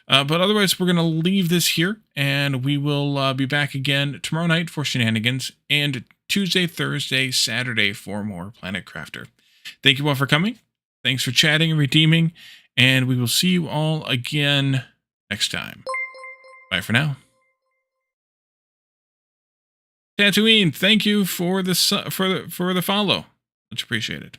But otherwise, we're going to leave this here, and we will be back again tomorrow night for shenanigans, and Tuesday, Thursday, Saturday for more Planet Crafter. Thank you all for coming. Thanks for chatting and redeeming, and we will see you all again next time. Bye for now. Tatooine, thank you for the follow. Much appreciated.